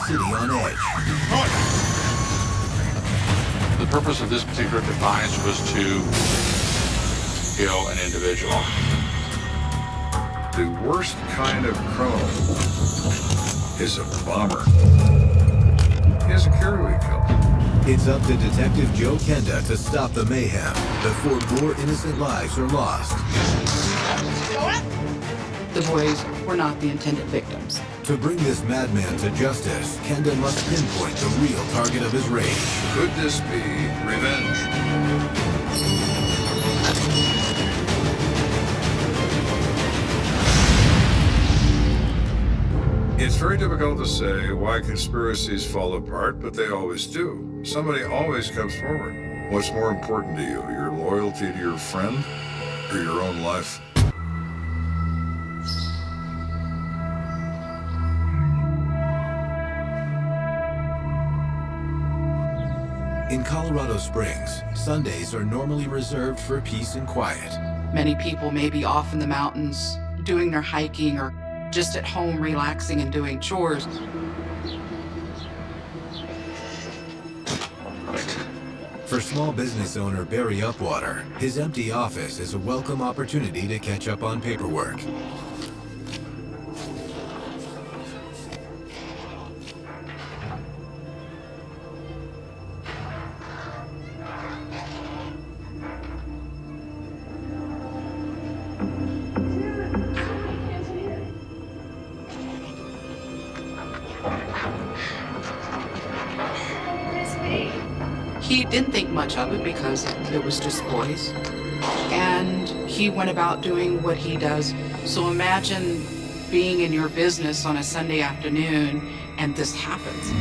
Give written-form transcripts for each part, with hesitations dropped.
city on edge. The purpose of this particular device was to kill an individual. The worst kind of criminal is a bomber. He has a carrier kill. It's up to Detective Joe Kenda to stop the mayhem before more innocent lives are lost. The boys were not the intended victims. To bring this madman to justice, Kenda must pinpoint the real target of his rage. Could this be revenge? It's very difficult to say why conspiracies fall apart, but they always do. Somebody always comes forward. What's more important to you, your loyalty to your friend or your own life? In Colorado Springs, Sundays are normally reserved for peace and quiet. Many people may be off in the mountains, doing their hiking, or just at home relaxing and doing chores. For small business owner Barry Upwater, his empty office is a welcome opportunity to catch up on paperwork. He didn't think much of it because it was just boys. And he went about doing what he does. So imagine being in your business on a Sunday afternoon and this happens.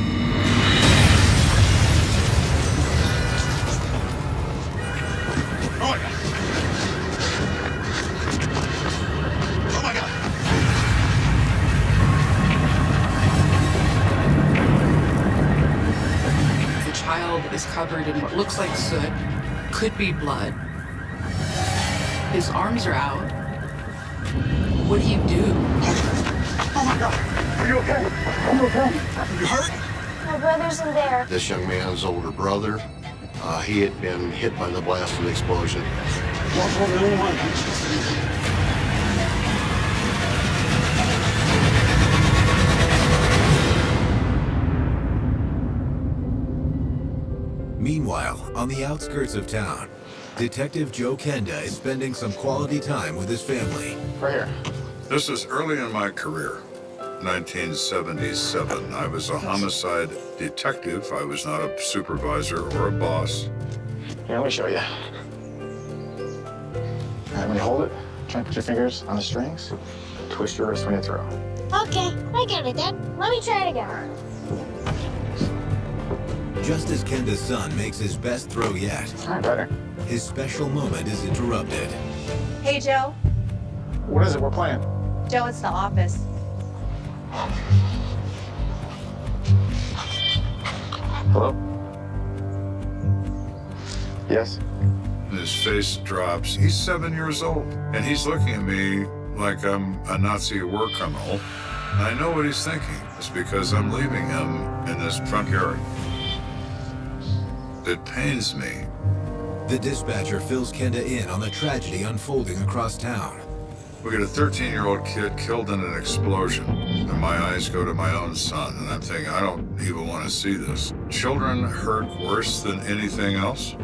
Is covered in what looks like soot, could be blood. His arms are out. What do you do? Oh my God! Are you okay? Are you okay? You hurt? My brother's in there. This young man's older brother, he had been hit by the blast of the explosion. Walk over to anyone. Meanwhile, on the outskirts of town, Detective Joe Kenda is spending some quality time with his family. Right here. This is early in my career, 1977. I was a homicide detective. I was not a supervisor or a boss. Here, let me show you. All right, when you hold it, try and put your fingers on the strings. Twist your wrist when you throw. Okay, I got it, Dad. Let me try it again. Just as Kenda's son makes his best throw yet, All right, better. his special moment is interrupted. Hey, Joe. What is it? We're playing. Joe, it's the office. Hello? Yes? His face drops. He's 7 years old, and he's looking at me like I'm a Nazi war criminal. I know what he's thinking. It's because I'm leaving him in this front yard. It pains me. The dispatcher fills Kenda in on the tragedy unfolding across town. We got a 13-year-old kid killed in an explosion, and my eyes go to my own son, and I'm thinking, I don't even want to see this. Children hurt worse than anything else?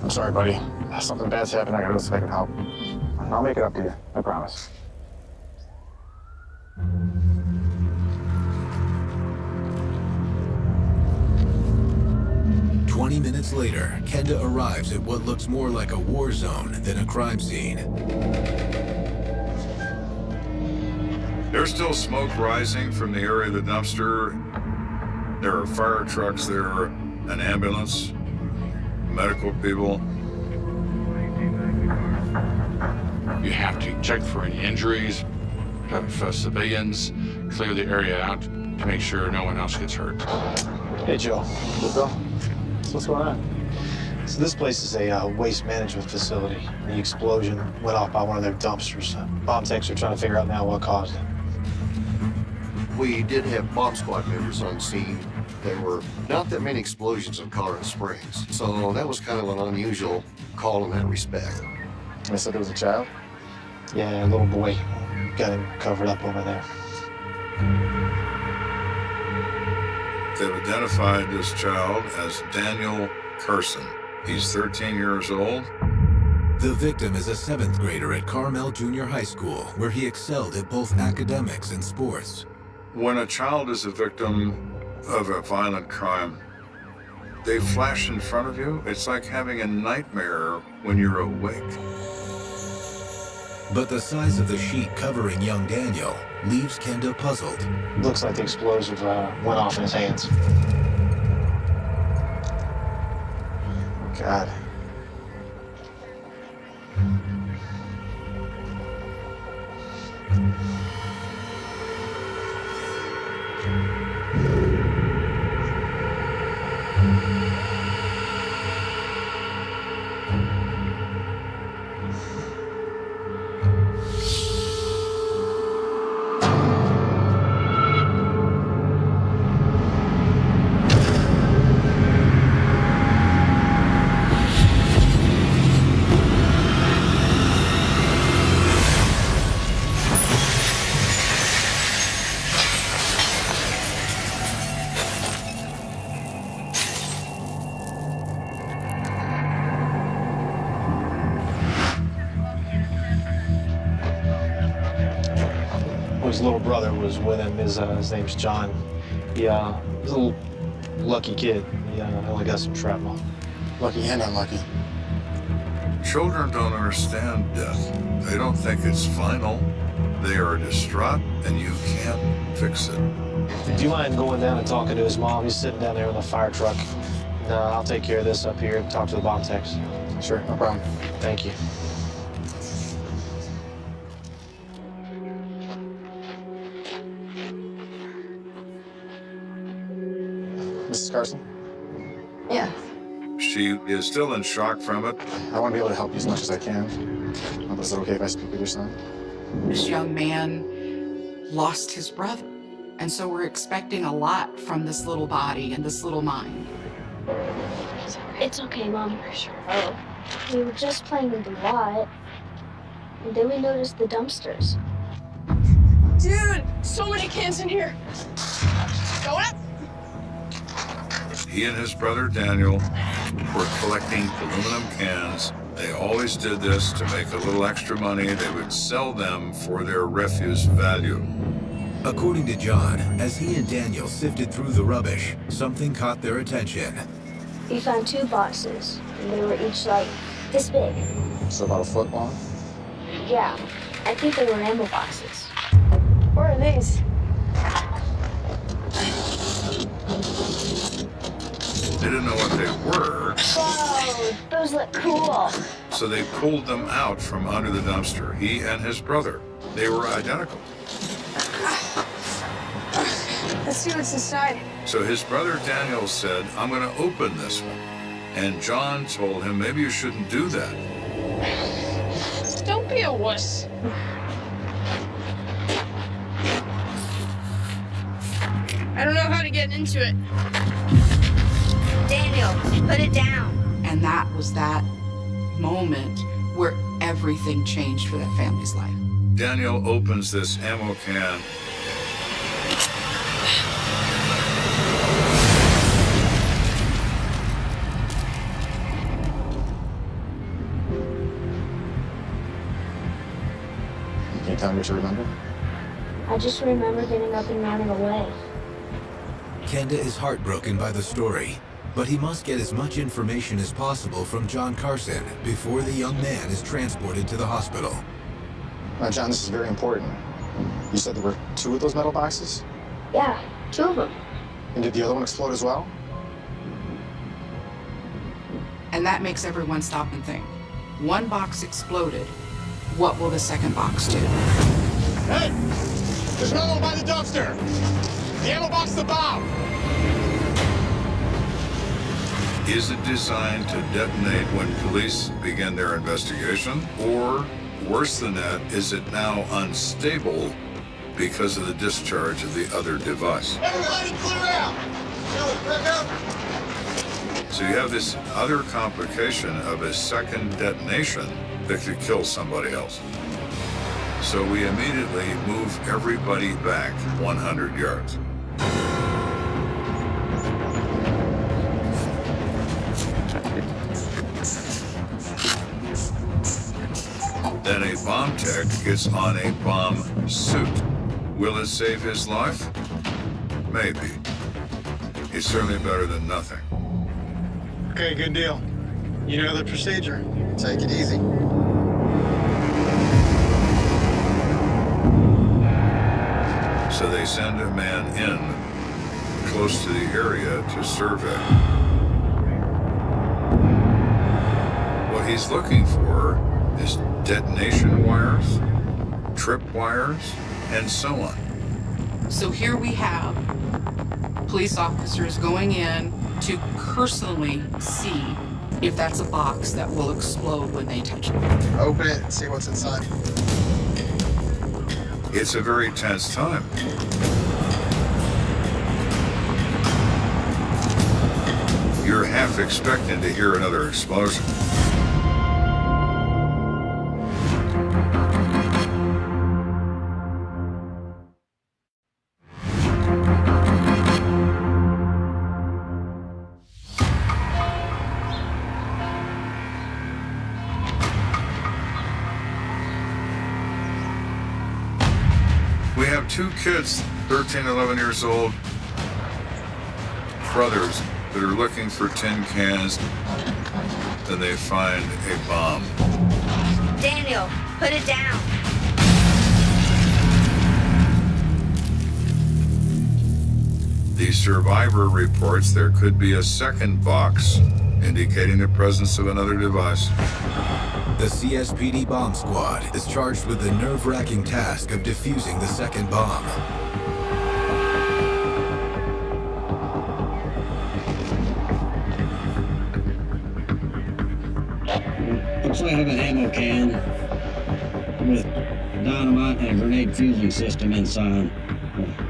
I'm sorry, buddy. Something bad's happened. I gotta go see if I can help. I'll make it up to you. I promise. 20 minutes later, Kenda arrives at what looks more like a war zone than a crime scene. There's still smoke rising from the area of the dumpster. There are fire trucks there, an ambulance, medical people. You have to check for any injuries, have civilians, clear the area out to make sure no one else gets hurt. Hey, Joe. What's up? So what's going on? So this place is a waste management facility. The explosion went off by one of their dumpsters. Bomb techs are trying to figure out now what caused it. We did have bomb squad members on scene. There were not that many explosions in Colorado Springs, so that was kind of an unusual call in that respect. They said there was a child? Yeah, a little boy. Got him covered up over there. They've identified this child as Daniel Carson. He's 13 years old. The victim is a 7th grader at Carmel Junior High School, where he excelled at both academics and sports. When a child is a victim of a violent crime, they flash in front of you. It's like having a nightmare when you're awake. But the size of the sheet covering young Daniel leaves Kenda puzzled. Looks like the explosive went off in his hands. God. His little brother was with him. His name's John. He's a little lucky kid. He only got some shrapnel. Lucky and unlucky. Children don't understand death. They don't think it's final. They are distraught, and you can't fix it. Do you mind going down and talking to his mom? He's sitting down there in the fire truck. And, I'll take care of this up here and talk to the bomb techs. Sure, no problem. Thank you. Mrs. Carson? Yeah. She is still in shock from it. I want to be able to help you as much as I can. Is it okay if I speak with your son? This young man lost his brother. And so we're expecting a lot from this little body and this little mind. It's okay, Mom. Oh. We were just playing in the lot, and then we noticed the dumpsters. Dude, so many cans in here. Going up. He and his brother Daniel were collecting aluminum cans. They always did this to make a little extra money. They would sell them for their refuse value. According to John, as he and Daniel sifted through the rubbish, something caught their attention. We found 2 boxes, and they were each like this big. So about a foot long? Yeah, I think they were ammo boxes. Where are these? They didn't know what they were, Whoa, those look cool. so they pulled them out from under the dumpster. He and his brother. They were identical. Let's see what's inside. So his brother Daniel said, I'm going to open this one. And John told him, maybe you shouldn't do that. Don't be a wuss. I don't know how to get into it. Daniel, put it down. And that was that moment where everything changed for that family's life. Daniel opens this ammo can. Can you tell me what you remember? I just remember getting up and running away. Kenda is heartbroken by the story, but he must get as much information as possible from John Carson before the young man is transported to the hospital. Now, John, this is very important. You said there were 2 of those metal boxes? Yeah, 2 of them. And did the other one explode as well? And that makes everyone stop and think. One box exploded. What will the second box do? Hey! There's another one by the dumpster! The ammo box is the bomb! Is it designed to detonate when police begin their investigation? Or, worse than that, is it now unstable because of the discharge of the other device. Everybody clear out! So you have this other complication of a second detonation that could kill somebody else. So we immediately move everybody back 100 yards. Then a bomb tech gets on a bomb suit. Will it save his life? Maybe. It's certainly better than nothing. Okay, good deal. You know the procedure. Take it easy. So they send a man in close to the area to survey. What he's looking for is detonation wires, trip wires, and so on. So here we have police officers going in to personally see if that's a box that will explode when they touch it. Open it and see what's inside. It's a very tense time. You're half expecting to hear another explosion. We have two kids, 13, 11 years old, brothers that are looking for tin cans. Then they find a bomb. Daniel, put it down. The survivor reports there could be a second box, indicating the presence of another device. The CSPD bomb squad is charged with the nerve-wracking task of defusing the second bomb. Looks like an ammo can with dynamite and a grenade fusing system inside.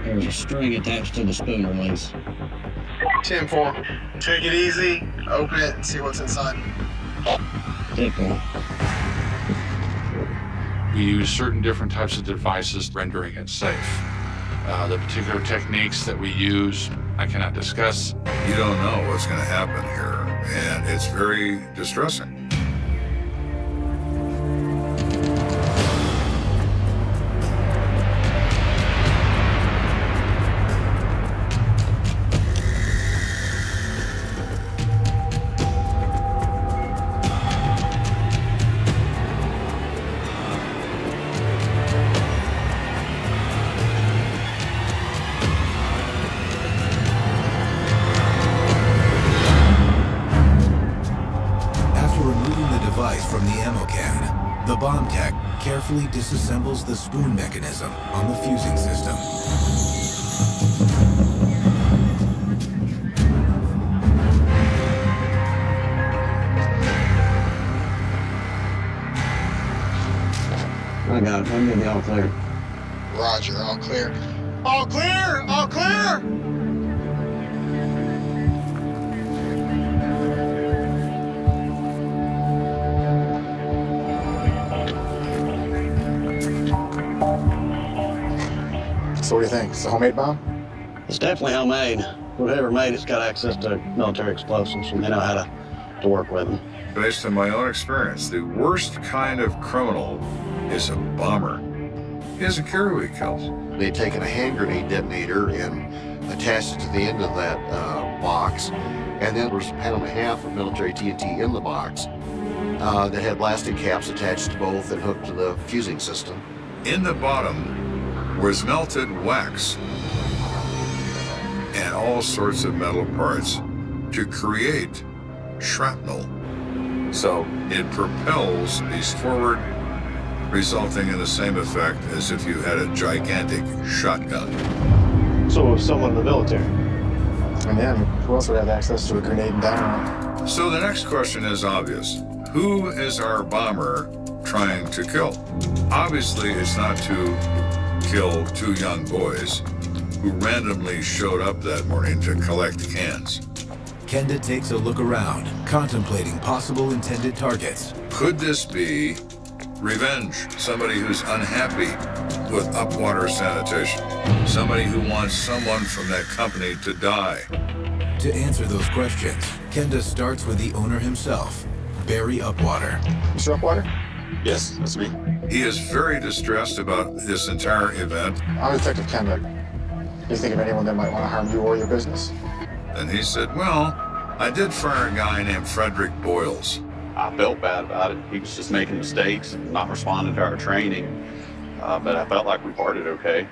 There's a string attached to the spoon release. 10-4. Take it easy, open it, and see what's inside. Typical. We use certain different types of devices, rendering it safe. The particular techniques that we use, I cannot discuss. You don't know what's going to happen here, and it's very distressing. From the ammo can, the bomb tech carefully disassembles the spoon mechanism on the fusing system. I got it. I'm gonna be all clear. Roger, all clear. All clear! All clear! So what do you think? It's a homemade bomb? It's definitely homemade. Whoever made it's got access to military explosives, and they know how to work with them. Based on my own experience, the worst kind of criminal is a bomber. He doesn't care who he kills. They'd taken a hand grenade detonator and attached it to the end of that box, and then there was a pound and a half of military TNT in the box that had plastic caps attached to both and hooked to the fusing system. In the bottom was melted wax and all sorts of metal parts to create shrapnel. So it propels these forward, resulting in the same effect as if you had a gigantic shotgun. So someone in the military. And then, who else would have access to a grenade and dynamite? So the next question is obvious. Who is our bomber trying to kill? Obviously, it's not to kill 2 young boys who randomly showed up that morning to collect cans. Kenda takes a look around, contemplating possible intended targets. Could this be revenge? Somebody who's unhappy with Upwater Sanitation. Somebody who wants someone from that company to die. To answer those questions, Kenda starts with the owner himself, Barry Upwater. Mr. Upwater? Yes, that's me. He is very distressed about this entire event. I'm Detective Kenda. Do you think of anyone that might want to harm you or your business? And he said, well, I did fire a guy named Frederick Boyles. I felt bad about it. He was just making mistakes and not responding to our training. But I felt like we parted okay.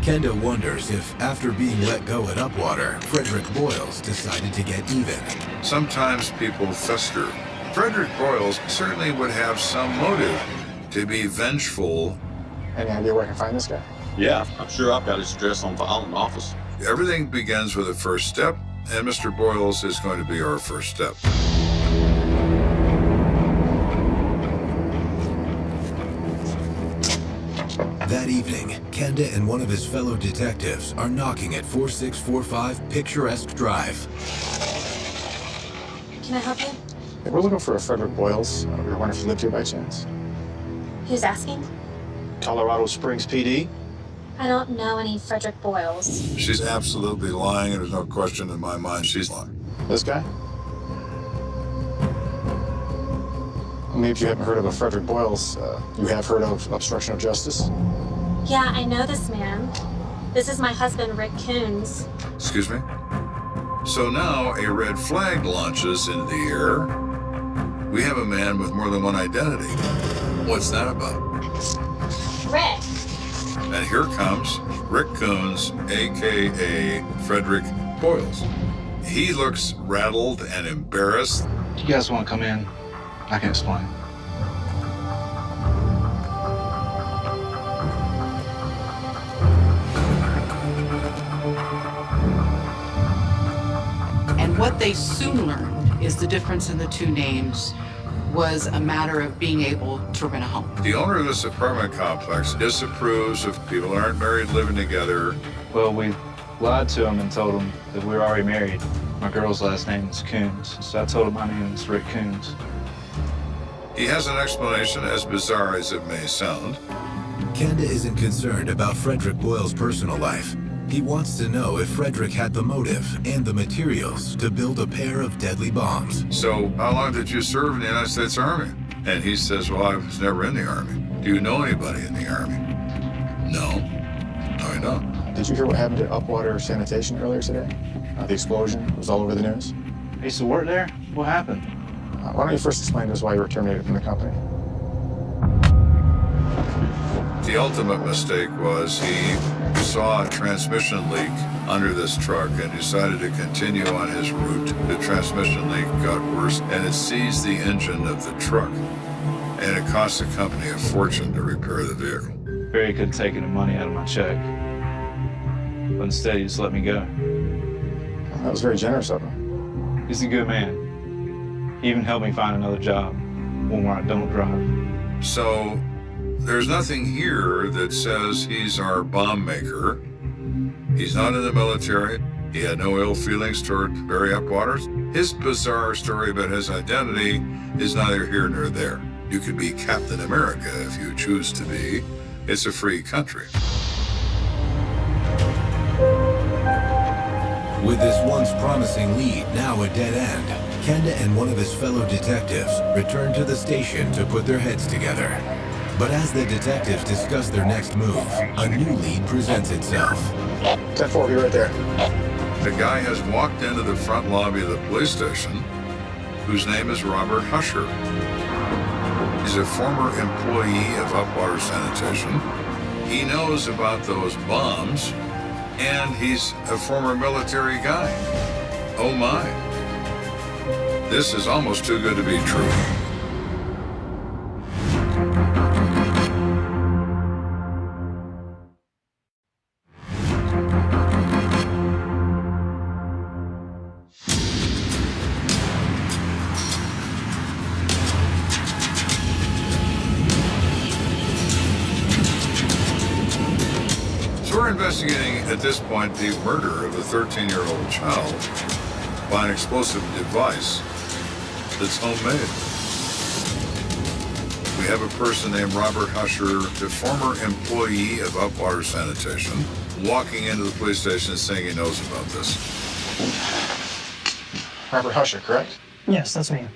Kenda wonders if, after being let go at Upwater, Frederick Boyles decided to get even. Sometimes people fester. Frederick Boyles certainly would have some motive to be vengeful. Any idea where I can find this guy? Yeah, I'm sure I've got his address on file in the office. Everything begins with a first step, and Mr. Boyles is going to be our first step. That evening, Kenda and one of his fellow detectives are knocking at 4645 Picturesque Drive. Can I help you? Hey, we're looking for a Frederick Boyles. We were wondering if you lived here by chance. Who's asking? Colorado Springs PD. I don't know any Frederick Boyles. She's absolutely lying, and there's no question in my mind she's lying. This guy? Maybe if you haven't heard of a Frederick Boyles, you have heard of obstruction of justice? Yeah, I know this man. This is my husband, Rick Coons. Excuse me? So now a red flag launches into the air. We have a man with more than one identity. What's that about? Rick. And here comes Rick Coons, a.k.a. Frederick Boyles. He looks rattled and embarrassed. You guys want to come in? I can explain. And what they soon learned is the difference in the two names was a matter of being able to rent a home. The owner of this apartment complex disapproves of people who aren't married living together. Well, we lied to him and told him that we were already married. My girl's last name is Coons, so I told him my name is Rick Coons. He has an explanation, as bizarre as it may sound. Kenda isn't concerned about Frederick Boyle's personal life. He wants to know if Frederick had the motive and the materials to build a pair of deadly bombs. So, how long did you serve in the United States Army? And he says, well, I was never in the Army. Do you know anybody in the Army? No. No, I don't. Did you hear what happened at Upwater Sanitation earlier today? The explosion was all over the news. I used to work there? What happened? Why don't you first explain to us why you were terminated from the company? The ultimate mistake was he saw a transmission leak under this truck and decided to continue on his route. The transmission leak got worse and it seized the engine of the truck. And it cost the company a fortune to repair the vehicle. Barry could have taken the money out of my check. But instead, he just let me go. That was very generous of him. He's a good man. He even helped me find another job, one where I don't drive. So, there's nothing here that says he's our bomb maker. He's not in the military. He had no ill feelings toward Barry Upwater. His bizarre story about his identity is neither here nor there. You can be Captain America if you choose to be. It's a free country. With this once promising lead now a dead end, Kenda and one of his fellow detectives return to the station to put their heads together. But as the detectives discuss their next move, a new lead presents itself. 10-4, be right there. The guy has walked into the front lobby of the police station, whose name is Robert Husher. He's a former employee of Upwater Sanitation. He knows about those bombs, and he's a former military guy. Oh my. This is almost too good to be true. They're investigating at this point the murder of a 13-year-old child by an explosive device that's homemade. We have a person named Robert Husher, the former employee of Upwater Sanitation, walking into the police station and saying he knows about this. Robert Husher, correct? Yes, that's me.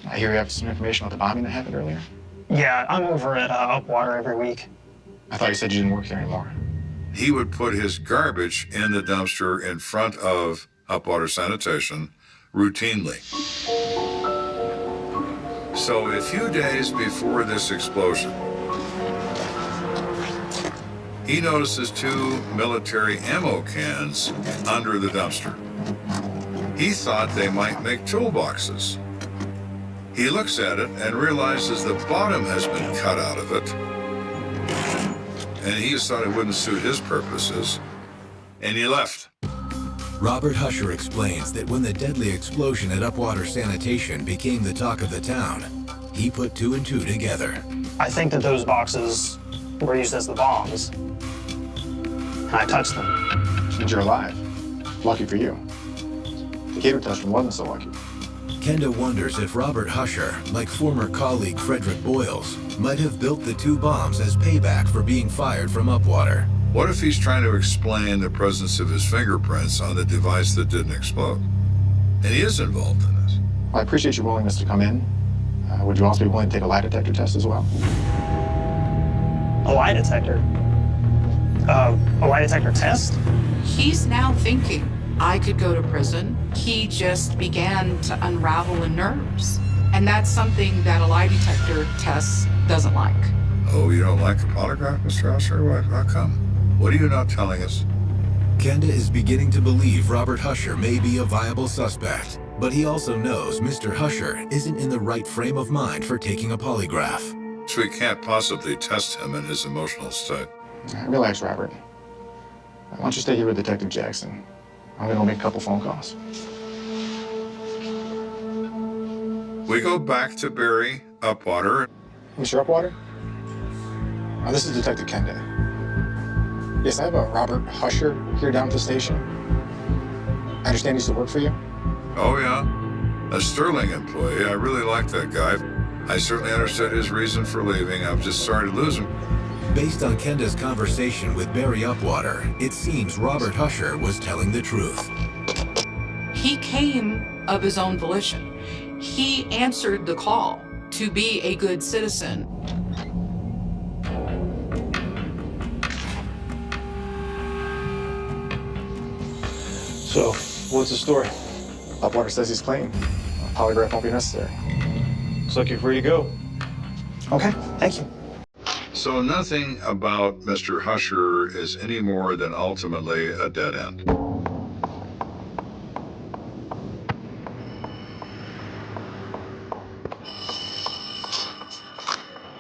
I hear you have some information on the bombing that happened earlier. Yeah, I'm over at Upwater every week. I thought you said you didn't work there anymore. He would put his garbage in the dumpster in front of Upwater Sanitation routinely. So a few days before this explosion, he notices 2 military ammo cans under the dumpster. He thought they might make toolboxes. He looks at it and realizes the bottom has been cut out of it. And he just thought it wouldn't suit his purposes. And he left. Robert Husher explains that when the deadly explosion at Upwater Sanitation became the talk of the town, he put 2 and 2 together. I think that those boxes were used as the bombs. I touched them. Since you're alive. Lucky for you. The kid who touched him wasn't so lucky. Kenda wonders if Robert Husher, like former colleague Frederick Boyles, might have built the 2 bombs as payback for being fired from Upwater. What if he's trying to explain the presence of his fingerprints on the device that didn't explode? And he is involved in this. Well, I appreciate your willingness to come in. Would you also be willing to take a lie detector test as well? A lie detector? A lie detector test? He's now thinking, I could go to prison. He just began to unravel the nerves. And that's something that a lie detector test doesn't like. Oh, you don't like the polygraph, Mr. Husher? How come? What are you not telling us? Kenda is beginning to believe Robert Husher may be a viable suspect, but he also knows Mr. Husher isn't in the right frame of mind for taking a polygraph. So we can't possibly test him in his emotional state. Relax, Robert. Why don't you stay here with Detective Jackson? I'm gonna go make a couple phone calls. We go back to Barry Upwater. Mr. Upwater? This is Detective Kenda. Yes, I have a Robert Husher here down at the station. I understand he used to work for you? Oh, yeah. A sterling employee. I really like that guy. I certainly understood his reason for leaving. I'm just sorry to lose him. Based on Kenda's conversation with Barry Upwater, it seems Robert Husher was telling the truth. He came of his own volition. He answered the call to be a good citizen. So, what's the story? Upwater says he's clean. A polygraph won't be necessary. Looks like you're free to go. Okay, thank you. So nothing about Mr. Husher is any more than ultimately a dead end.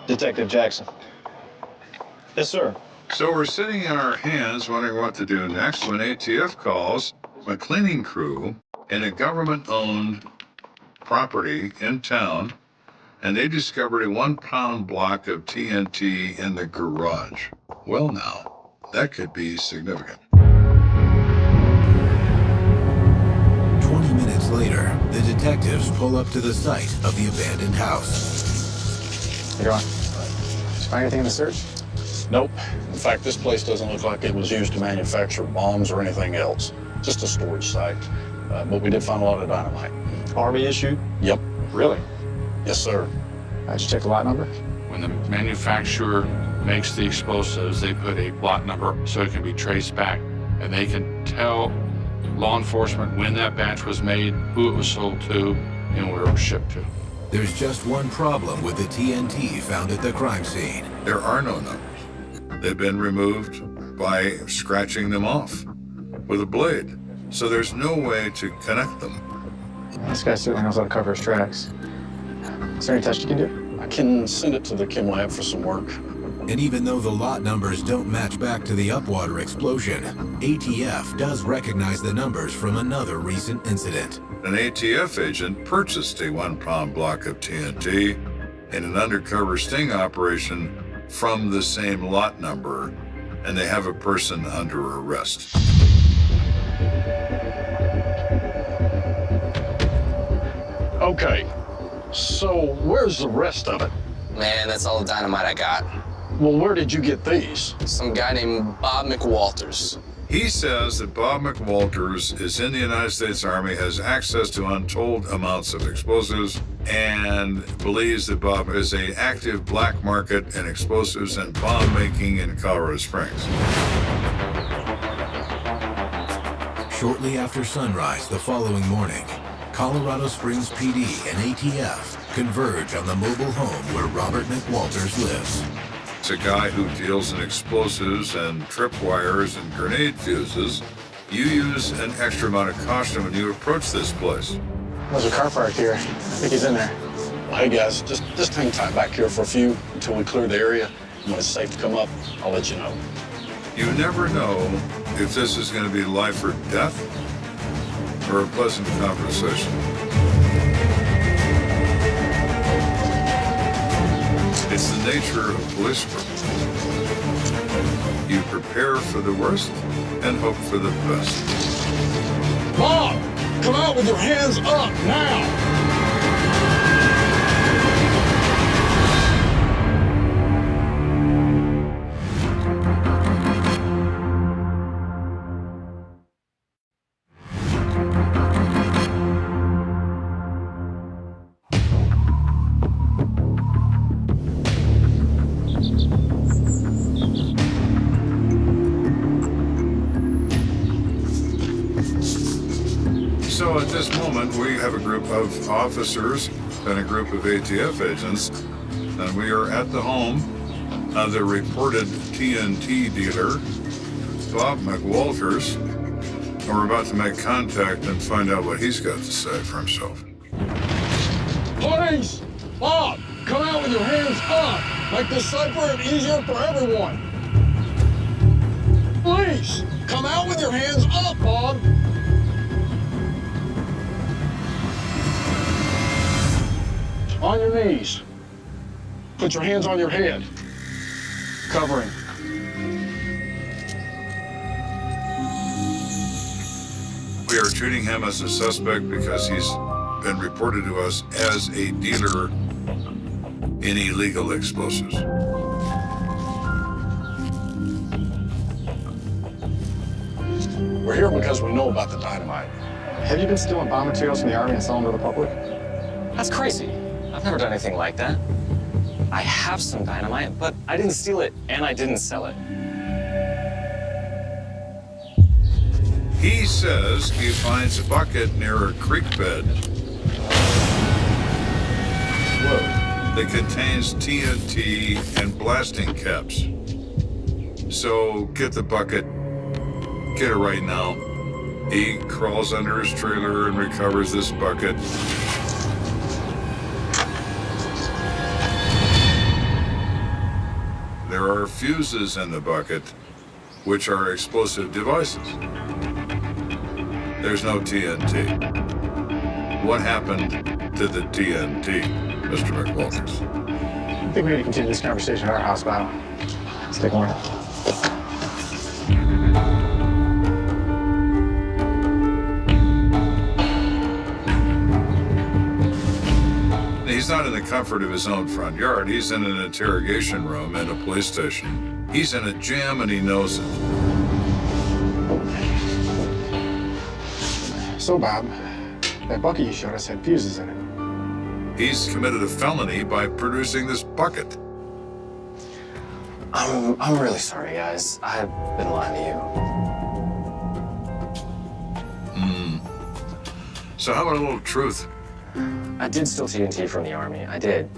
Detective Jackson. Yes, sir. So we're sitting on our hands wondering what to do next when ATF calls a cleaning crew in a government-owned property in town, and they discovered a 1-pound block of TNT in the garage. Well now, that could be significant. 20 minutes later, the detectives pull up to the site of the abandoned house. How you doing? Did you find anything in the search? Nope. In fact, this place doesn't look like it was used to manufacture bombs or anything else. Just a storage site. But we did find a lot of dynamite. Army issue? Yep. Really? Yes, sir. Did you check the lot number? When the manufacturer makes the explosives, they put a lot number so it can be traced back, and they can tell law enforcement when that batch was made, who it was sold to, and where it was shipped to. There's just one problem with the TNT found at the crime scene. There are no numbers. They've been removed by scratching them off with a blade. So there's no way to connect them. This guy certainly knows how to cover his tracks. Is there any test you can do? I can send it to the chem lab for some work. And even though the lot numbers don't match back to the Upwater explosion, ATF does recognize the numbers from another recent incident. An ATF agent purchased a 1-pound block of TNT in an undercover sting operation from the same lot number and they have a person under arrest. Okay, so where's the rest of it? Man, that's all the dynamite I got. Well, where did you get these? Some guy named Bob McWalters. He says that Bob McWalters is in the United States Army, has access to untold amounts of explosives, and believes that Bob is an active black market in explosives and bomb making in Colorado Springs. Shortly after sunrise the following morning, Colorado Springs PD and ATF converge on the mobile home where Robert McWalters lives. It's a guy who deals in explosives and tripwires and grenade fuses. You use an extra amount of caution when you approach this place. There's a car parked here. I think he's in there. Well, hey guys, just hang tight back here for a few until we clear the area. When it's safe to come up, I'll let you know. You never know if this is going to be life or death or a pleasant conversation. It's the nature of police work. You prepare for the worst and hope for the best. Bob, come out with your hands up now! So at this moment, we have a group of officers and a group of ATF agents, and we are at the home of the reported TNT dealer, Bob McWalters, and we're about to make contact and find out what he's got to say for himself. Police! Bob, come out with your hands up! Make this safer and easier for everyone! Police! Come out with your hands up, Bob! On your knees. Put your hands on your head. Covering. We are treating him as a suspect because he's been reported to us as a dealer in illegal explosives. We're here because we know about the dynamite. Have you been stealing bomb materials from the Army and selling them to the public? That's crazy. I've never done anything like that. I have some dynamite, but I didn't steal it, and I didn't sell it. He says he finds a bucket near a creek bed. Whoa. That contains TNT and blasting caps. So get the bucket, get it right now. He crawls under his trailer and recovers this bucket. There are fuses in the bucket, which are explosive devices. There's no TNT. What happened to the TNT, Mr. McWalters? I think we need to continue this conversation at our house, Bob. Let's take one. He's not in the comfort of his own front yard. He's in an interrogation room in a police station. He's in a jam and he knows it. So, Bob, that bucket you showed us had fuses in it. He's committed a felony by producing this bucket. I'm really sorry, guys. I've been lying to you. So how about a little truth? I did steal TNT from the Army. I did.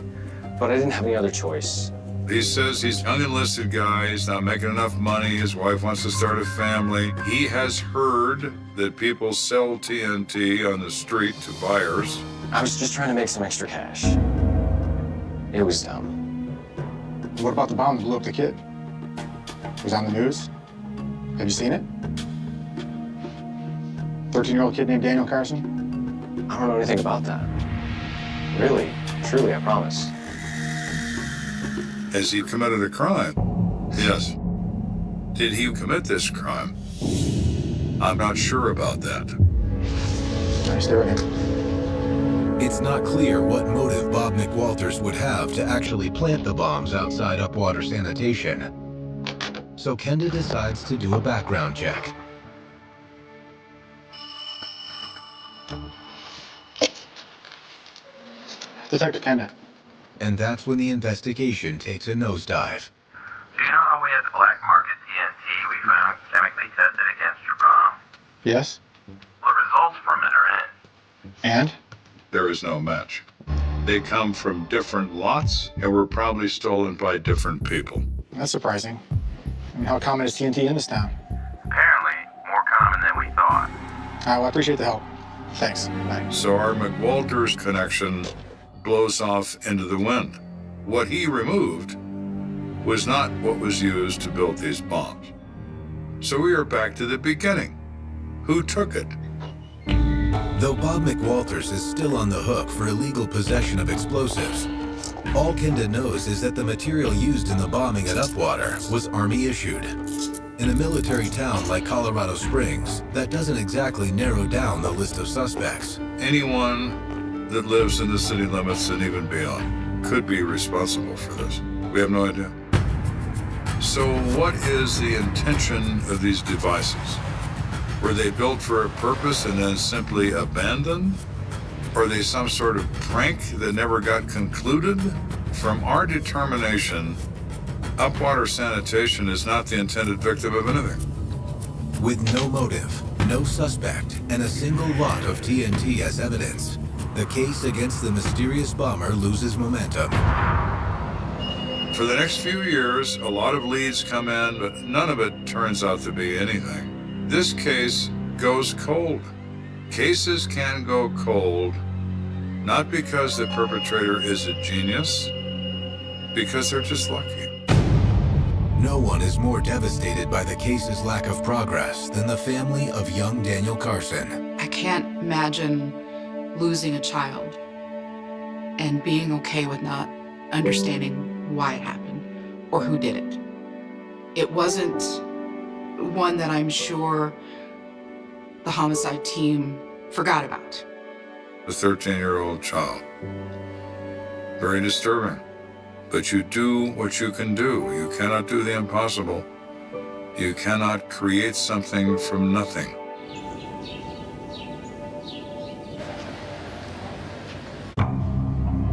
But I didn't have any other choice. He says he's a young enlisted guy. He's not making enough money. His wife wants to start a family. He has heard that people sell TNT on the street to buyers. I was just trying to make some extra cash. It was dumb. What about the bomb that blew up the kid? It was on the news. Have you seen it? 13-year-old kid named Daniel Carson? I don't know anything about that. Really, truly, I promise. Has he committed a crime? Yes. Did he commit this crime? I'm not sure about that. Nice doing it. It's not clear what motive Bob McWalters would have to actually plant the bombs outside Upwater Sanitation. So Kenda decides to do a background check. Detective Kenda. And that's when the investigation takes a nosedive. Do you know how we had the black market TNT we found chemically tested against your bomb? Yes? Well, the results from it are in. And? There is no match. They come from different lots and were probably stolen by different people. That's surprising. I mean, how common is TNT in this town? Apparently, more common than we thought. Well, I appreciate the help. Thanks. Bye. So our McWalters connection blows off into the wind. What he removed was not what was used to build these bombs. So we are back to the beginning. Who took it? Though Bob McWalters is still on the hook for illegal possession of explosives, all Kenda knows is that the material used in the bombing at Upwater was Army issued. In a military town like Colorado Springs, that doesn't exactly narrow down the list of suspects. Anyone that lives in the city limits and even beyond could be responsible for this. We have no idea. So what is the intention of these devices? Were they built for a purpose and then simply abandoned? Are they some sort of prank that never got concluded? From our determination, Upwater Sanitation is not the intended victim of anything. With no motive, no suspect, and a single lot of TNT as evidence, the case against the mysterious bomber loses momentum. For the next few years, a lot of leads come in, but none of it turns out to be anything. This case goes cold. Cases can go cold, not because the perpetrator is a genius, because they're just lucky. No one is more devastated by the case's lack of progress than the family of young Daniel Carson. I can't imagine losing a child and being okay with not understanding why it happened or who did it. It wasn't one that I'm sure the homicide team forgot about. A 13-year-old child. Very disturbing. But you do what you can do. You cannot do the impossible. You cannot create something from nothing.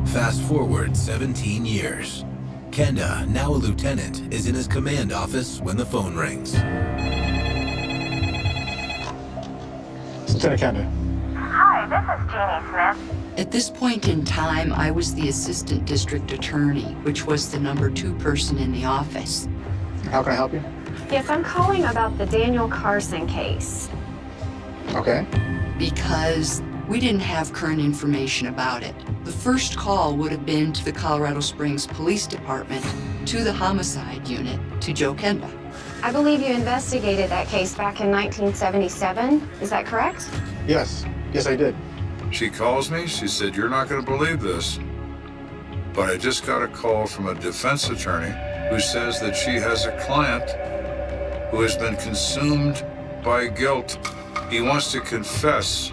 Fast forward 17 years. Kenda, now a lieutenant, is in his command office when the phone rings. Lieutenant Kenda. Hi, this is Jeannie Smith. At this point in time, I was the assistant district attorney, which was the number 2 person in the office. How can I help you? Yes, I'm calling about the Daniel Carson case. Okay. Because we didn't have current information about it. The first call would have been to the Colorado Springs Police Department, to the homicide unit, to Joe Kenda. I believe you investigated that case back in 1977. Is that correct? Yes. Yes, I did. She calls me, she said, "You're not going to believe this, but I just got a call from a defense attorney who says that she has a client who has been consumed by guilt. He wants to confess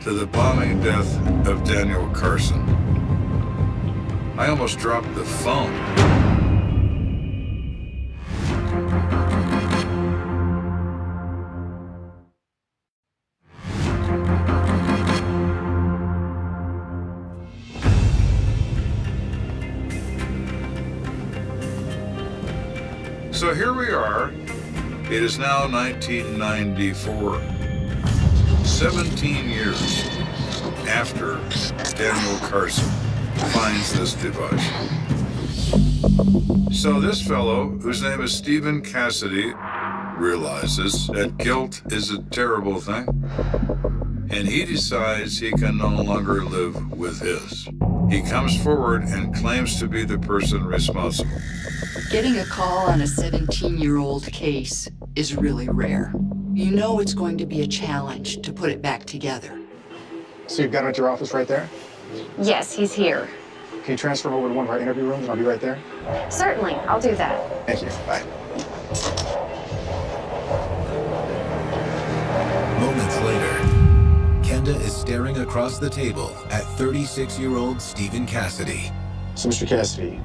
to the bombing death of Daniel Carson." I almost dropped the phone. So here we are. It is now 1994. 17 years after Daniel Carson finds this device. So this fellow, whose name is Stephen Cassidy, realizes that guilt is a terrible thing, and he decides he can no longer live with his. He comes forward and claims to be the person responsible. Getting a call on a 17-year-old case is really rare. You know it's going to be a challenge to put it back together. So you've got him at your office right there? Yes, he's here. Can you transfer him over to one of our interview rooms and I'll be right there? Certainly, I'll do that. Thank you. Bye. staring across the table at 36-year-old Stephen Cassidy. So, Mr. Cassidy,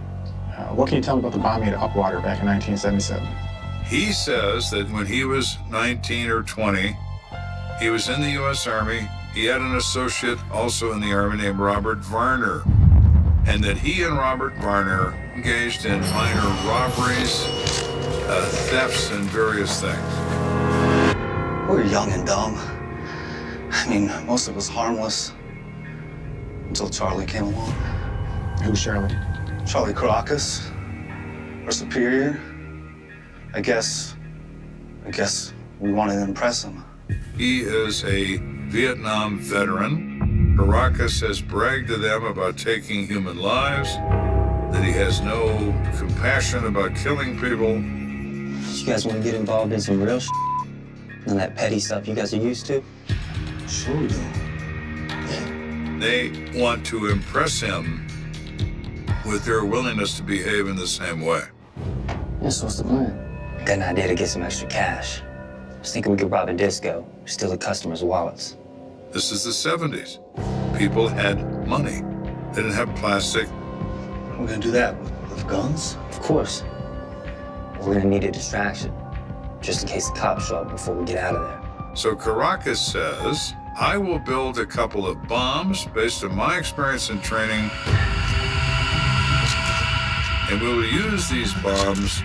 what can you tell me about the bombing at Upwater back in 1977? He says that when he was 19 or 20, he was in the U.S. Army. He had an associate also in the Army named Robert Varner, and that he and Robert Varner engaged in minor robberies, thefts, and various things. We were young and dumb. I mean, most of us harmless. Until Charlie came along. Who's Charlie? Charlie Caracas, our superior. I guess we wanted to impress him. He is a Vietnam veteran. Caracas has bragged to them about taking human lives, that he has no compassion about killing people. You guys want to get involved in some real than that petty stuff you guys are used to? Sure we do. They want to impress him with their willingness to behave in the same way. Yeah, so what's the plan? Got an idea to get some extra cash. I was thinking we could rob a disco, steal the customers' wallets. This is the 70s. People had money. They didn't have plastic. We're gonna do that with guns? Of course. We're gonna need a distraction, just in case the cops show up before we get out of there. So Caracas says, I will build a couple of bombs based on my experience and training, and we will use these bombs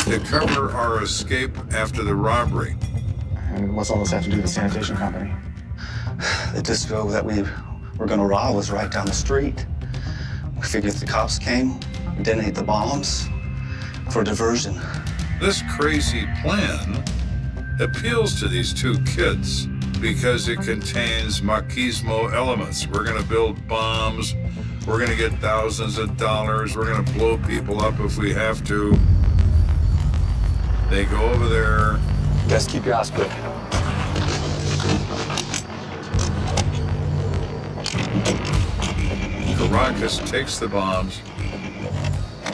to cover our escape after the robbery. And what's all this have to do with the sanitation company? The disco that we were gonna rob was right down the street. We figured if the cops came, we detonate the bombs for diversion. This crazy plan appeals to these two kids because it contains machismo elements. We're gonna build bombs, we're gonna get thousands of dollars, we're gonna blow people up if we have to. They go over there. You guys keep your eyes peeled. Caracas takes the bombs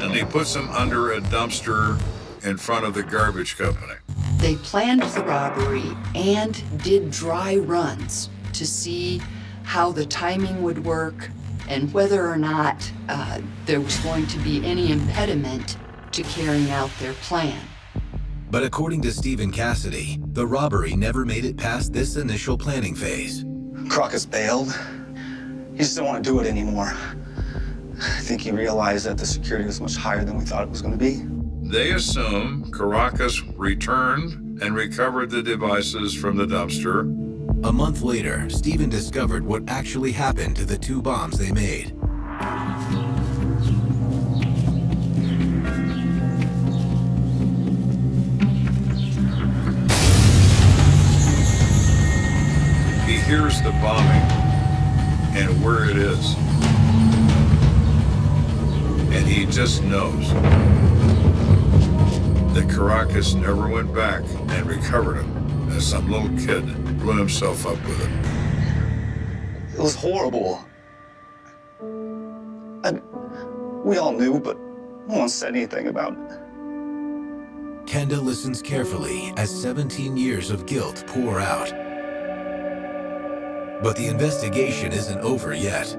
and he puts them under a dumpster in front of the garbage company. They planned the robbery and did dry runs to see how the timing would work and whether or not there was going to be any impediment to carrying out their plan. But according to Stephen Cassidy, the robbery never made it past this initial planning phase. Caracas bailed. He just didn't want to do it anymore. I think he realized that the security was much higher than we thought it was going to be. They assume Caracas returned and recovered the devices from the dumpster. A month later, Stephen discovered what actually happened to the two bombs they made. He hears the bombing and where it is. And he just knows that Caracas never went back and recovered him, as some little kid blew himself up with it. It was horrible. We all knew, but no one said anything about it. Kenda listens carefully as 17 years of guilt pour out. But the investigation isn't over yet.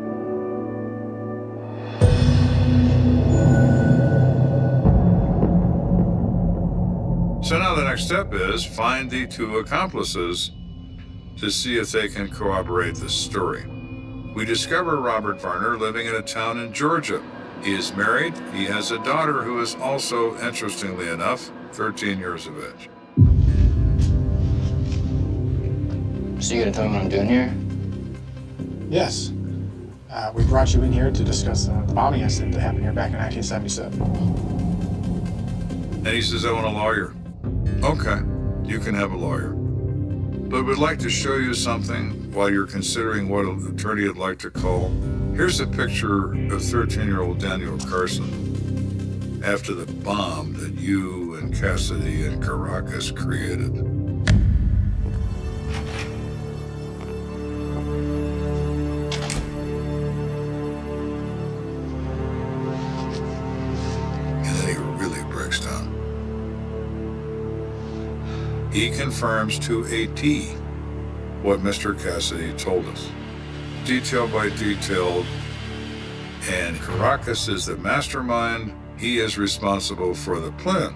So now the next step is find the two accomplices to see if they can corroborate this story. We discover Robert Varner living in a town in Georgia. He is married. He has a daughter who is also, interestingly enough, 13 years of age. So you gonna tell me what I'm doing here? Yes. We brought you in here to discuss the bombing incident that happened here back in 1977. And he says, I want a lawyer. Okay, you can have a lawyer. But we'd like to show you something while you're considering what an attorney you'd like to call. Here's a picture of 13-year-old Daniel Carson after the bomb that you and Cassidy and Caracas created. And then he really breaks down. He confirms to a T what Mr. Cassidy told us, detail by detail. And Caracas is the mastermind. He is responsible for the plan.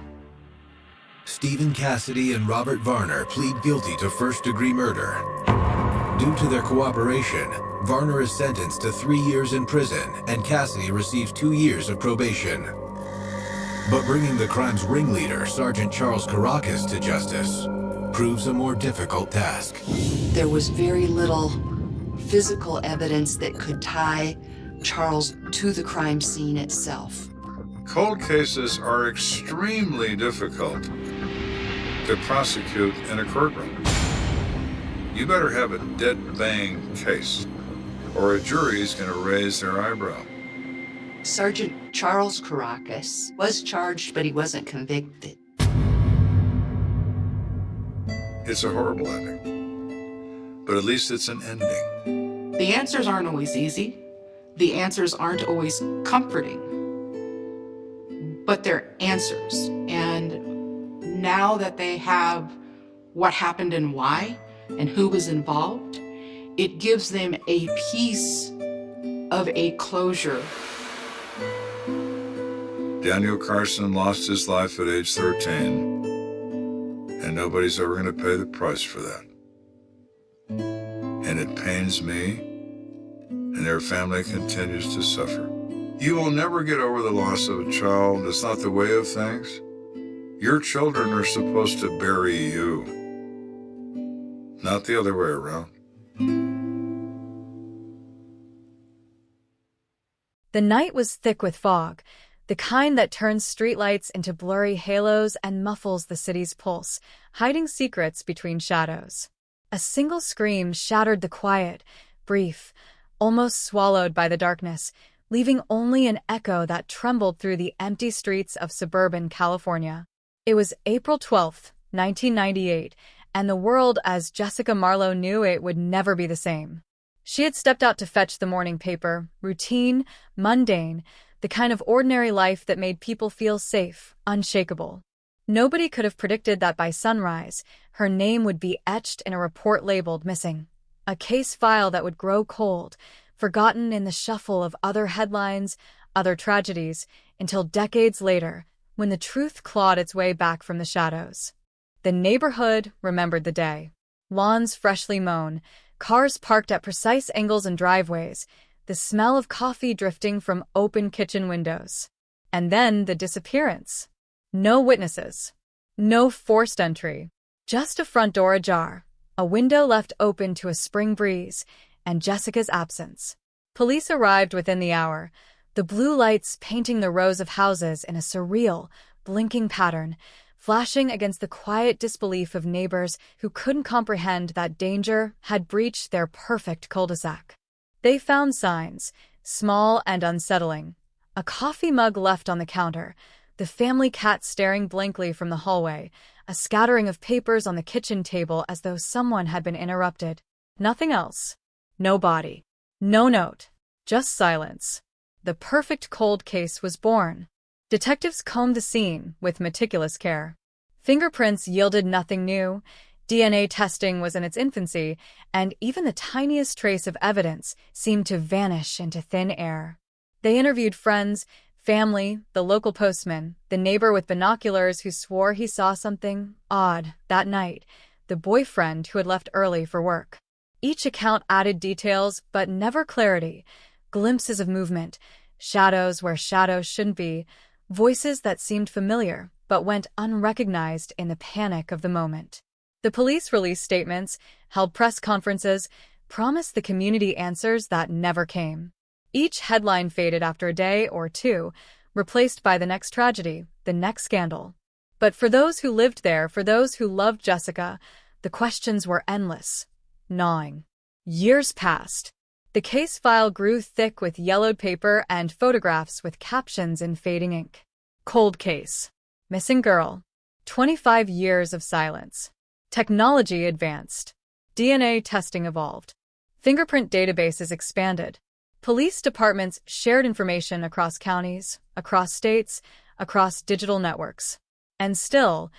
Stephen Cassidy and Robert Varner plead guilty to first-degree murder. Due to their cooperation, Varner is sentenced to 3 years in prison, and Cassidy receives 2 years of probation. But bringing the crime's ringleader, Sergeant Charles Caracas, to justice proves a more difficult task. There was very little physical evidence that could tie Charles to the crime scene itself. Cold cases are extremely difficult to prosecute in a courtroom. You better have a dead-bang case, or a jury's going to raise their eyebrow. Sergeant Charles Caracas was charged, but he wasn't convicted. It's a horrible ending, but at least it's an ending. The answers aren't always easy. The answers aren't always comforting. But they're answers. And now that they have what happened and why, and who was involved, it gives them a piece of a closure. Daniel Carson lost his life at age 13, and nobody's ever going to pay the price for that. And it pains me, and their family continues to suffer. You will never get over the loss of a child. It's not the way of things. Your children are supposed to bury you, not the other way around. The night was thick with fog, the kind that turns streetlights into blurry halos and muffles the city's pulse, hiding secrets between shadows. A single scream shattered the quiet, brief, almost swallowed by the darkness, leaving only an echo that trembled through the empty streets of suburban California. It was April 12th, 1998, and the world as Jessica Marlowe knew it would never be the same. She had stepped out to fetch the morning paper, routine, mundane, the kind of ordinary life that made people feel safe, unshakable. Nobody could have predicted that by sunrise, her name would be etched in a report labeled missing, a case file that would grow cold, forgotten in the shuffle of other headlines, other tragedies, until decades later, when the truth clawed its way back from the shadows. The neighborhood remembered the day. Lawns freshly mown, cars parked at precise angles and driveways, the smell of coffee drifting from open kitchen windows. And then the disappearance. No witnesses. No forced entry. Just a front door ajar, a window left open to a spring breeze, and Jessica's absence. Police arrived within the hour, the blue lights painting the rows of houses in a surreal, blinking pattern, flashing against the quiet disbelief of neighbors who couldn't comprehend that danger had breached their perfect cul-de-sac. They found signs, small and unsettling. A coffee mug left on the counter, the family cat staring blankly from the hallway, a scattering of papers on the kitchen table as though someone had been interrupted. Nothing else. No body. No note. Just silence. The perfect cold case was born. Detectives combed the scene with meticulous care. Fingerprints yielded nothing new, DNA testing was in its infancy, and even the tiniest trace of evidence seemed to vanish into thin air. They interviewed friends, family, the local postman, the neighbor with binoculars who swore he saw something odd that night, the boyfriend who had left early for work. Each account added details, but never clarity, glimpses of movement, shadows where shadows shouldn't be, voices that seemed familiar but went unrecognized in the panic of the moment. The police released statements, held press conferences, promised the community answers that never came. Each headline faded after a day or two, replaced by the next tragedy, the next scandal. But for those who lived there, for those who loved Jessica, the questions were endless, gnawing. Years passed. The case file grew thick with yellowed paper and photographs with captions in fading ink. Cold case. Missing girl. 25 years of silence. Technology advanced. DNA testing evolved. Fingerprint databases expanded. Police departments shared information across counties, across states, across digital networks. And still,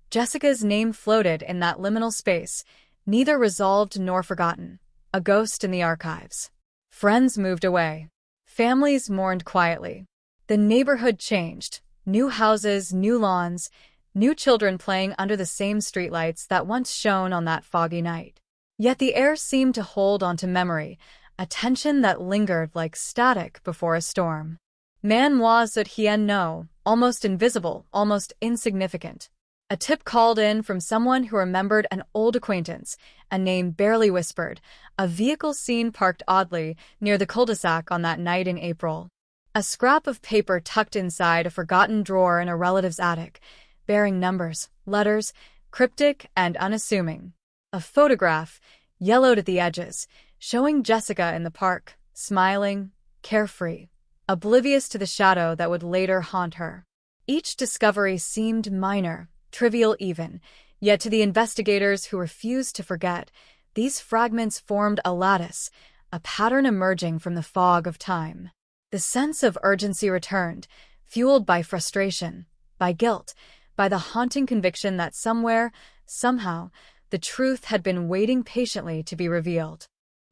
Jessica's name floated in that liminal space, neither resolved nor forgotten, a ghost in the archives. Friends moved away. Families mourned quietly. The neighborhood changed. New houses, new lawns, new children playing under the same streetlights that once shone on that foggy night. Yet the air seemed to hold onto memory, a tension that lingered like static before a storm. Man was at Hien No, almost invisible, almost insignificant. A tip called in from someone who remembered an old acquaintance, a name barely whispered, a vehicle seen parked oddly near the cul-de-sac on that night in April. A scrap of paper tucked inside a forgotten drawer in a relative's attic, bearing numbers, letters, cryptic and unassuming. A photograph, yellowed at the edges, showing Jessica in the park, smiling, carefree, oblivious to the shadow that would later haunt her. Each discovery seemed minor, trivial even, yet to the investigators who refused to forget, these fragments formed a lattice, a pattern emerging from the fog of time. The sense of urgency returned, fueled by frustration, by guilt, by the haunting conviction that somewhere, somehow, the truth had been waiting patiently to be revealed.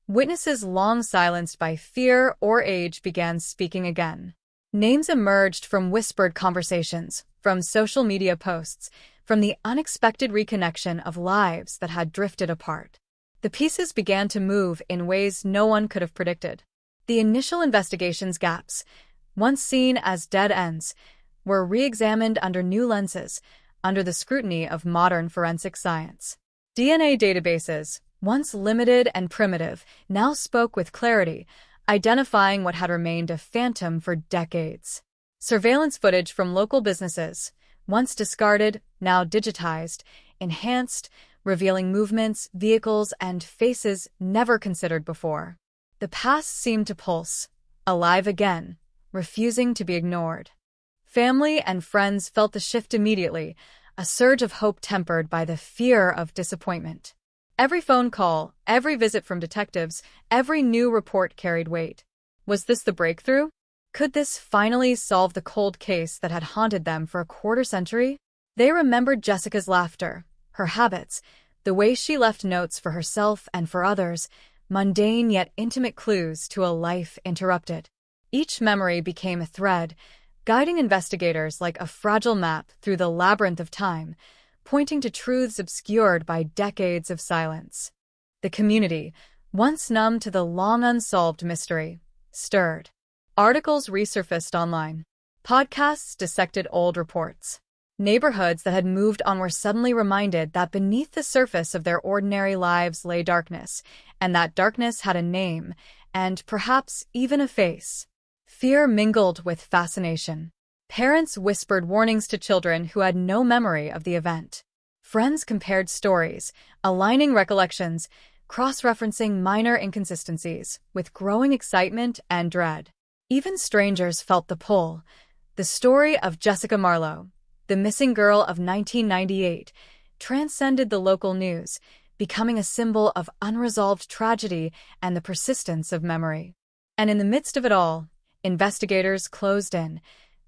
Witnesses long silenced by fear or age began speaking again. Names emerged from whispered conversations, from social media posts, from the unexpected reconnection of lives that had drifted apart. The pieces began to move in ways no one could have predicted. The initial investigation's gaps, once seen as dead ends, were re-examined under new lenses, under the scrutiny of modern forensic science. DNA databases, once limited and primitive, now spoke with clarity, identifying what had remained a phantom for decades. Surveillance footage from local businesses, once discarded, now digitized, enhanced, revealing movements, vehicles, and faces never considered before. The past seemed to pulse, alive again, refusing to be ignored. Family and friends felt the shift immediately, a surge of hope tempered by the fear of disappointment. Every phone call, every visit from detectives, every new report carried weight. Was this the breakthrough? Could this finally solve the cold case that had haunted them for a quarter-century? They remembered Jessica's laughter, her habits, the way she left notes for herself and for others, mundane yet intimate clues to a life interrupted. Each memory became a thread, guiding investigators like a fragile map through the labyrinth of time, pointing to truths obscured by decades of silence. The community, once numb to the long unsolved mystery, stirred. Articles resurfaced online. Podcasts dissected old reports. Neighborhoods that had moved on were suddenly reminded that beneath the surface of their ordinary lives lay darkness, and that darkness had a name, and perhaps even a face. Fear mingled with fascination. Parents whispered warnings to children who had no memory of the event. Friends compared stories, aligning recollections, cross-referencing minor inconsistencies, with growing excitement and dread. Even strangers felt the pull. The story of Jessica Marlowe, the missing girl of 1998, transcended the local news, becoming a symbol of unresolved tragedy and the persistence of memory. And in the midst of it all, investigators closed in,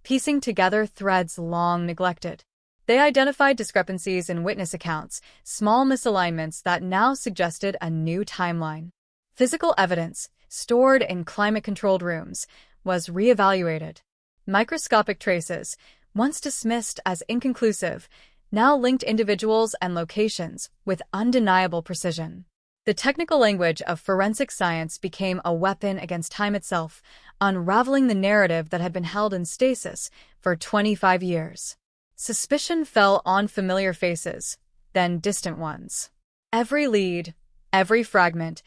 piecing together threads long neglected. They identified discrepancies in witness accounts, small misalignments that now suggested a new timeline. Physical evidence, stored in climate-controlled rooms, was reevaluated. Microscopic traces, once dismissed as inconclusive, now linked individuals and locations with undeniable precision. The technical language of forensic science became a weapon against time itself, unraveling the narrative that had been held in stasis for 25 years. Suspicion fell on familiar faces, then distant ones. Every lead, every fragment,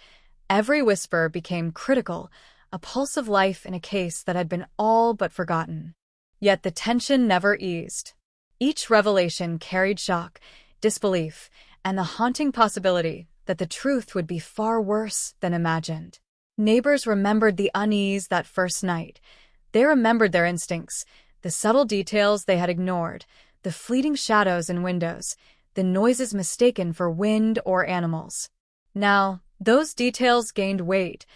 every whisper became critical, a pulse of life in a case that had been all but forgotten. Yet the tension never eased. Each revelation carried shock, disbelief, and the haunting possibility that the truth would be far worse than imagined. Neighbors remembered the unease that first night. They remembered their instincts, the subtle details they had ignored, the fleeting shadows in windows, the noises mistaken for wind or animals. Now, those details gained weight,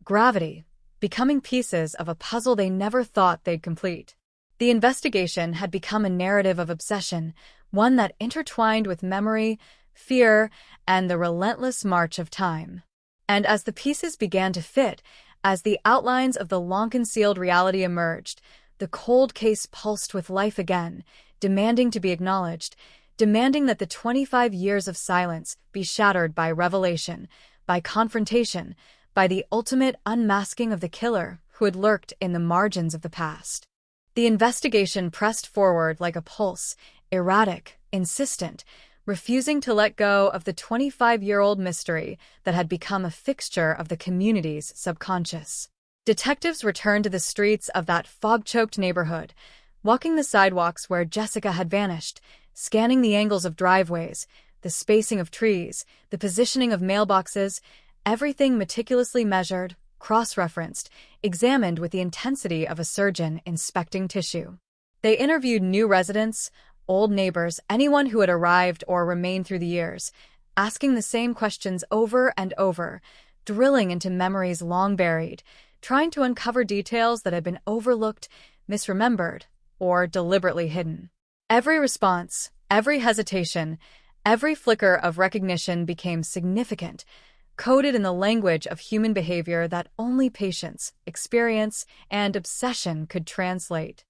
gravity, becoming pieces of a puzzle they never thought they'd complete. The investigation had become a narrative of obsession, one that intertwined with memory, fear, and the relentless march of time. And as the pieces began to fit, as the outlines of the long-concealed reality emerged, the cold case pulsed with life again, demanding to be acknowledged, demanding that the 25 years of silence be shattered by revelation, by confrontation, by the ultimate unmasking of the killer who had lurked in the margins of the past. The investigation pressed forward like a pulse, erratic, insistent, refusing to let go of the 25-year-old mystery that had become a fixture of the community's subconscious. Detectives returned to the streets of that fog-choked neighborhood, walking the sidewalks where Jessica had vanished, scanning the angles of driveways, the spacing of trees, the positioning of mailboxes, everything meticulously measured, cross-referenced, examined with the intensity of a surgeon inspecting tissue. They interviewed new residents, old neighbors, anyone who had arrived or remained through the years, asking the same questions over and over, drilling into memories long buried, trying to uncover details that had been overlooked, misremembered, or deliberately hidden. Every response, every hesitation, every flicker of recognition became significant, coded in the language of human behavior that only patience, experience, and obsession could translate.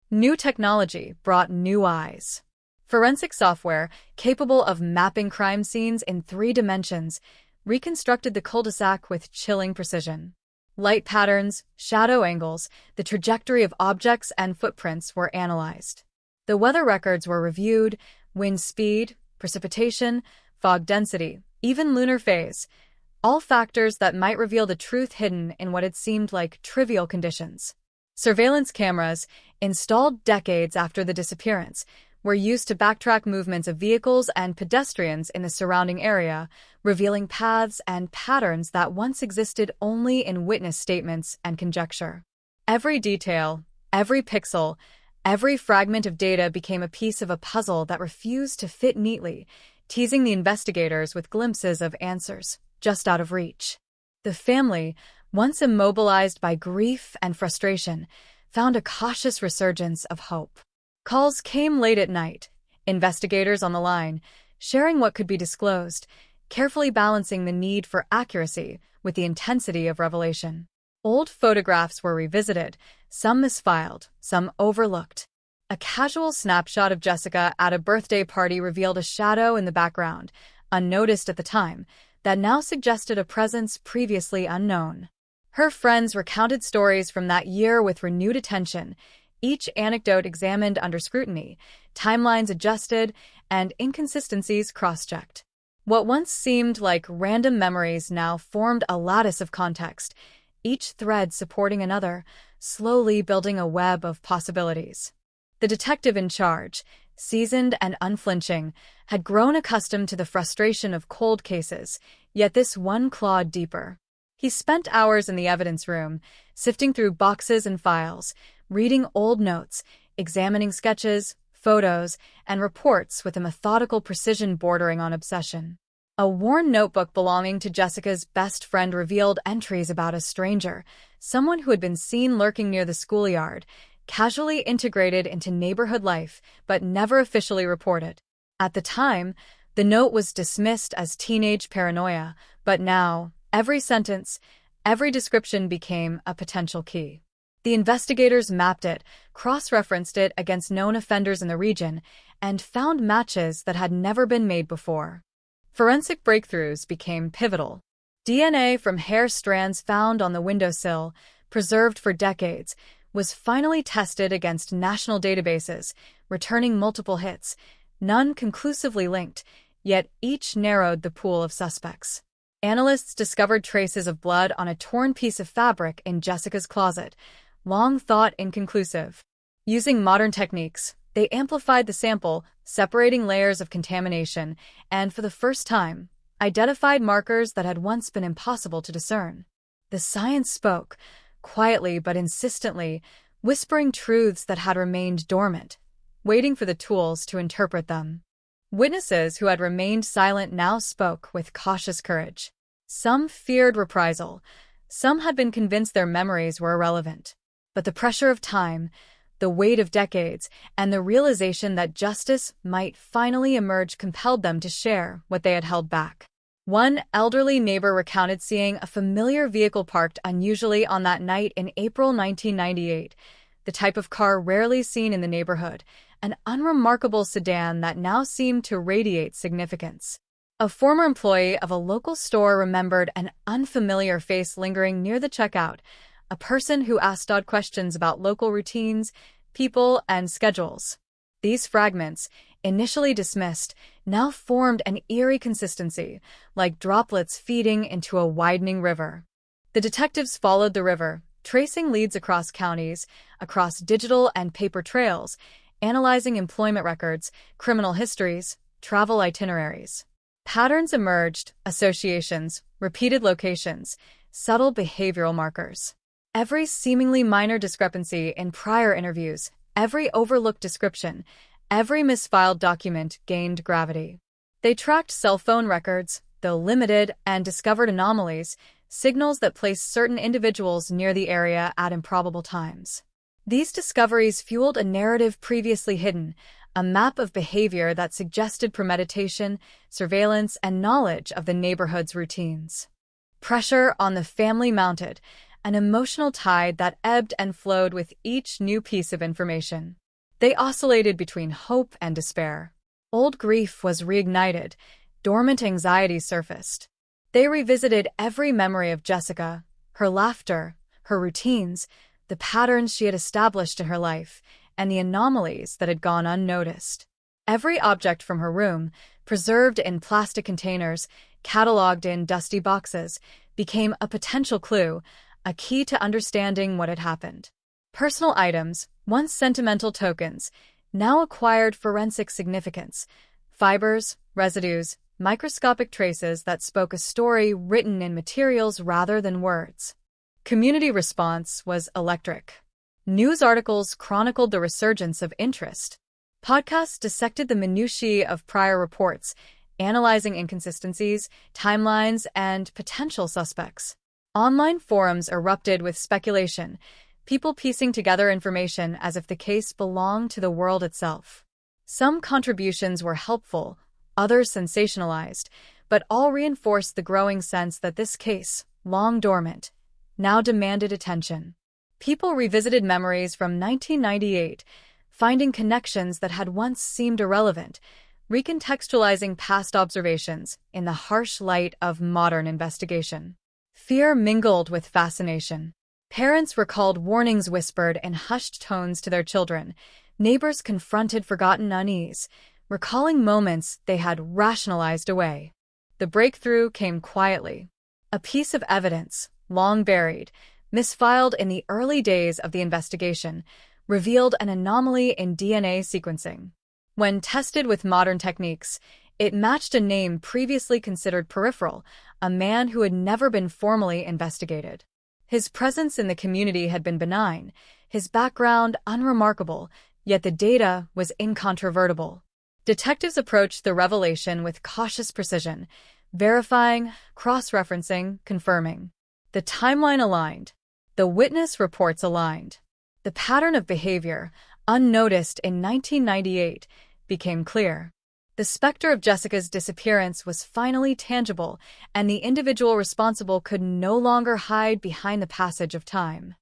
New technology brought new eyes. Forensic software, capable of mapping crime scenes in 3 dimensions, reconstructed the cul-de-sac with chilling precision. Light patterns, shadow angles, the trajectory of objects and footprints were analyzed. The weather records were reviewed, wind speed, precipitation, fog density, even lunar phase, all factors that might reveal the truth hidden in what had seemed like trivial conditions. Surveillance cameras, installed decades after the disappearance, were used to backtrack movements of vehicles and pedestrians in the surrounding area, revealing paths and patterns that once existed only in witness statements and conjecture. Every detail, every pixel, every fragment of data became a piece of a puzzle that refused to fit neatly, teasing the investigators with glimpses of answers just out of reach. The family, once immobilized by grief and frustration, found a cautious resurgence of hope. Calls came late at night, investigators on the line, sharing what could be disclosed, carefully balancing the need for accuracy with the intensity of revelation. Old photographs were revisited, some misfiled, some overlooked. A casual snapshot of Jessica at a birthday party revealed a shadow in the background, unnoticed at the time, that now suggested a presence previously unknown. Her friends recounted stories from that year with renewed attention, each anecdote examined under scrutiny, timelines adjusted, and inconsistencies cross-checked. What once seemed like random memories now formed a lattice of context, each thread supporting another, slowly building a web of possibilities. The detective in charge, seasoned and unflinching, had grown accustomed to the frustration of cold cases, yet this one clawed deeper. He spent hours in the evidence room, sifting through boxes and files, reading old notes, examining sketches, photos, and reports with a methodical precision bordering on obsession. A worn notebook belonging to Jessica's best friend revealed entries about a stranger, someone who had been seen lurking near the schoolyard, casually integrated into neighborhood life but never officially reported. At the time, the note was dismissed as teenage paranoia, but now, every sentence, every description became a potential key. The investigators mapped it, cross-referenced it against known offenders in the region, and found matches that had never been made before. Forensic breakthroughs became pivotal. DNA from hair strands found on the windowsill, preserved for decades, was finally tested against national databases, returning multiple hits, none conclusively linked, yet each narrowed the pool of suspects. Analysts discovered traces of blood on a torn piece of fabric in Jessica's closet, long thought inconclusive. Using modern techniques, they amplified the sample, separating layers of contamination, and for the first time, identified markers that had once been impossible to discern. The science spoke, quietly but insistently, whispering truths that had remained dormant, waiting for the tools to interpret them. Witnesses who had remained silent now spoke with cautious courage. Some feared reprisal, some had been convinced their memories were irrelevant. But the pressure of time, The weight of decades and the realization that justice might finally emerge compelled them to share what they had held back. One elderly neighbor recounted seeing a familiar vehicle parked unusually on that night in April 1998, the type of car rarely seen in the neighborhood, an unremarkable sedan that now seemed to radiate significance. A former employee of a local store remembered an unfamiliar face lingering near the checkout, a person who asked odd questions about local routines, people, and schedules. These fragments, initially dismissed, now formed an eerie consistency, like droplets feeding into a widening river. The detectives followed the river, tracing leads across counties, across digital and paper trails, analyzing employment records, criminal histories, travel itineraries. Patterns emerged, associations, repeated locations, subtle behavioral markers. Every seemingly minor discrepancy in prior interviews, every overlooked description, every misfiled document gained gravity. They tracked cell phone records, though limited, and discovered anomalies, signals that placed certain individuals near the area at improbable times. These discoveries fueled a narrative previously hidden, a map of behavior that suggested premeditation, surveillance, and knowledge of the neighborhood's routines. Pressure on the family mounted, an emotional tide that ebbed and flowed with each new piece of information. They oscillated between hope and despair. Old grief was reignited, dormant anxiety surfaced. They revisited every memory of Jessica, her laughter, her routines, the patterns she had established in her life, and the anomalies that had gone unnoticed. Every object from her room, preserved in plastic containers, cataloged in dusty boxes, became a potential clue, a key to understanding what had happened. Personal items, once sentimental tokens, now acquired forensic significance. Fibers, residues, microscopic traces that spoke a story written in materials rather than words. Community response was electric. News articles chronicled the resurgence of interest. Podcasts dissected the minutiae of prior reports, analyzing inconsistencies, timelines, and potential suspects. Online forums erupted with speculation, people piecing together information as if the case belonged to the world itself. Some contributions were helpful, others sensationalized, but all reinforced the growing sense that this case, long dormant, now demanded attention. People revisited memories from 1998, finding connections that had once seemed irrelevant, recontextualizing past observations in the harsh light of modern investigation. Fear mingled with fascination. Parents recalled warnings whispered in hushed tones to their children. Neighbors confronted forgotten unease, recalling moments they had rationalized away. The breakthrough came quietly. A piece of evidence, long buried, misfiled in the early days of the investigation, revealed an anomaly in DNA sequencing. When tested with modern techniques, it matched a name previously considered peripheral, a man who had never been formally investigated. His presence in the community had been benign, his background unremarkable, yet the data was incontrovertible. Detectives approached the revelation with cautious precision, verifying, cross-referencing, confirming. The timeline aligned. The witness reports aligned. The pattern of behavior, unnoticed in 1998, became clear. The specter of Jessica's disappearance was finally tangible, and the individual responsible could no longer hide behind the passage of time.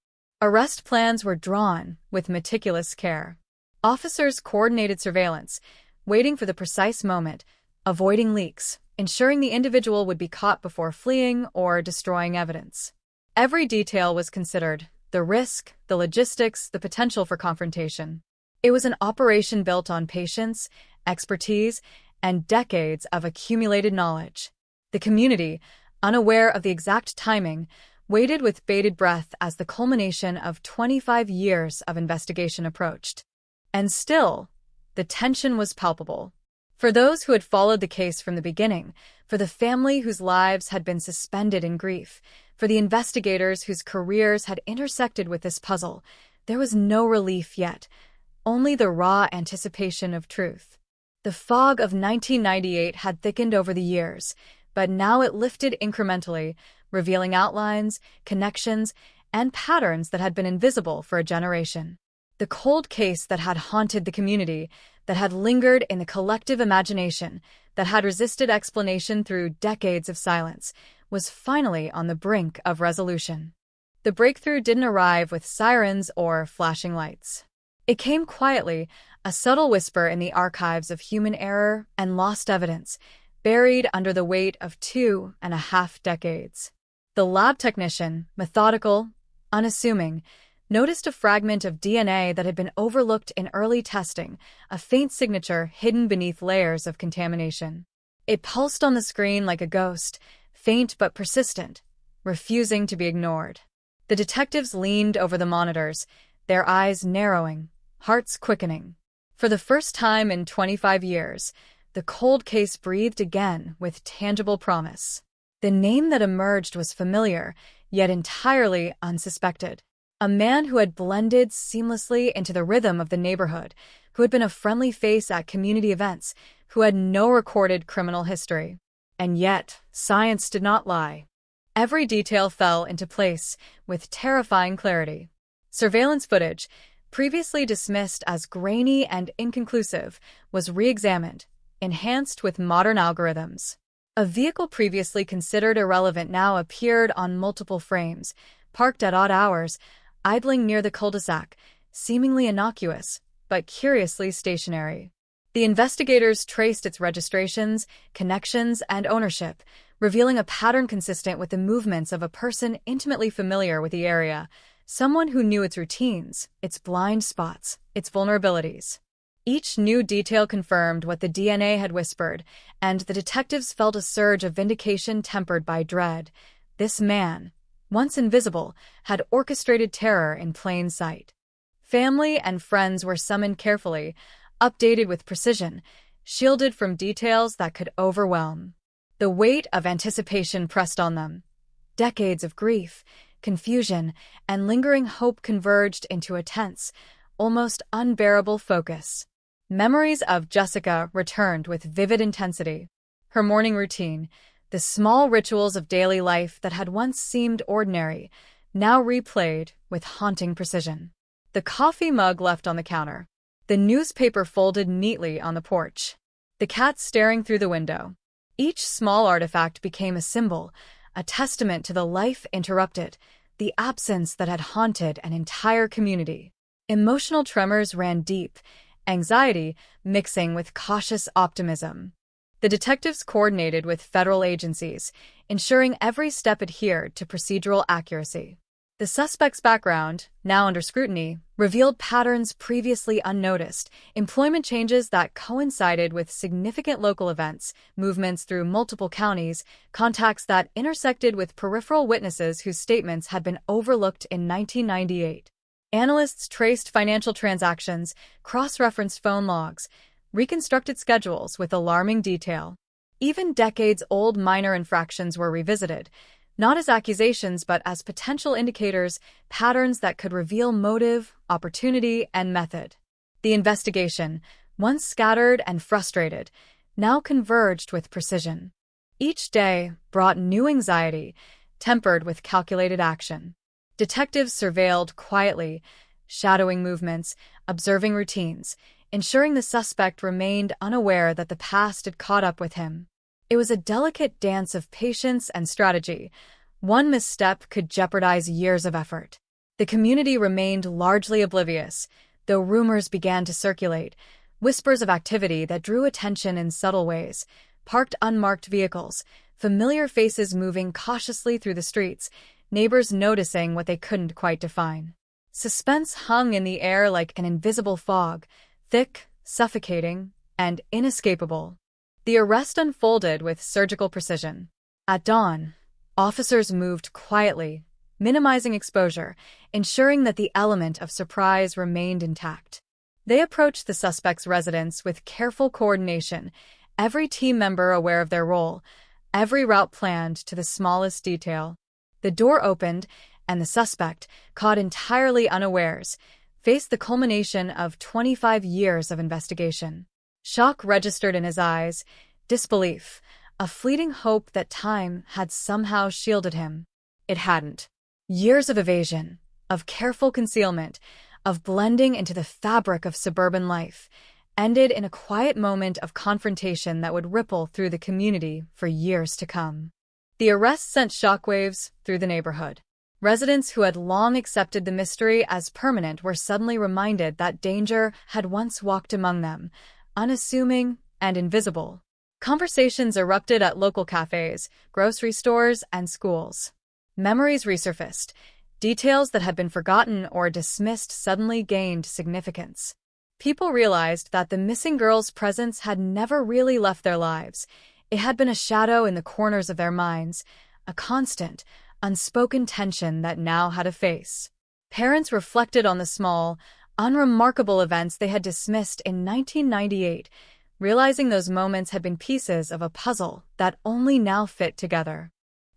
Arrest plans were drawn with meticulous care. Officers coordinated surveillance, waiting for the precise moment, avoiding leaks, ensuring the individual would be caught before fleeing or destroying evidence. Every detail was considered, the risk, the logistics, the potential for confrontation. It was an operation built on patience, expertise, and decades of accumulated knowledge. The community, unaware of the exact timing, waited with bated breath as the culmination of 25 years of investigation approached. And still, the tension was palpable. For those who had followed the case from the beginning, for the family whose lives had been suspended in grief, for the investigators whose careers had intersected with this puzzle, there was no relief yet, only the raw anticipation of truth. The fog of 1998 had thickened over the years, but now it lifted incrementally, revealing outlines, connections, and patterns that had been invisible for a generation. The cold case that had haunted the community, that had lingered in the collective imagination, that had resisted explanation through decades of silence, was finally on the brink of resolution. The breakthrough didn't arrive with sirens or flashing lights. It came quietly, a subtle whisper in the archives of human error and lost evidence, buried under the weight of 2.5 decades. The lab technician, methodical, unassuming, noticed a fragment of DNA that had been overlooked in early testing, a faint signature hidden beneath layers of contamination. It pulsed on the screen like a ghost, faint but persistent, refusing to be ignored. The detectives leaned over the monitors, their eyes narrowing, hearts quickening. For the first time in 25 years, the cold case breathed again with tangible promise. The name that emerged was familiar, yet entirely unsuspected. A man who had blended seamlessly into the rhythm of the neighborhood, who had been a friendly face at community events, who had no recorded criminal history. And yet, science did not lie. Every detail fell into place with terrifying clarity. Surveillance footage, previously dismissed as grainy and inconclusive, was re-examined, enhanced with modern algorithms. A vehicle previously considered irrelevant now appeared on multiple frames, parked at odd hours, idling near the cul-de-sac, seemingly innocuous, but curiously stationary. The investigators traced its registrations, connections, and ownership, revealing a pattern consistent with the movements of a person intimately familiar with the area, someone who knew its routines, its blind spots, its vulnerabilities. Each new detail confirmed what the DNA had whispered, and the detectives felt a surge of vindication tempered by dread. This man, once invisible, had orchestrated terror in plain sight. Family and friends were summoned carefully, updated with precision, shielded from details that could overwhelm. The weight of anticipation pressed on them. Decades of grief, confusion, and lingering hope converged into a tense, almost unbearable focus. Memories of Jessica returned with vivid intensity. Her morning routine, the small rituals of daily life that had once seemed ordinary, now replayed with haunting precision. The coffee mug left on the counter. The newspaper folded neatly on the porch. The cat staring through the window. Each small artifact became a symbol, a testament to the life interrupted, the absence that had haunted an entire community. Emotional tremors ran deep, anxiety mixing with cautious optimism. The detectives coordinated with federal agencies, ensuring every step adhered to procedural accuracy. The suspect's background, now under scrutiny, revealed patterns previously unnoticed, employment changes that coincided with significant local events, movements through multiple counties, contacts that intersected with peripheral witnesses whose statements had been overlooked in 1998. Analysts traced financial transactions, cross-referenced phone logs, reconstructed schedules with alarming detail. Even decades-old minor infractions were revisited, not as accusations but as potential indicators, patterns that could reveal motive, opportunity, and method. The investigation, once scattered and frustrated, now converged with precision. Each day brought new anxiety, tempered with calculated action. Detectives surveilled quietly, shadowing movements, observing routines, ensuring the suspect remained unaware that the past had caught up with him. It was a delicate dance of patience and strategy. One misstep could jeopardize years of effort. The community remained largely oblivious, though rumors began to circulate, whispers of activity that drew attention in subtle ways, parked unmarked vehicles, familiar faces moving cautiously through the streets, neighbors noticing what they couldn't quite define. Suspense hung in the air like an invisible fog, thick, suffocating, and inescapable. The arrest unfolded with surgical precision. At dawn, officers moved quietly, minimizing exposure, ensuring that the element of surprise remained intact. They approached the suspect's residence with careful coordination, every team member aware of their role, every route planned to the smallest detail. The door opened, and the suspect, caught entirely unawares, faced the culmination of 25 years of investigation. Shock registered in his eyes, disbelief, a fleeting hope that time had somehow shielded him. It hadn't. Years of evasion, of careful concealment, of blending into the fabric of suburban life, ended in a quiet moment of confrontation that would ripple through the community for years to come. The arrest sent shockwaves through the neighborhood. Residents who had long accepted the mystery as permanent were suddenly reminded that danger had once walked among them, unassuming and invisible. Conversations erupted at local cafes, grocery stores, and schools. Memories resurfaced. Details that had been forgotten or dismissed suddenly gained significance. People realized that the missing girl's presence had never really left their lives. It had been a shadow in the corners of their minds, a constant, unspoken tension that now had a face. Parents reflected on the small, unremarkable events they had dismissed in 1998, realizing those moments had been pieces of a puzzle that only now fit together.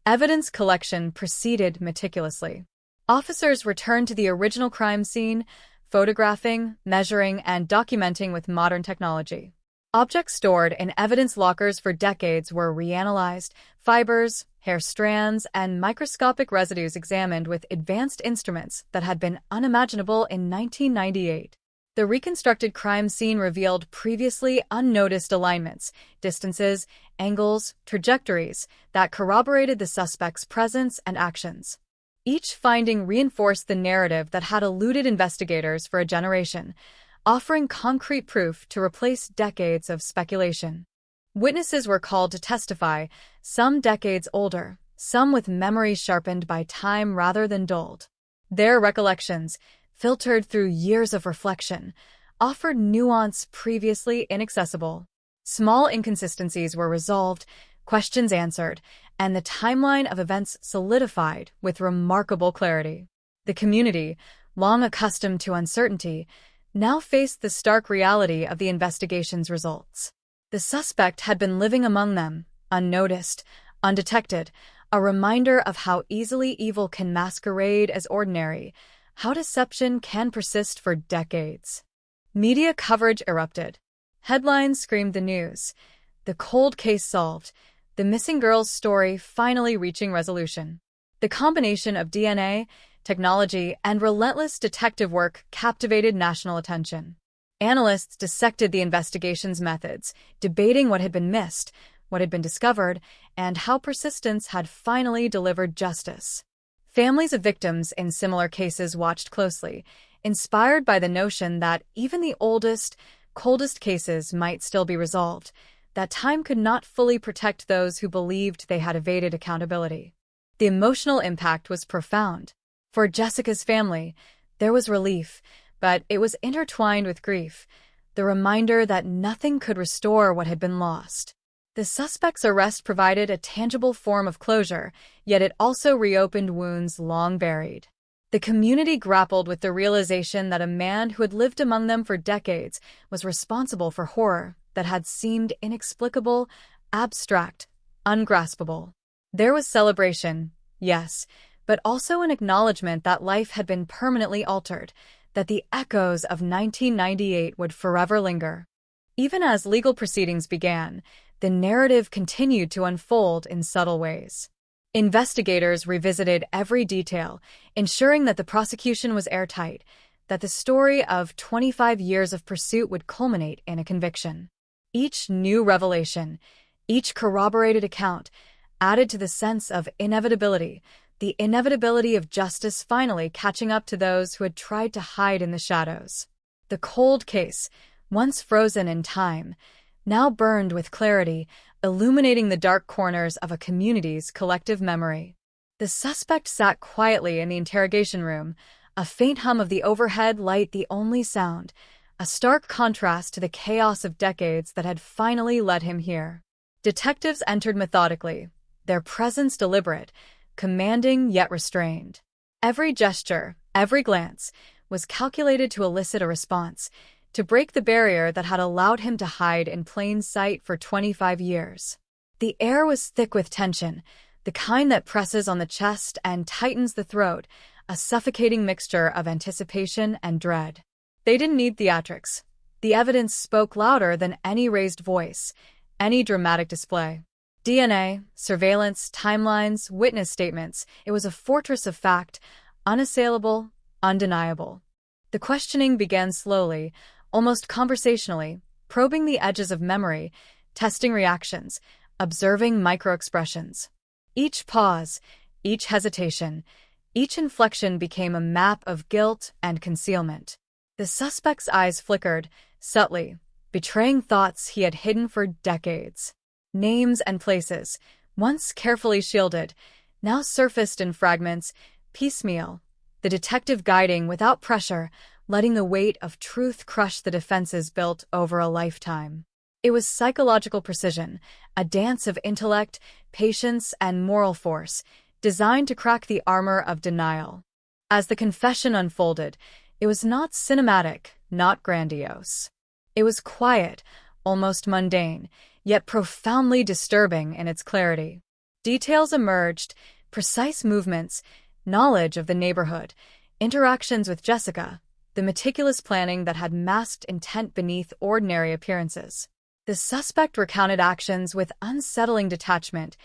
Evidence collection proceeded meticulously. Officers returned to the original crime scene, photographing, measuring, and documenting with modern technology. Objects stored in evidence lockers for decades were reanalyzed, fibers, hair strands, and microscopic residues examined with advanced instruments that had been unimaginable in 1998. The reconstructed crime scene revealed previously unnoticed alignments, distances, angles, trajectories that corroborated the suspect's presence and actions. Each finding reinforced the narrative that had eluded investigators for a generation, offering concrete proof to replace decades of speculation. Witnesses were called to testify, some decades older, some with memories sharpened by time rather than dulled. Their recollections, filtered through years of reflection, offered nuance previously inaccessible. Small inconsistencies were resolved, questions answered, and the timeline of events solidified with remarkable clarity. The community, long accustomed to uncertainty, now faced the stark reality of the investigation's results. The suspect had been living among them, unnoticed, undetected, a reminder of how easily evil can masquerade as ordinary, how deception can persist for decades. Media coverage erupted. Headlines screamed the news. The cold case solved, the missing girl's story finally reaching resolution. The combination of DNA, technology, and relentless detective work captivated national attention. Analysts dissected the investigation's methods, debating what had been missed, what had been discovered, and how persistence had finally delivered justice. Families of victims in similar cases watched closely, inspired by the notion that even the oldest, coldest cases might still be resolved, that time could not fully protect those who believed they had evaded accountability. The emotional impact was profound. For Jessica's family, there was relief, but it was intertwined with grief, the reminder that nothing could restore what had been lost. The suspect's arrest provided a tangible form of closure, yet it also reopened wounds long buried. The community grappled with the realization that a man who had lived among them for decades was responsible for horror that had seemed inexplicable, abstract, ungraspable. There was celebration, yes, but also an acknowledgement that life had been permanently altered, that the echoes of 1998 would forever linger. Even as legal proceedings began, the narrative continued to unfold in subtle ways. Investigators revisited every detail, ensuring that the prosecution was airtight, that the story of 25 years of pursuit would culminate in a conviction. Each new revelation, each corroborated account, added to the sense of inevitability, the inevitability of justice finally catching up to those who had tried to hide in the shadows. The cold case, once frozen in time, now burned with clarity, illuminating the dark corners of a community's collective memory. The suspect sat quietly in the interrogation room, a faint hum of the overhead light the only sound, a stark contrast to the chaos of decades that had finally led him here. Detectives entered methodically, their presence deliberate, commanding yet restrained. Every gesture, every glance, was calculated to elicit a response, to break the barrier that had allowed him to hide in plain sight for 25 years. The air was thick with tension, the kind that presses on the chest and tightens the throat, a suffocating mixture of anticipation and dread. They didn't need theatrics. The evidence spoke louder than any raised voice, any dramatic display. DNA, surveillance, timelines, witness statements, it was a fortress of fact, unassailable, undeniable. The questioning began slowly, almost conversationally, probing the edges of memory, testing reactions, observing microexpressions. Each pause, each hesitation, each inflection became a map of guilt and concealment. The suspect's eyes flickered, subtly, betraying thoughts he had hidden for decades. Names and places, once carefully shielded, now surfaced in fragments, piecemeal, the detective guiding without pressure, letting the weight of truth crush the defenses built over a lifetime. It was psychological precision, a dance of intellect, patience, and moral force, designed to crack the armor of denial. As the confession unfolded, it was not cinematic, not grandiose. It was quiet, almost mundane, yet profoundly disturbing in its clarity. Details emerged, precise movements, knowledge of the neighborhood, interactions with Jessica, the meticulous planning that had masked intent beneath ordinary appearances. The suspect recounted actions with unsettling detachment,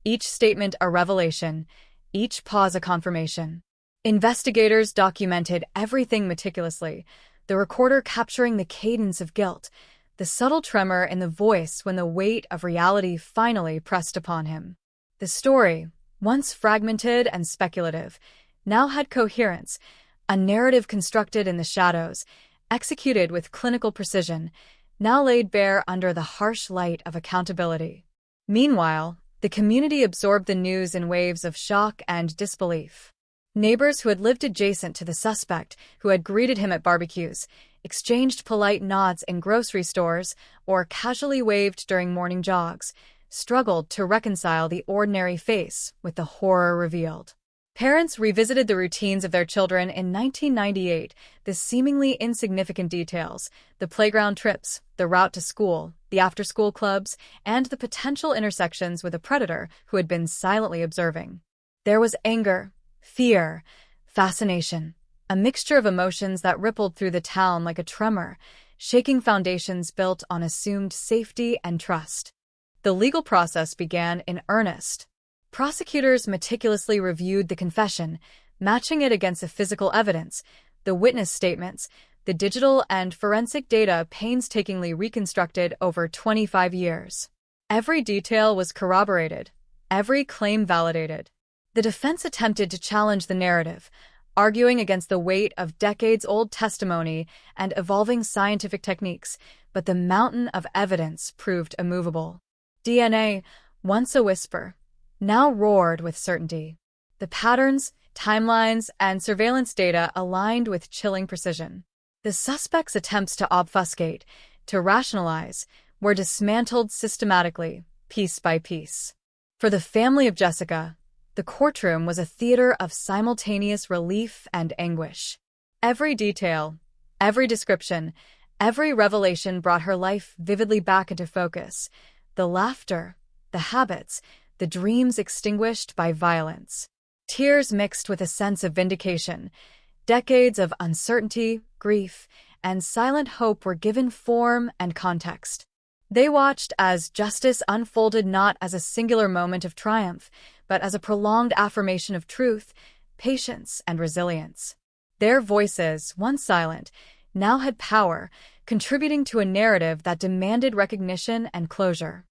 each statement a revelation, each pause a confirmation. Investigators documented everything meticulously, the recorder capturing the cadence of guilt, the subtle tremor in the voice when the weight of reality finally pressed upon him. The story, once fragmented and speculative, now had coherence, a narrative constructed in the shadows, executed with clinical precision, now laid bare under the harsh light of accountability. Meanwhile, the community absorbed the news in waves of shock and disbelief. Neighbors who had lived adjacent to the suspect, who had greeted him at barbecues, exchanged polite nods in grocery stores, or casually waved during morning jogs, struggled to reconcile the ordinary face with the horror revealed. Parents revisited the routines of their children in 1998, the seemingly insignificant details, the playground trips, the route to school, the after-school clubs, and the potential intersections with a predator who had been silently observing. There was anger, fear, fascination, a mixture of emotions that rippled through the town like a tremor, shaking foundations built on assumed safety and trust. The legal process began in earnest. Prosecutors meticulously reviewed the confession, matching it against the physical evidence, the witness statements, the digital and forensic data painstakingly reconstructed over 25 years. Every detail was corroborated, every claim validated. The defense attempted to challenge the narrative, arguing against the weight of decades-old testimony and evolving scientific techniques, but the mountain of evidence proved immovable. DNA, once a whisper, now roared with certainty. The patterns, timelines, and surveillance data aligned with chilling precision. The suspect's attempts to obfuscate, to rationalize, were dismantled systematically, piece by piece. For the family of Jessica, the courtroom was a theater of simultaneous relief and anguish. Every detail, every description, every revelation brought her life vividly back into focus. The laughter, the habits, the dreams extinguished by violence. Tears mixed with a sense of vindication. Decades of uncertainty, grief, and silent hope were given form and context. They watched as justice unfolded not as a singular moment of triumph, but as a prolonged affirmation of truth, patience, and resilience. Their voices, once silent, now had power, contributing to a narrative that demanded recognition and closure.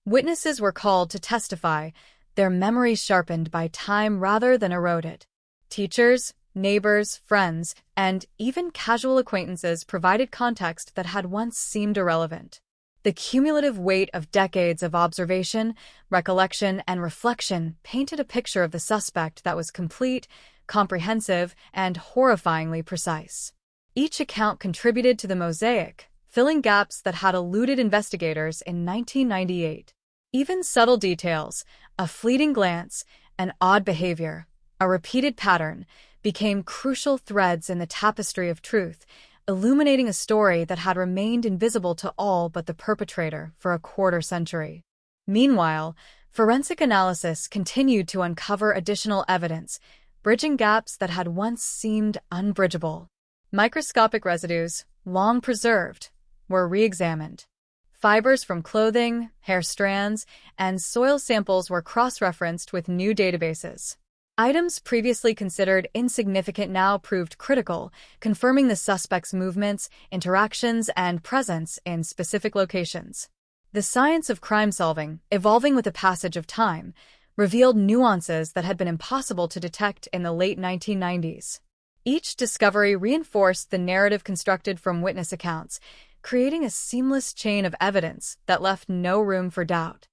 Witnesses were called to testify, their memories sharpened by time rather than eroded. Teachers, neighbors, friends, and even casual acquaintances provided context that had once seemed irrelevant. The cumulative weight of decades of observation, recollection, and reflection painted a picture of the suspect that was complete, comprehensive, and horrifyingly precise. Each account contributed to the mosaic, filling gaps that had eluded investigators in 1998. Even subtle details, a fleeting glance, an odd behavior, a repeated pattern, became crucial threads in the tapestry of truth, illuminating a story that had remained invisible to all but the perpetrator for a quarter-century. Meanwhile, forensic analysis continued to uncover additional evidence, bridging gaps that had once seemed unbridgeable. Microscopic residues, long preserved, were re-examined. Fibers from clothing, hair strands, and soil samples were cross-referenced with new databases. Items previously considered insignificant now proved critical, confirming the suspect's movements, interactions, and presence in specific locations. The science of crime solving, evolving with the passage of time, revealed nuances that had been impossible to detect in the late 1990s. Each discovery reinforced the narrative constructed from witness accounts, creating a seamless chain of evidence that left no room for doubt.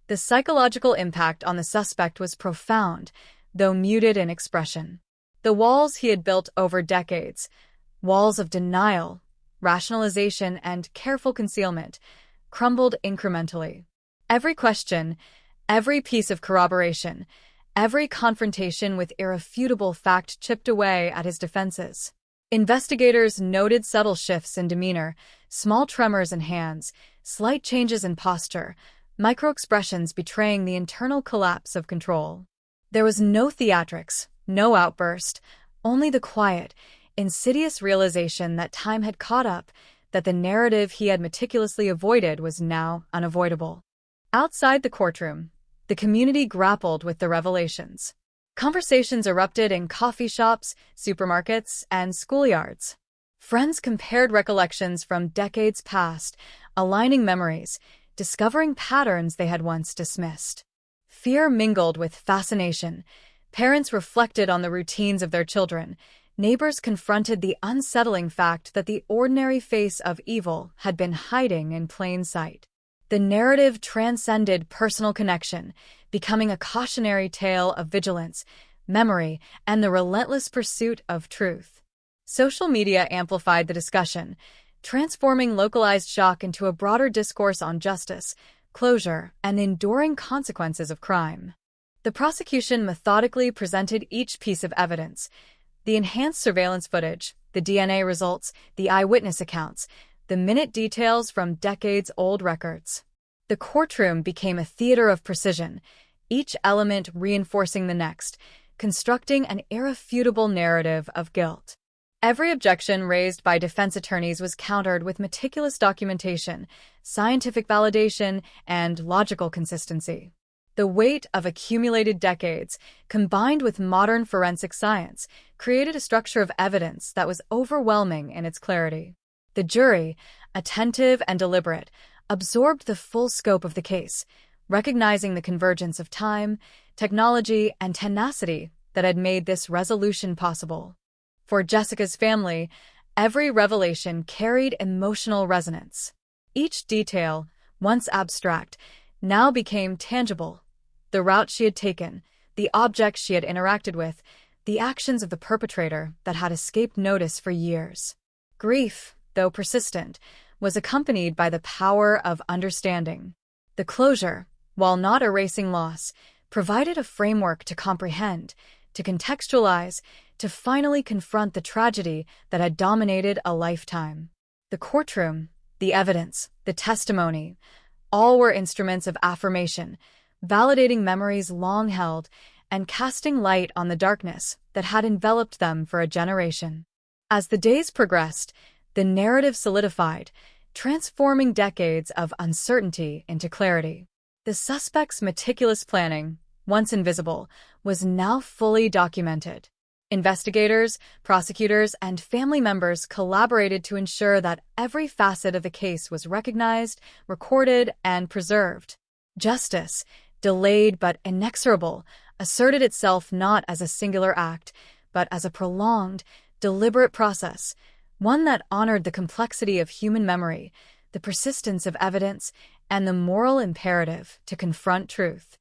The psychological impact on the suspect was profound, though muted in expression. The walls he had built over decades, walls of denial, rationalization, and careful concealment, crumbled incrementally. Every question, every piece of corroboration, every confrontation with irrefutable fact chipped away at his defenses. Investigators noted subtle shifts in demeanor, small tremors in hands, slight changes in posture, micro-expressions betraying the internal collapse of control. There was no theatrics, no outburst, only the quiet, insidious realization that time had caught up, that the narrative he had meticulously avoided was now unavoidable. Outside the courtroom, the community grappled with the revelations. Conversations erupted in coffee shops, supermarkets, and schoolyards. Friends compared recollections from decades past, aligning memories, discovering patterns they had once dismissed. Fear mingled with fascination. Parents reflected on the routines of their children. Neighbors confronted the unsettling fact that the ordinary face of evil had been hiding in plain sight. The narrative transcended personal connection, becoming a cautionary tale of vigilance, memory, and the relentless pursuit of truth. Social media amplified the discussion, transforming localized shock into a broader discourse on justice, closure, and the enduring consequences of crime. The prosecution methodically presented each piece of evidence: the enhanced surveillance footage, the DNA results, the eyewitness accounts, the minute details from decades-old records. The courtroom became a theater of precision, each element reinforcing the next, constructing an irrefutable narrative of guilt. Every objection raised by defense attorneys was countered with meticulous documentation, scientific validation, and logical consistency. The weight of accumulated decades, combined with modern forensic science, created a structure of evidence that was overwhelming in its clarity. The jury, attentive and deliberate, absorbed the full scope of the case, recognizing the convergence of time, technology, and tenacity that had made this resolution possible. For Jessica's family, every revelation carried emotional resonance. Each detail, once abstract, now became tangible. The route she had taken, the objects she had interacted with, the actions of the perpetrator that had escaped notice for years. Grief, though persistent, was accompanied by the power of understanding. The closure, while not erasing loss, provided a framework to comprehend, to contextualize, to finally confront the tragedy that had dominated a lifetime. The courtroom, the evidence, the testimony, all were instruments of affirmation, validating memories long held and casting light on the darkness that had enveloped them for a generation. As the days progressed, the narrative solidified, transforming decades of uncertainty into clarity. The suspect's meticulous planning, once invisible, was now fully documented. Investigators, prosecutors, and family members collaborated to ensure that every facet of the case was recognized, recorded, and preserved. Justice, delayed but inexorable, asserted itself not as a singular act, but as a prolonged, deliberate process, one that honored the complexity of human memory, the persistence of evidence, and the moral imperative to confront truth.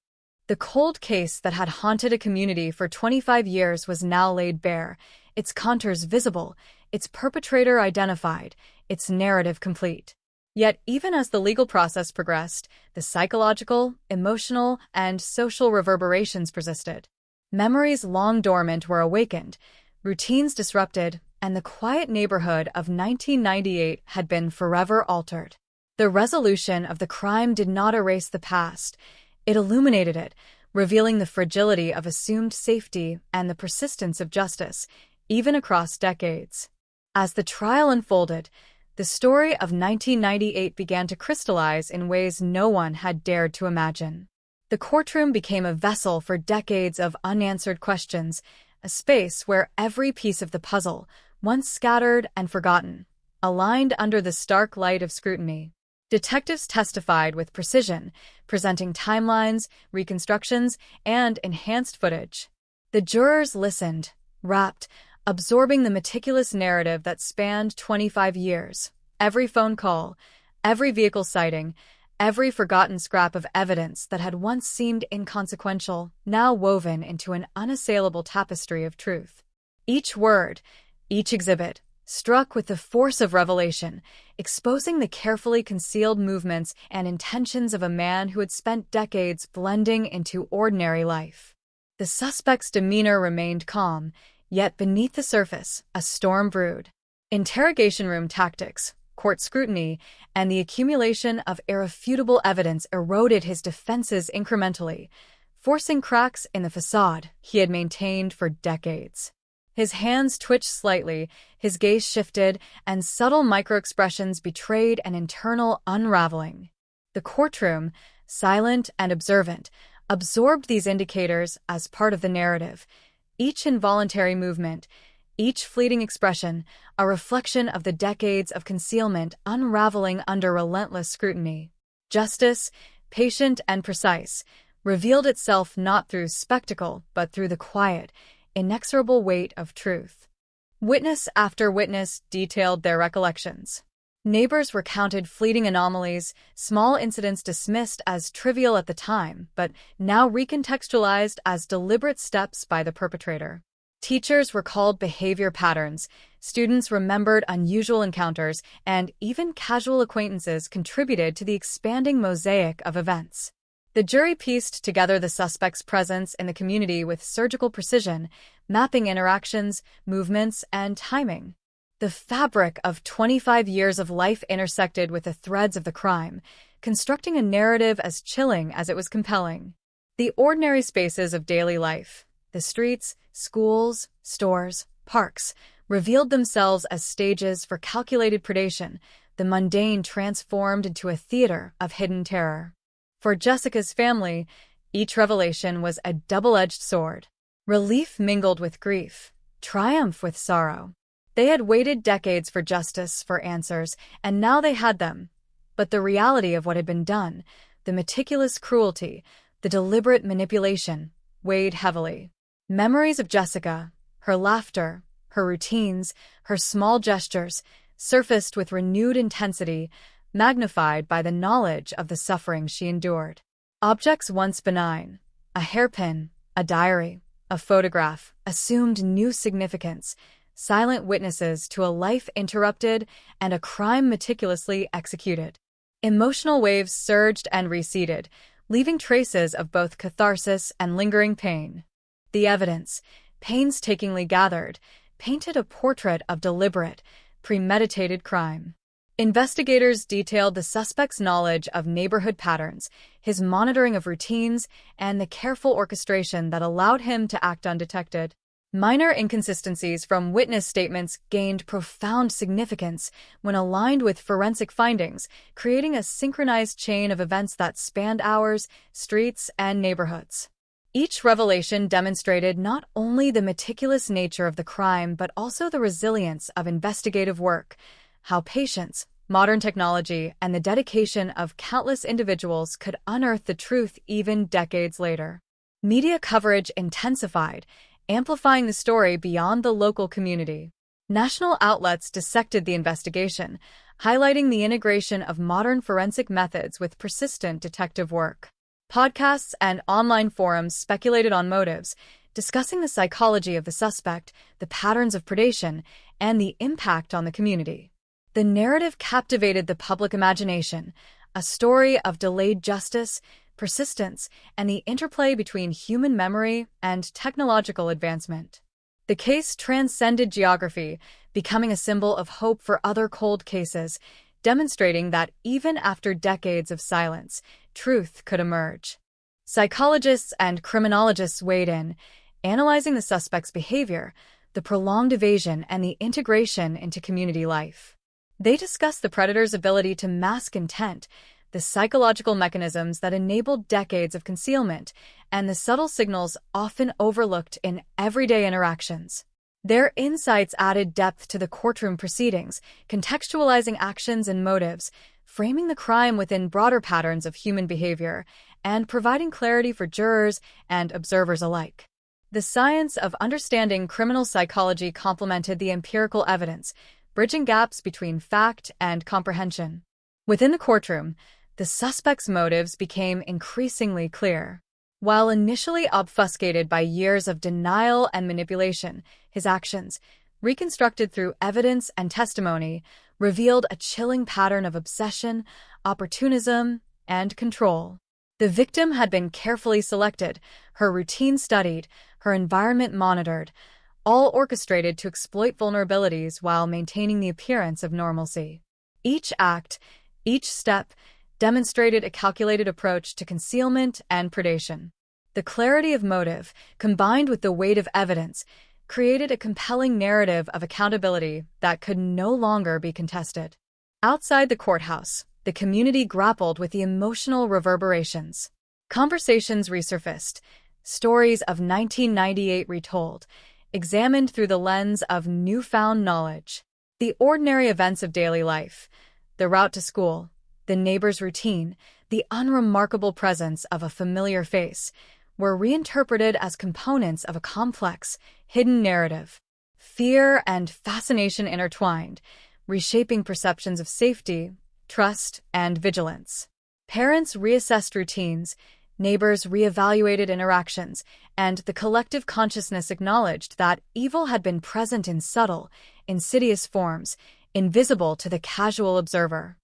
The cold case that had haunted a community for 25 years was now laid bare, its contours visible, its perpetrator identified, its narrative complete. Yet even as the legal process progressed, the psychological, emotional, and social reverberations persisted. Memories long dormant were awakened, routines disrupted, and the quiet neighborhood of 1998 had been forever altered. The resolution of the crime did not erase the past. It illuminated it, revealing the fragility of assumed safety and the persistence of justice, even across decades. As the trial unfolded, the story of 1998 began to crystallize in ways no one had dared to imagine. The courtroom became a vessel for decades of unanswered questions, a space where every piece of the puzzle, once scattered and forgotten, aligned under the stark light of scrutiny. Detectives testified with precision, presenting timelines, reconstructions, and enhanced footage. The jurors listened, rapt, absorbing the meticulous narrative that spanned 25 years. Every phone call, every vehicle sighting, every forgotten scrap of evidence that had once seemed inconsequential, now woven into an unassailable tapestry of truth. Each word, each exhibit, struck with the force of revelation, exposing the carefully concealed movements and intentions of a man who had spent decades blending into ordinary life. The suspect's demeanor remained calm, yet beneath the surface, a storm brewed. Interrogation room tactics, court scrutiny, and the accumulation of irrefutable evidence eroded his defenses incrementally, forcing cracks in the facade he had maintained for decades. His hands twitched slightly, his gaze shifted, and subtle microexpressions betrayed an internal unraveling. The courtroom, silent and observant, absorbed these indicators as part of the narrative, each involuntary movement, each fleeting expression, a reflection of the decades of concealment unraveling under relentless scrutiny. Justice, patient and precise, revealed itself not through spectacle but through the quiet, inexorable weight of truth. Witness after witness detailed their recollections. Neighbors recounted fleeting anomalies, small incidents dismissed as trivial at the time, but now recontextualized as deliberate steps by the perpetrator. Teachers recalled behavior patterns, students remembered unusual encounters, and even casual acquaintances contributed to the expanding mosaic of events. The jury pieced together the suspect's presence in the community with surgical precision, mapping interactions, movements, and timing. The fabric of 25 years of life intersected with the threads of the crime, constructing a narrative as chilling as it was compelling. The ordinary spaces of daily life, the streets, schools, stores, parks, revealed themselves as stages for calculated predation, the mundane transformed into a theater of hidden terror. For Jessica's family, each revelation was a double-edged sword. Relief mingled with grief, triumph with sorrow. They had waited decades for justice, for answers, and now they had them. But the reality of what had been done, the meticulous cruelty, the deliberate manipulation, weighed heavily. Memories of Jessica, her laughter, her routines, her small gestures, surfaced with renewed intensity, magnified by the knowledge of the suffering she endured. Objects once benign, a hairpin, a diary, a photograph, assumed new significance, silent witnesses to a life interrupted and a crime meticulously executed. Emotional waves surged and receded, leaving traces of both catharsis and lingering pain. The evidence, painstakingly gathered, painted a portrait of deliberate, premeditated crime. Investigators detailed the suspect's knowledge of neighborhood patterns, his monitoring of routines, and the careful orchestration that allowed him to act undetected. Minor inconsistencies from witness statements gained profound significance when aligned with forensic findings, creating a synchronized chain of events that spanned hours, streets, and neighborhoods. Each revelation demonstrated not only the meticulous nature of the crime but also the resilience of investigative work, how patience, modern technology, and the dedication of countless individuals could unearth the truth even decades later. Media coverage intensified, amplifying the story beyond the local community. National outlets dissected the investigation, highlighting the integration of modern forensic methods with persistent detective work. Podcasts and online forums speculated on motives, discussing the psychology of the suspect, the patterns of predation, and the impact on the community. The narrative captivated the public imagination, a story of delayed justice, persistence, and the interplay between human memory and technological advancement. The case transcended geography, becoming a symbol of hope for other cold cases, demonstrating that even after decades of silence, truth could emerge. Psychologists and criminologists weighed in, analyzing the suspect's behavior, the prolonged evasion, and the integration into community life. They discussed the predator's ability to mask intent, the psychological mechanisms that enabled decades of concealment, and the subtle signals often overlooked in everyday interactions. Their insights added depth to the courtroom proceedings, contextualizing actions and motives, framing the crime within broader patterns of human behavior, and providing clarity for jurors and observers alike. The science of understanding criminal psychology complemented the empirical evidence, bridging gaps between fact and comprehension. Within the courtroom, the suspect's motives became increasingly clear. While initially obfuscated by years of denial and manipulation, his actions, reconstructed through evidence and testimony, revealed a chilling pattern of obsession, opportunism, and control. The victim had been carefully selected, her routine studied, her environment monitored, all orchestrated to exploit vulnerabilities while maintaining the appearance of normalcy. Each act, each step, demonstrated a calculated approach to concealment and predation. The clarity of motive, combined with the weight of evidence, created a compelling narrative of accountability that could no longer be contested. Outside the courthouse, the community grappled with the emotional reverberations. Conversations resurfaced, stories of 1998 retold, examined through the lens of newfound knowledge. The ordinary events of daily life, the route to school, the neighbor's routine, the unremarkable presence of a familiar face, were reinterpreted as components of a complex, hidden narrative. Fear and fascination intertwined, reshaping perceptions of safety, trust, and vigilance. Parents reassessed routines, neighbors reevaluated interactions, and the collective consciousness acknowledged that evil had been present in subtle, insidious forms, invisible to the casual observer.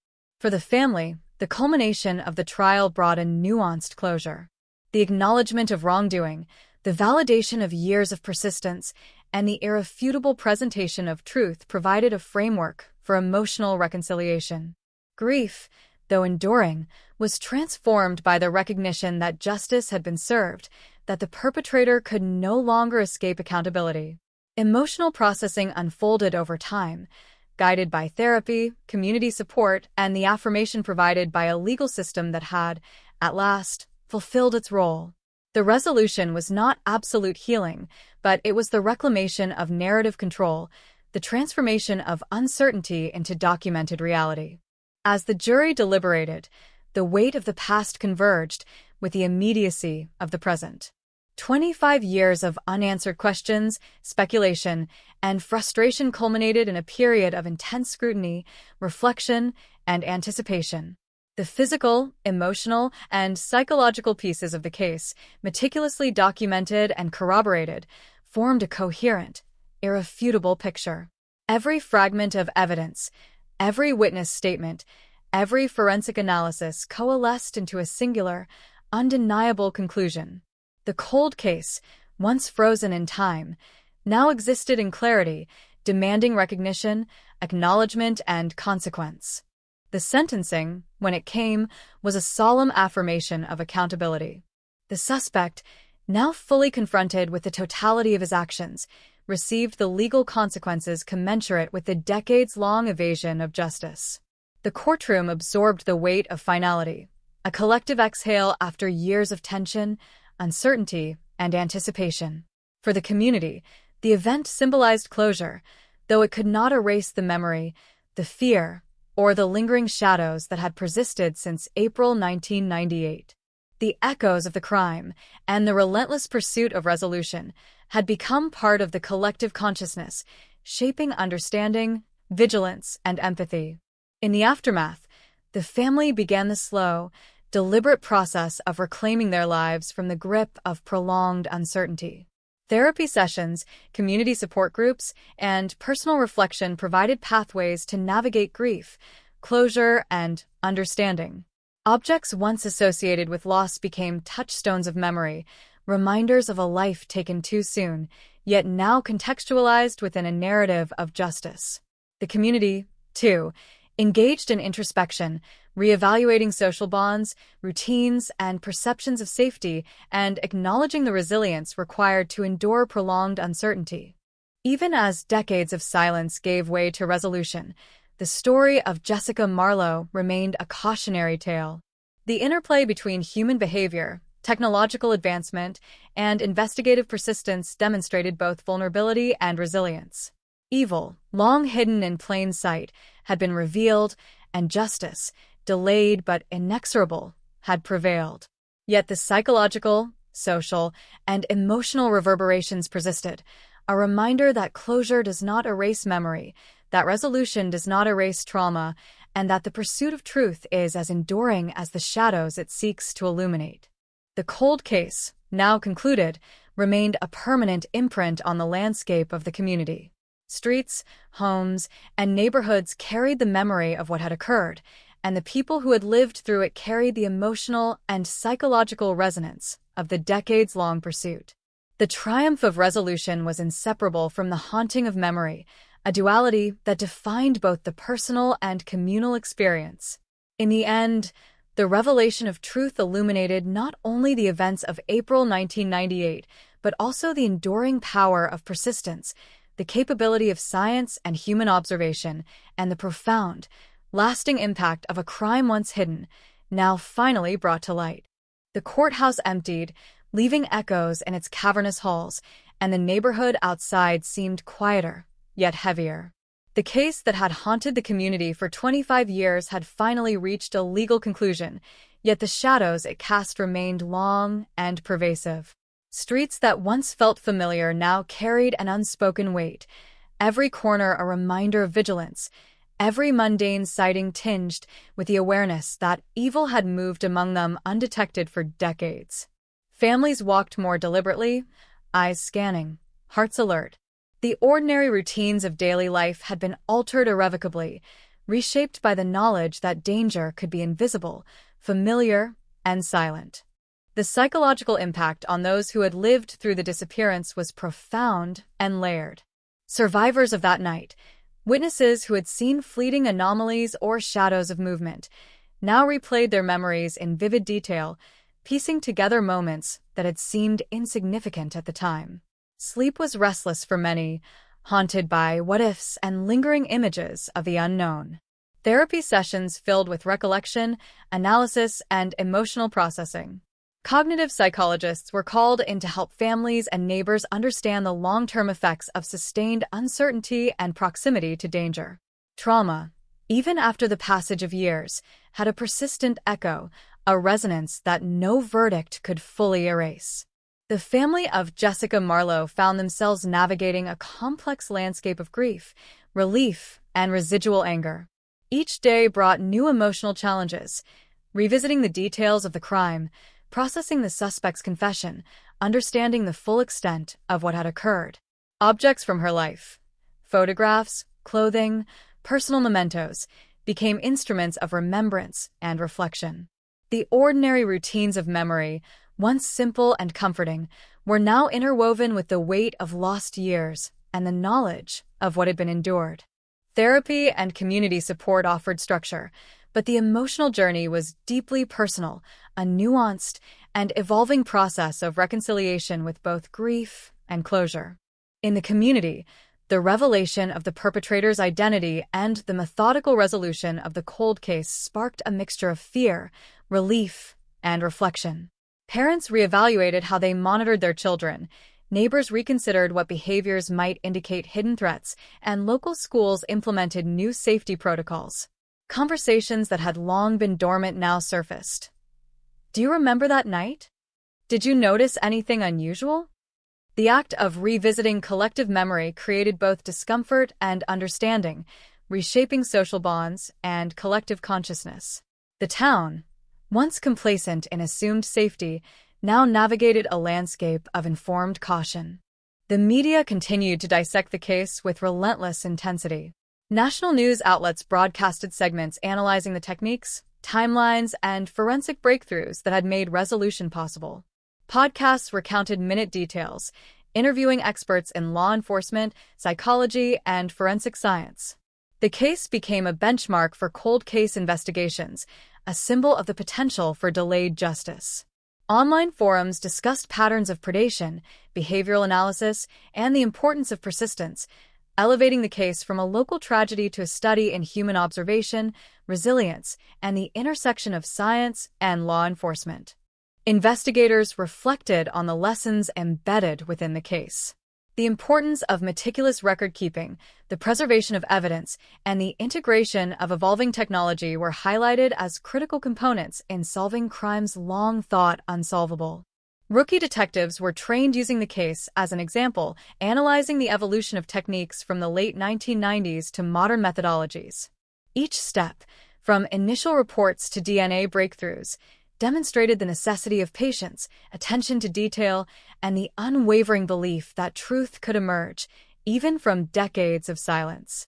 For the family, the culmination of the trial brought a nuanced closure. The acknowledgement of wrongdoing, the validation of years of persistence, and the irrefutable presentation of truth provided a framework for emotional reconciliation. Grief, though enduring, was transformed by the recognition that justice had been served, that the perpetrator could no longer escape accountability. Emotional processing unfolded over time, guided by therapy, community support, and the affirmation provided by a legal system that had, at last, fulfilled its role. The resolution was not absolute healing, but it was the reclamation of narrative control, the transformation of uncertainty into documented reality. As the jury deliberated, the weight of the past converged with the immediacy of the present. 25 years of unanswered questions, speculation, and frustration culminated in a period of intense scrutiny, reflection, and anticipation. The physical, emotional, and psychological pieces of the case, meticulously documented and corroborated, formed a coherent, irrefutable picture. Every fragment of evidence, every witness statement, every forensic analysis coalesced into a singular, undeniable conclusion. The cold case, once frozen in time, now existed in clarity, demanding recognition, acknowledgement, and consequence. The sentencing, when it came, was a solemn affirmation of accountability. The suspect, now fully confronted with the totality of his actions, received the legal consequences commensurate with the decades-long evasion of justice. The courtroom absorbed the weight of finality, a collective exhale after years of tension, uncertainty, and anticipation. For the community, the event symbolized closure, though it could not erase the memory, the fear, or the lingering shadows that had persisted since April 1998. The echoes of the crime and the relentless pursuit of resolution had become part of the collective consciousness, shaping understanding, vigilance, and empathy. In the aftermath, the family began the slow, deliberate process of reclaiming their lives from the grip of prolonged uncertainty. Therapy sessions, community support groups, and personal reflection provided pathways to navigate grief, closure, and understanding. Objects once associated with loss became touchstones of memory, reminders of a life taken too soon, yet now contextualized within a narrative of justice. The community, too, engaged in introspection, reevaluating social bonds, routines, and perceptions of safety, and acknowledging the resilience required to endure prolonged uncertainty. Even as decades of silence gave way to resolution, the the story of Jessica Marlowe remained a cautionary tale. The interplay between human behavior, technological advancement, and investigative persistence demonstrated both vulnerability and resilience. Evil, long hidden in plain sight, had been revealed, and justice, delayed but inexorable, had prevailed. Yet the psychological, social, and emotional reverberations persisted, a reminder that closure does not erase memory, that resolution does not erase trauma, and that the pursuit of truth is as enduring as the shadows it seeks to illuminate. The cold case, now concluded, remained a permanent imprint on the landscape of the community. Streets, homes, and neighborhoods carried the memory of what had occurred, and the people who had lived through it carried the emotional and psychological resonance of the decades-long pursuit. The triumph of resolution was inseparable from the haunting of memory, a duality that defined both the personal and communal experience. In the end, the revelation of truth illuminated not only the events of April 1998, but also the enduring power of persistence, the capability of science and human observation, and the profound, lasting impact of a crime once hidden, now finally brought to light. The courthouse emptied, leaving echoes in its cavernous halls, and the neighborhood outside seemed quieter, yet heavier. The case that had haunted the community for 25 years had finally reached a legal conclusion, yet the shadows it cast remained long and pervasive. Streets that once felt familiar now carried an unspoken weight, every corner a reminder of vigilance, every mundane sighting tinged with the awareness that evil had moved among them undetected for decades. Families walked more deliberately, eyes scanning, hearts alert. The ordinary routines of daily life had been altered irrevocably, reshaped by the knowledge that danger could be invisible, familiar, and silent. The psychological impact on those who had lived through the disappearance was profound and layered. Survivors of that night, witnesses who had seen fleeting anomalies or shadows of movement, now replayed their memories in vivid detail, piecing together moments that had seemed insignificant at the time. Sleep was restless for many, haunted by what-ifs and lingering images of the unknown. Therapy sessions filled with recollection, analysis, and emotional processing. Cognitive psychologists were called in to help families and neighbors understand the long-term effects of sustained uncertainty and proximity to danger. Trauma, even after the passage of years, had a persistent echo, a resonance that no verdict could fully erase. The family of Jessica Marlowe found themselves navigating a complex landscape of grief, relief, and residual anger. Each day brought new emotional challenges, revisiting the details of the crime, processing the suspect's confession, understanding the full extent of what had occurred. Objects from her life, photographs, clothing, personal mementos, became instruments of remembrance and reflection. The ordinary routines of memory, once simple and comforting, were now interwoven with the weight of lost years and the knowledge of what had been endured. Therapy and community support offered structure, but the emotional journey was deeply personal, a nuanced and evolving process of reconciliation with both grief and closure. In the community, the revelation of the perpetrator's identity and the methodical resolution of the cold case sparked a mixture of fear, relief, and reflection. Parents reevaluated how they monitored their children, neighbors reconsidered what behaviors might indicate hidden threats, and local schools implemented new safety protocols. Conversations that had long been dormant now surfaced. Do you remember that night? Did you notice anything unusual? The act of revisiting collective memory created both discomfort and understanding, reshaping social bonds and collective consciousness. The town, once complacent in assumed safety, now navigated a landscape of informed caution. The media continued to dissect the case with relentless intensity. National news outlets broadcasted segments analyzing the techniques, timelines, and forensic breakthroughs that had made resolution possible. Podcasts recounted minute details, interviewing experts in law enforcement, psychology, and forensic science. The case became a benchmark for cold case investigations, a symbol of the potential for delayed justice. Online forums discussed patterns of predation, behavioral analysis, and the importance of persistence, elevating the case from a local tragedy to a study in human observation, resilience, and the intersection of science and law enforcement. Investigators reflected on the lessons embedded within the case. The importance of meticulous record-keeping, the preservation of evidence, and the integration of evolving technology were highlighted as critical components in solving crimes long thought unsolvable. Rookie detectives were trained using the case as an example, analyzing the evolution of techniques from the late 1990s to modern methodologies. Each step, from initial reports to DNA breakthroughs, demonstrated the necessity of patience, attention to detail, and the unwavering belief that truth could emerge, even from decades of silence.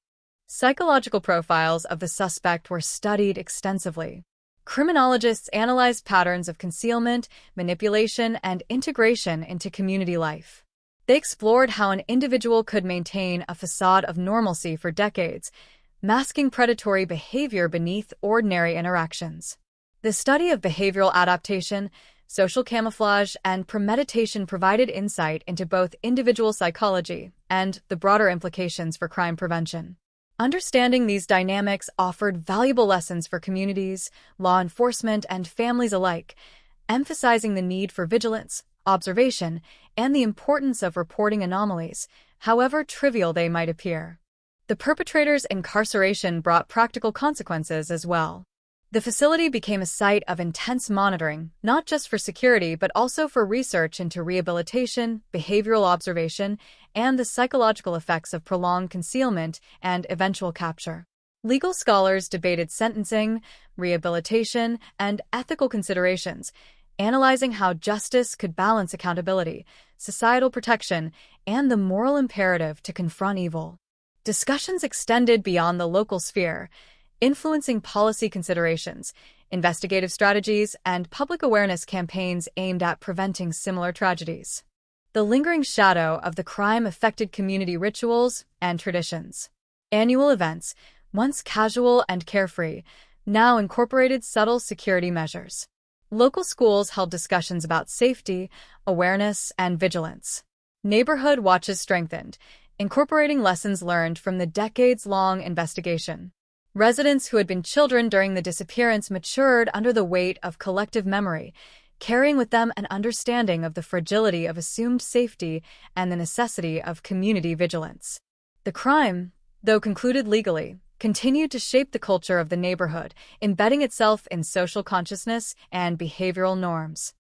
Psychological profiles of the suspect were studied extensively. Criminologists analyzed patterns of concealment, manipulation, and integration into community life. They explored how an individual could maintain a facade of normalcy for decades, masking predatory behavior beneath ordinary interactions. The study of behavioral adaptation, social camouflage, and premeditation provided insight into both individual psychology and the broader implications for crime prevention. Understanding these dynamics offered valuable lessons for communities, law enforcement, and families alike, emphasizing the need for vigilance, observation, and the importance of reporting anomalies, however trivial they might appear. The perpetrator's incarceration brought practical consequences as well. The facility became a site of intense monitoring, not just for security but also for research into rehabilitation, behavioral observation, and the psychological effects of prolonged concealment and eventual capture. Legal scholars debated sentencing, rehabilitation, and ethical considerations, analyzing how justice could balance accountability, societal protection, and the moral imperative to confront evil. Discussions extended beyond the local sphere, influencing policy considerations, investigative strategies, and public awareness campaigns aimed at preventing similar tragedies. The lingering shadow of the crime affected community rituals and traditions. Annual events, once casual and carefree, now incorporated subtle security measures. Local schools held discussions about safety, awareness, and vigilance. Neighborhood watches strengthened, incorporating lessons learned from the decades-long investigation. Residents who had been children during the disappearance matured under the weight of collective memory, carrying with them an understanding of the fragility of assumed safety and the necessity of community vigilance. The crime, though concluded legally, continued to shape the culture of the neighborhood, embedding itself in social consciousness and behavioral norms.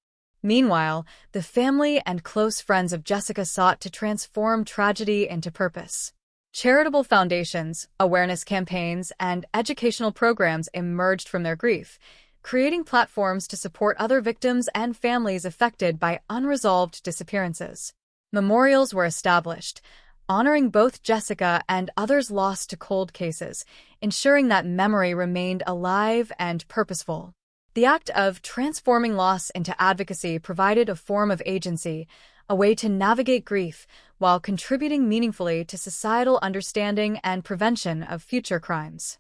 Meanwhile, the family and close friends of Jessica sought to transform tragedy into purpose. Charitable foundations, awareness campaigns, and educational programs emerged from their grief, creating platforms to support other victims and families affected by unresolved disappearances. Memorials were established, honoring both Jessica and others lost to cold cases, ensuring that memory remained alive and purposeful. The act of transforming loss into advocacy provided a form of agency, a way to navigate grief while contributing meaningfully to societal understanding and prevention of future crimes.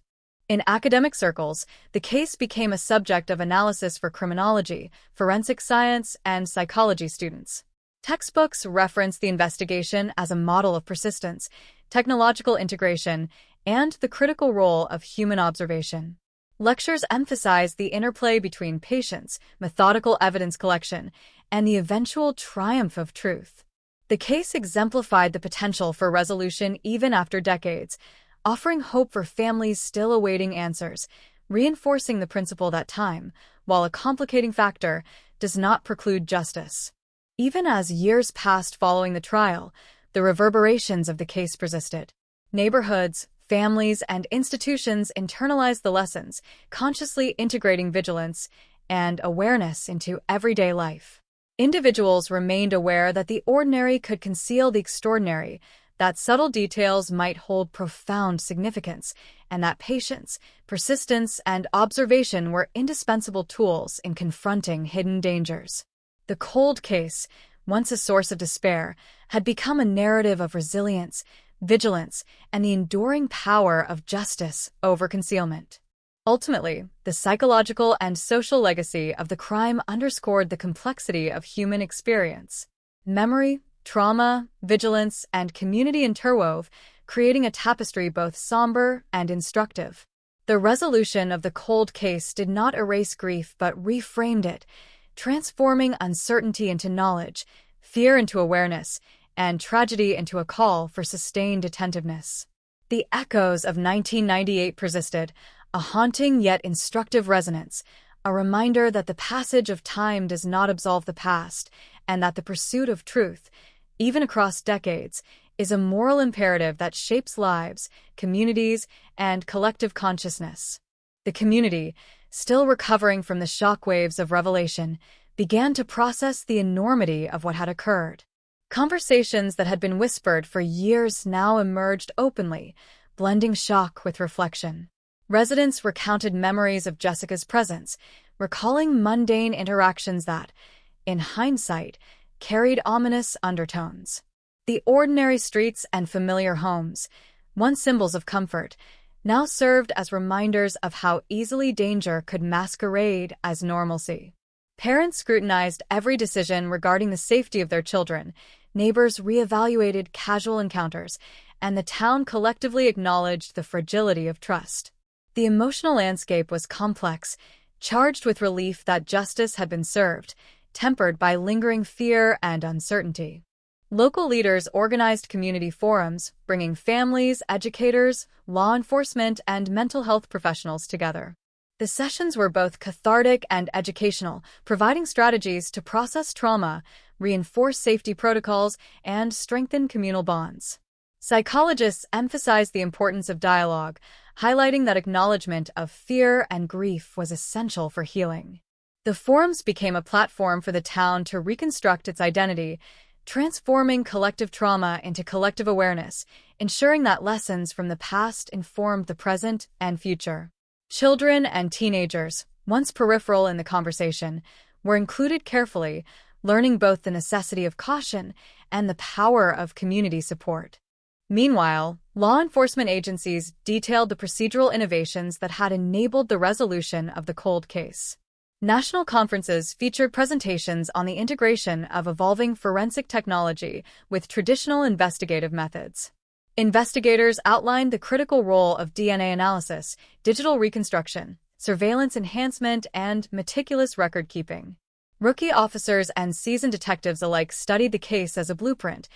In academic circles, the case became a subject of analysis for criminology, forensic science, and psychology students. Textbooks reference the investigation as a model of persistence, technological integration, and the critical role of human observation. Lectures emphasize the interplay between patience, methodical evidence collection, and the eventual triumph of truth. The case exemplified the potential for resolution even after decades, offering hope for families still awaiting answers, reinforcing the principle that time, while a complicating factor, does not preclude justice. Even as years passed following the trial, the reverberations of the case persisted. Neighborhoods, families, and institutions internalized the lessons, consciously integrating vigilance and awareness into everyday life. Individuals remained aware that the ordinary could conceal the extraordinary, that subtle details might hold profound significance, and that patience, persistence, and observation were indispensable tools in confronting hidden dangers. The cold case, once a source of despair, had become a narrative of resilience, vigilance, and the enduring power of justice over concealment. Ultimately, the psychological and social legacy of the crime underscored the complexity of human experience. Memory, trauma, vigilance, and community interwove, creating a tapestry both somber and instructive. The resolution of the cold case did not erase grief but reframed it, transforming uncertainty into knowledge, fear into awareness, and tragedy into a call for sustained attentiveness. The echoes of 1998 persisted, a haunting yet instructive resonance, a reminder that the passage of time does not absolve the past, and that the pursuit of truth, even across decades, is a moral imperative that shapes lives, communities, and collective consciousness. The community, still recovering from the shockwaves of revelation, began to process the enormity of what had occurred. Conversations that had been whispered for years now emerged openly, blending shock with reflection. Residents recounted memories of Jessica's presence, recalling mundane interactions that, in hindsight, carried ominous undertones. The ordinary streets and familiar homes, once symbols of comfort, now served as reminders of how easily danger could masquerade as normalcy. Parents scrutinized every decision regarding the safety of their children, neighbors reevaluated casual encounters, and the town collectively acknowledged the fragility of trust. The emotional landscape was complex, charged with relief that justice had been served, tempered by lingering fear and uncertainty. Local leaders organized community forums, bringing families, educators, law enforcement, and mental health professionals together. The sessions were both cathartic and educational, providing strategies to process trauma, reinforce safety protocols, and strengthen communal bonds. Psychologists emphasized the importance of dialogue, highlighting that acknowledgement of fear and grief was essential for healing. The forums became a platform for the town to reconstruct its identity, transforming collective trauma into collective awareness, ensuring that lessons from the past informed the present and future. Children and teenagers, once peripheral in the conversation, were included carefully, learning both the necessity of caution and the power of community support. Meanwhile, law enforcement agencies detailed the procedural innovations that had enabled the resolution of the cold case. National conferences featured presentations on the integration of evolving forensic technology with traditional investigative methods. Investigators outlined the critical role of DNA analysis, digital reconstruction, surveillance enhancement, and meticulous record-keeping. Rookie officers and seasoned detectives alike studied the case as a blueprint,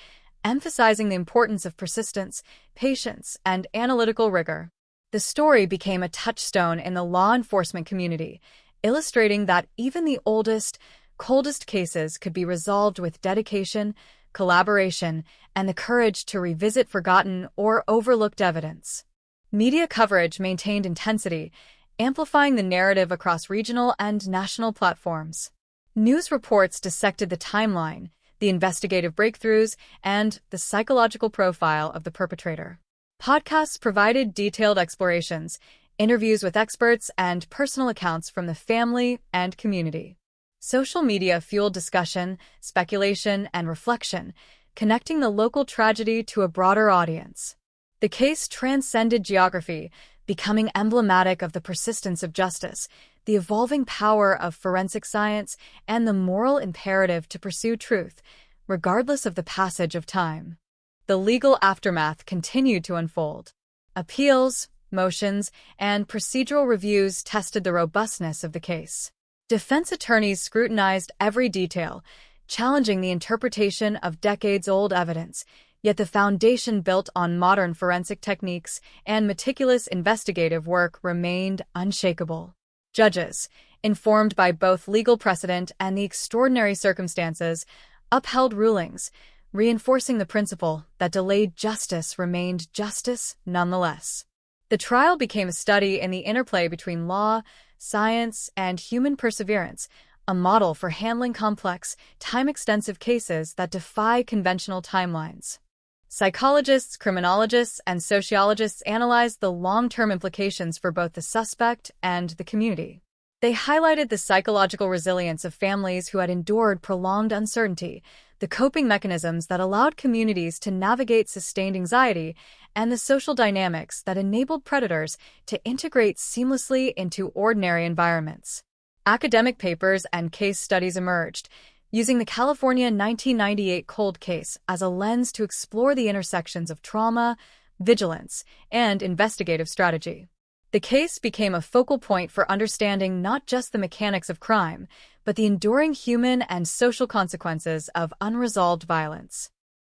emphasizing the importance of persistence, patience, and analytical rigor. The story became a touchstone in the law enforcement community, illustrating that even the oldest, coldest cases could be resolved with dedication, collaboration, and the courage to revisit forgotten or overlooked evidence. Media coverage maintained intensity, amplifying the narrative across regional and national platforms. News reports dissected the timeline, the investigative breakthroughs, and the psychological profile of the perpetrator. Podcasts provided detailed explorations, interviews with experts, and personal accounts from the family and community. Social media fueled discussion, speculation, and reflection, connecting the local tragedy to a broader audience. The case transcended geography, becoming emblematic of the persistence of justice, the evolving power of forensic science, and the moral imperative to pursue truth, regardless of the passage of time. The legal aftermath continued to unfold. Appeals, motions, and procedural reviews tested the robustness of the case. Defense attorneys scrutinized every detail, challenging the interpretation of decades-old evidence, yet the foundation built on modern forensic techniques and meticulous investigative work remained unshakable. Judges, informed by both legal precedent and the extraordinary circumstances, upheld rulings, reinforcing the principle that delayed justice remained justice nonetheless. The trial became a study in the interplay between law, science, and human perseverance, a model for handling complex, time-extensive cases that defy conventional timelines. Psychologists, criminologists, and sociologists analyzed the long-term implications for both the suspect and the community. They highlighted the psychological resilience of families who had endured prolonged uncertainty, the coping mechanisms that allowed communities to navigate sustained anxiety, and the social dynamics that enabled predators to integrate seamlessly into ordinary environments. Academic papers and case studies emerged, using the California 1998 cold case as a lens to explore the intersections of trauma, vigilance, and investigative strategy. The case became a focal point for understanding not just the mechanics of crime, but the enduring human and social consequences of unresolved violence.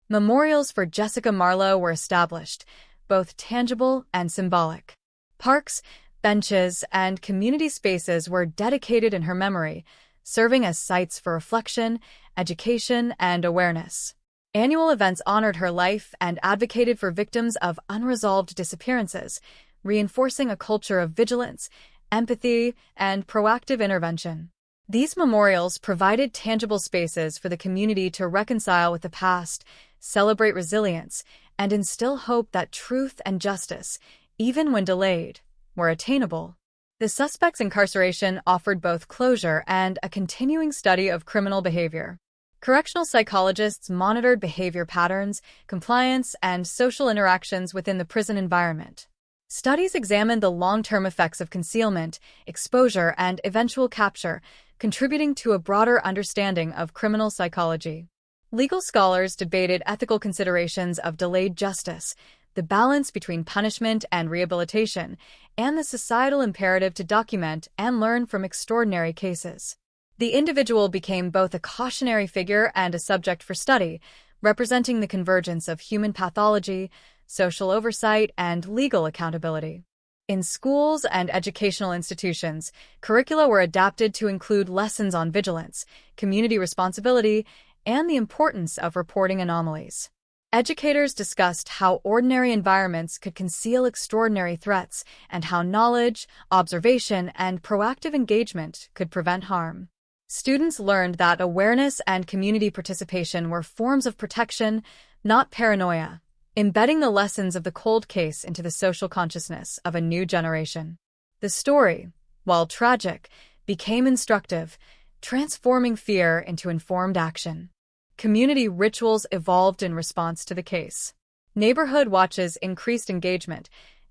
Memorials for Jessica Marlowe were established, both tangible and symbolic. Parks, benches, and community spaces were dedicated in her memory, serving as sites for reflection, education, and awareness. Annual events honored her life and advocated for victims of unresolved disappearances, reinforcing a culture of vigilance, empathy, and proactive intervention. These memorials provided tangible spaces for the community to reconcile with the past, celebrate resilience, and instill hope that truth and justice, even when delayed, were attainable. The suspect's incarceration offered both closure and a continuing study of criminal behavior. Correctional psychologists monitored behavior patterns, compliance, and social interactions within the prison environment. Studies examined the long-term effects of concealment, exposure, and eventual capture, contributing to a broader understanding of criminal psychology. Legal scholars debated ethical considerations of delayed justice, the balance between punishment and rehabilitation, and the societal imperative to document and learn from extraordinary cases. The individual became both a cautionary figure and a subject for study, representing the convergence of human pathology, social oversight, and legal accountability. In schools and educational institutions, curricula were adapted to include lessons on vigilance, community responsibility, and the importance of reporting anomalies. Educators discussed how ordinary environments could conceal extraordinary threats and how knowledge, observation, and proactive engagement could prevent harm. Students learned that awareness and community participation were forms of protection, not paranoia, embedding the lessons of the cold case into the social consciousness of a new generation. The story, while tragic, became instructive, transforming fear into informed action. Community rituals evolved in response to the case. Neighborhood watches increased engagement,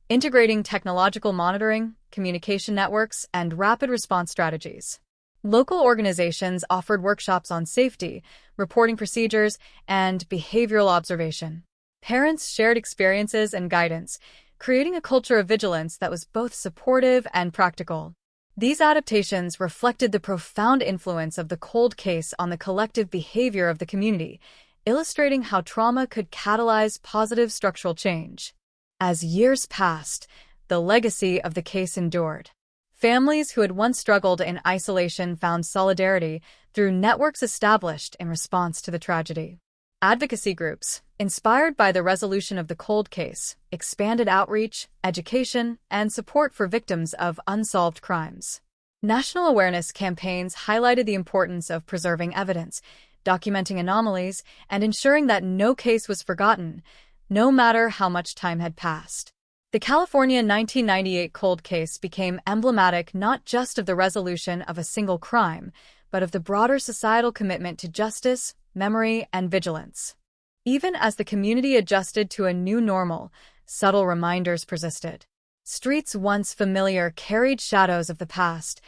integrating technological monitoring, communication networks, and rapid response strategies. Local organizations offered workshops on safety, reporting procedures, and behavioral observation. Parents shared experiences and guidance, creating a culture of vigilance that was both supportive and practical. These adaptations reflected the profound influence of the cold case on the collective behavior of the community, illustrating how trauma could catalyze positive structural change. As years passed, the legacy of the case endured. Families who had once struggled in isolation found solidarity through networks established in response to the tragedy. Advocacy groups, inspired by the resolution of the cold case, expanded outreach, education, and support for victims of unsolved crimes. National awareness campaigns highlighted the importance of preserving evidence, documenting anomalies, and ensuring that no case was forgotten, no matter how much time had passed. The California 1998 cold case became emblematic not just of the resolution of a single crime, but of the broader societal commitment to justice, memory, and vigilance. Even as the community adjusted to a new normal, subtle reminders persisted. Streets once familiar carried shadows of the past.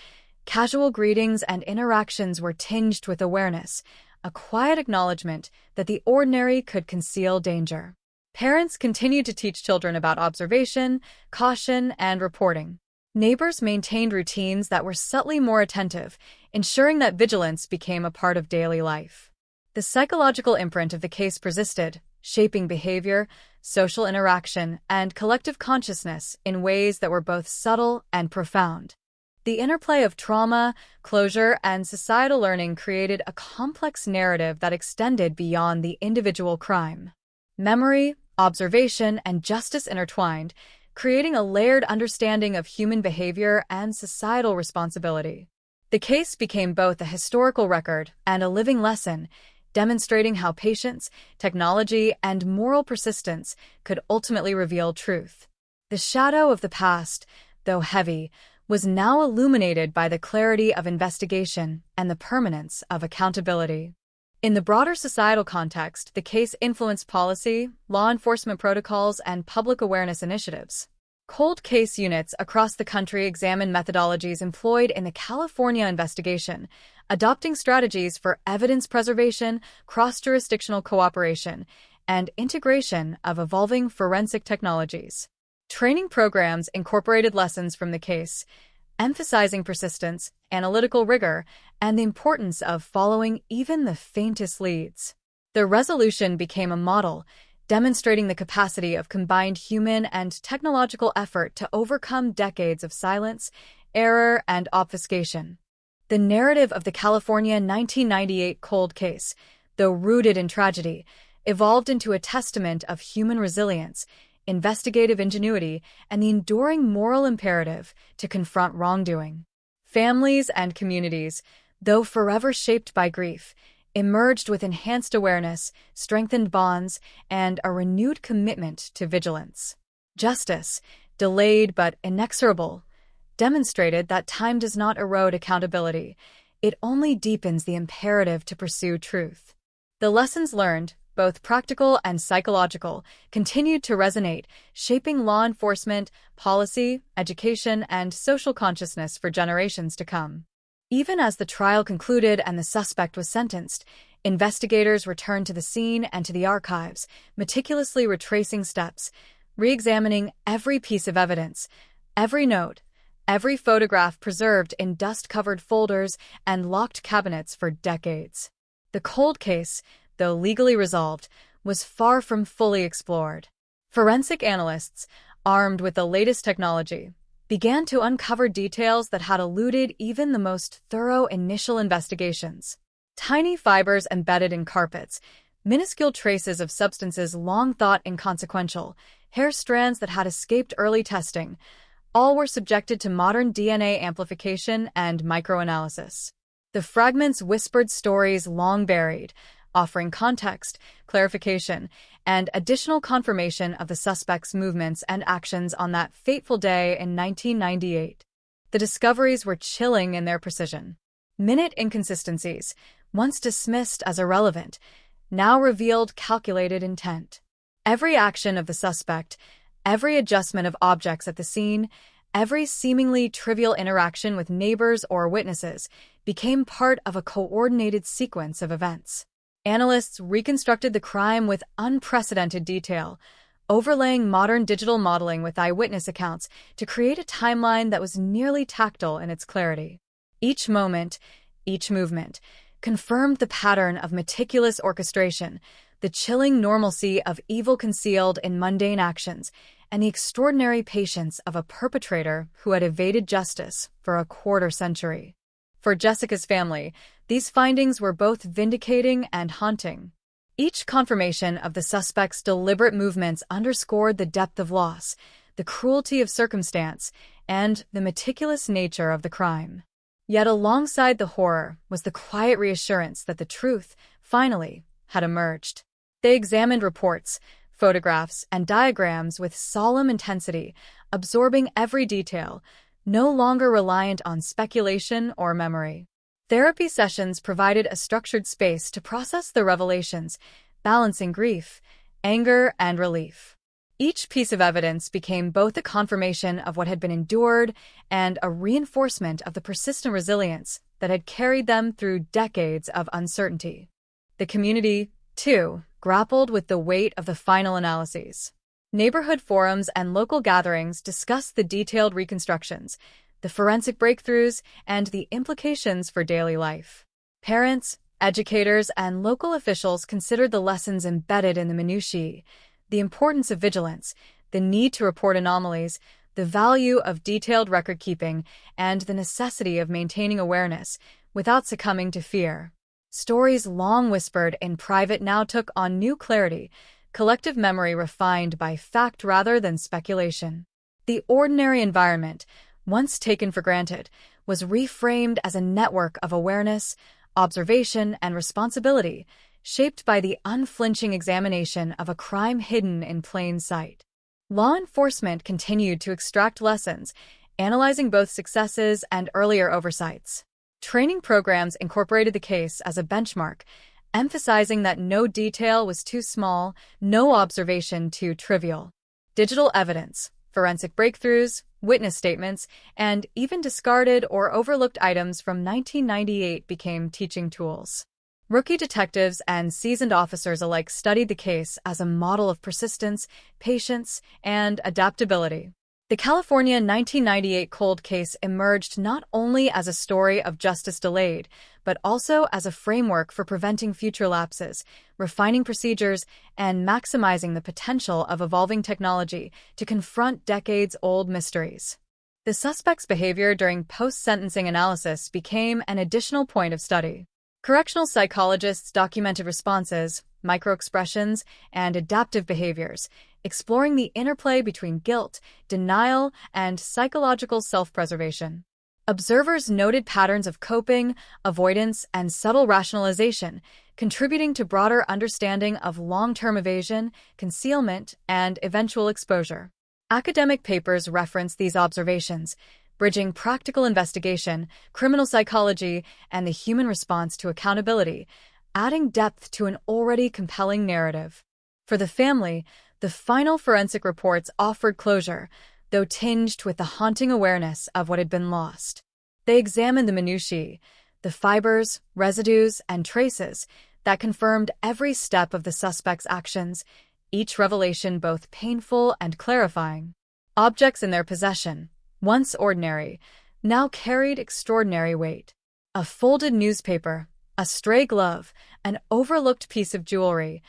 Casual greetings and interactions were tinged with awareness, a quiet acknowledgement that the ordinary could conceal danger. Parents continued to teach children about observation, caution, and reporting. Neighbors maintained routines that were subtly more attentive, ensuring that vigilance became a part of daily life. The psychological imprint of the case persisted, shaping behavior, social interaction, and collective consciousness in ways that were both subtle and profound. The interplay of trauma, closure, and societal learning created a complex narrative that extended beyond the individual crime. Memory, observation, and justice intertwined, creating a layered understanding of human behavior and societal responsibility. The case became both a historical record and a living lesson, demonstrating how patience, technology, and moral persistence could ultimately reveal truth. The shadow of the past, though heavy, was now illuminated by the clarity of investigation and the permanence of accountability. In the broader societal context, the case influenced policy, law enforcement protocols, and public awareness initiatives. Cold case units across the country examined methodologies employed in the California investigation, adopting strategies for evidence preservation, cross-jurisdictional cooperation, and integration of evolving forensic technologies. Training programs incorporated lessons from the case, emphasizing persistence, analytical rigor, and the importance of following even the faintest leads. The resolution became a model, demonstrating the capacity of combined human and technological effort to overcome decades of silence, error, and obfuscation. The narrative of the California 1998 cold case, though rooted in tragedy, evolved into a testament of human resilience, investigative ingenuity, and the enduring moral imperative to confront wrongdoing. Families and communities, though forever shaped by grief, emerged with enhanced awareness, strengthened bonds, and a renewed commitment to vigilance. Justice, delayed but inexorable, demonstrated that time does not erode accountability, it only deepens the imperative to pursue truth. The lessons learned, both practical and psychological, continued to resonate, shaping law enforcement, policy, education, and social consciousness for generations to come. Even as the trial concluded and the suspect was sentenced, investigators returned to the scene and to the archives, meticulously retracing steps, re-examining every piece of evidence, every note, every photograph preserved in dust-covered folders and locked cabinets for decades. The cold case, though legally resolved, was far from fully explored. Forensic analysts, armed with the latest technology, began to uncover details that had eluded even the most thorough initial investigations. Tiny fibers embedded in carpets, minuscule traces of substances long thought inconsequential, hair strands that had escaped early testing, all were subjected to modern DNA amplification and microanalysis. The fragments whispered stories long buried, offering context, clarification, and additional confirmation of the suspect's movements and actions on that fateful day in 1998. The discoveries were chilling in their precision. Minute inconsistencies, once dismissed as irrelevant, now revealed calculated intent. Every action of the suspect, every adjustment of objects at the scene, every seemingly trivial interaction with neighbors or witnesses became part of a coordinated sequence of events. Analysts reconstructed the crime with unprecedented detail, overlaying modern digital modeling with eyewitness accounts to create a timeline that was nearly tactile in its clarity. Each moment, each movement, confirmed the pattern of meticulous orchestration, the chilling normalcy of evil concealed in mundane actions, and the extraordinary patience of a perpetrator who had evaded justice for a quarter-century. For Jessica's family, these findings were both vindicating and haunting. Each confirmation of the suspect's deliberate movements underscored the depth of loss, the cruelty of circumstance, and the meticulous nature of the crime. Yet alongside the horror was the quiet reassurance that the truth, finally, had emerged. They examined reports, photographs, and diagrams with solemn intensity, absorbing every detail, no longer reliant on speculation or memory. Therapy sessions provided a structured space to process the revelations, balancing grief, anger, and relief. Each piece of evidence became both a confirmation of what had been endured and a reinforcement of the persistent resilience that had carried them through decades of uncertainty. The community, too, grappled with the weight of the final analyses. Neighborhood forums and local gatherings discussed the detailed reconstructions, the forensic breakthroughs, and the implications for daily life. Parents, educators, and local officials considered the lessons embedded in the minutiae, the importance of vigilance, the need to report anomalies, the value of detailed record-keeping, and the necessity of maintaining awareness without succumbing to fear. Stories long whispered in private now took on new clarity, collective memory refined by fact rather than speculation. The ordinary environment, once taken for granted, was reframed as a network of awareness, observation, and responsibility, shaped by the unflinching examination of a crime hidden in plain sight. Law enforcement continued to extract lessons, analyzing both successes and earlier oversights. Training programs incorporated the case as a benchmark, emphasizing that no detail was too small, no observation too trivial. Digital evidence, forensic breakthroughs, witness statements, and even discarded or overlooked items from 1998 became teaching tools. Rookie detectives and seasoned officers alike studied the case as a model of persistence, patience, and adaptability. The California 1998 cold case emerged not only as a story of justice delayed, but also as a framework for preventing future lapses, refining procedures, and maximizing the potential of evolving technology to confront decades-old mysteries. The suspect's behavior during post-sentencing analysis became an additional point of study. Correctional psychologists documented responses, microexpressions, and adaptive behaviors, exploring the interplay between guilt, denial, and psychological self-preservation. Observers noted patterns of coping, avoidance, and subtle rationalization, contributing to broader understanding of long-term evasion, concealment, and eventual exposure. Academic papers reference these observations, bridging practical investigation, criminal psychology, and the human response to accountability, adding depth to an already compelling narrative. For the family, the final forensic reports offered closure, though tinged with the haunting awareness of what had been lost. They examined the minutiae, the fibers, residues, and traces that confirmed every step of the suspect's actions, each revelation both painful and clarifying. Objects in their possession, once ordinary, now carried extraordinary weight. A folded newspaper, a stray glove, an overlooked piece of jewelry,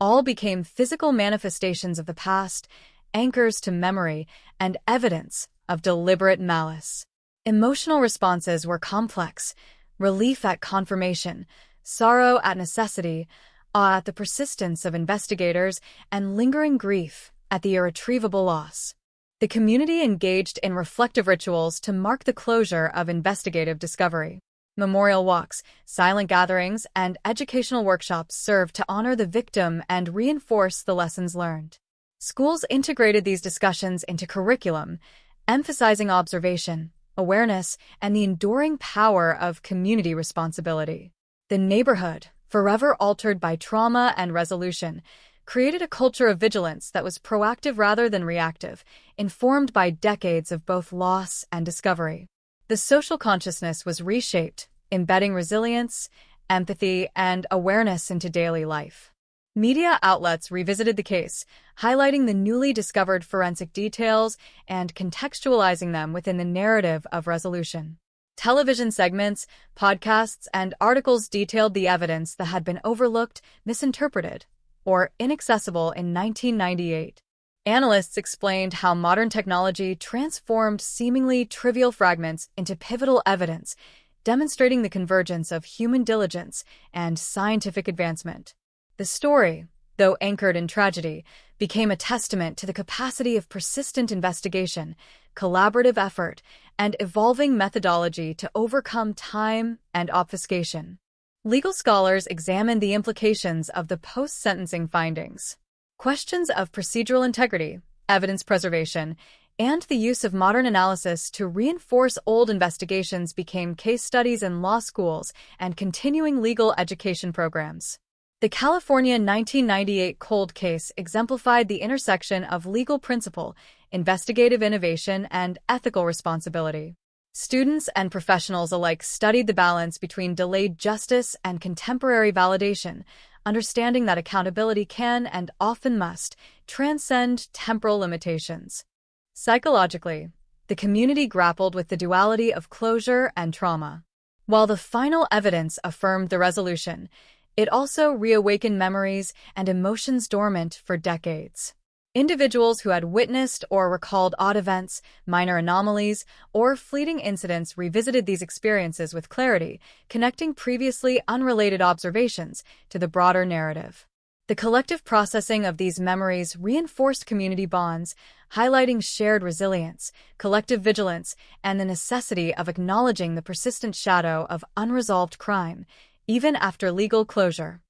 all became physical manifestations of the past, anchors to memory, and evidence of deliberate malice. Emotional responses were complex: relief at confirmation, sorrow at necessity, awe at the persistence of investigators, and lingering grief at the irretrievable loss. The community engaged in reflective rituals to mark the closure of investigative discovery. Memorial walks, silent gatherings, and educational workshops served to honor the victim and reinforce the lessons learned. Schools integrated these discussions into curriculum, emphasizing observation, awareness, and the enduring power of community responsibility. The neighborhood, forever altered by trauma and resolution, created a culture of vigilance that was proactive rather than reactive, informed by decades of both loss and discovery. The social consciousness was reshaped, embedding resilience, empathy, and awareness into daily life. Media outlets revisited the case, highlighting the newly discovered forensic details and contextualizing them within the narrative of resolution. Television segments, podcasts, and articles detailed the evidence that had been overlooked, misinterpreted, or inaccessible in 1998. Analysts explained how modern technology transformed seemingly trivial fragments into pivotal evidence, demonstrating the convergence of human diligence and scientific advancement. The story, though anchored in tragedy, became a testament to the capacity of persistent investigation, collaborative effort, and evolving methodology to overcome time and obfuscation. Legal scholars examined the implications of the post-sentencing findings. Questions of procedural integrity, evidence preservation, and the use of modern analysis to reinforce old investigations became case studies in law schools and continuing legal education programs. The California 1998 cold case exemplified the intersection of legal principle, investigative innovation, and ethical responsibility. Students and professionals alike studied the balance between delayed justice and contemporary validation, understanding that accountability can, and often must, transcend temporal limitations. Psychologically, the community grappled with the duality of closure and trauma. While the final evidence affirmed the resolution, it also reawakened memories and emotions dormant for decades. Individuals who had witnessed or recalled odd events, minor anomalies, or fleeting incidents revisited these experiences with clarity, connecting previously unrelated observations to the broader narrative. The collective processing of these memories reinforced community bonds, highlighting shared resilience, collective vigilance, and the necessity of acknowledging the persistent shadow of unresolved crime, even after legal closure.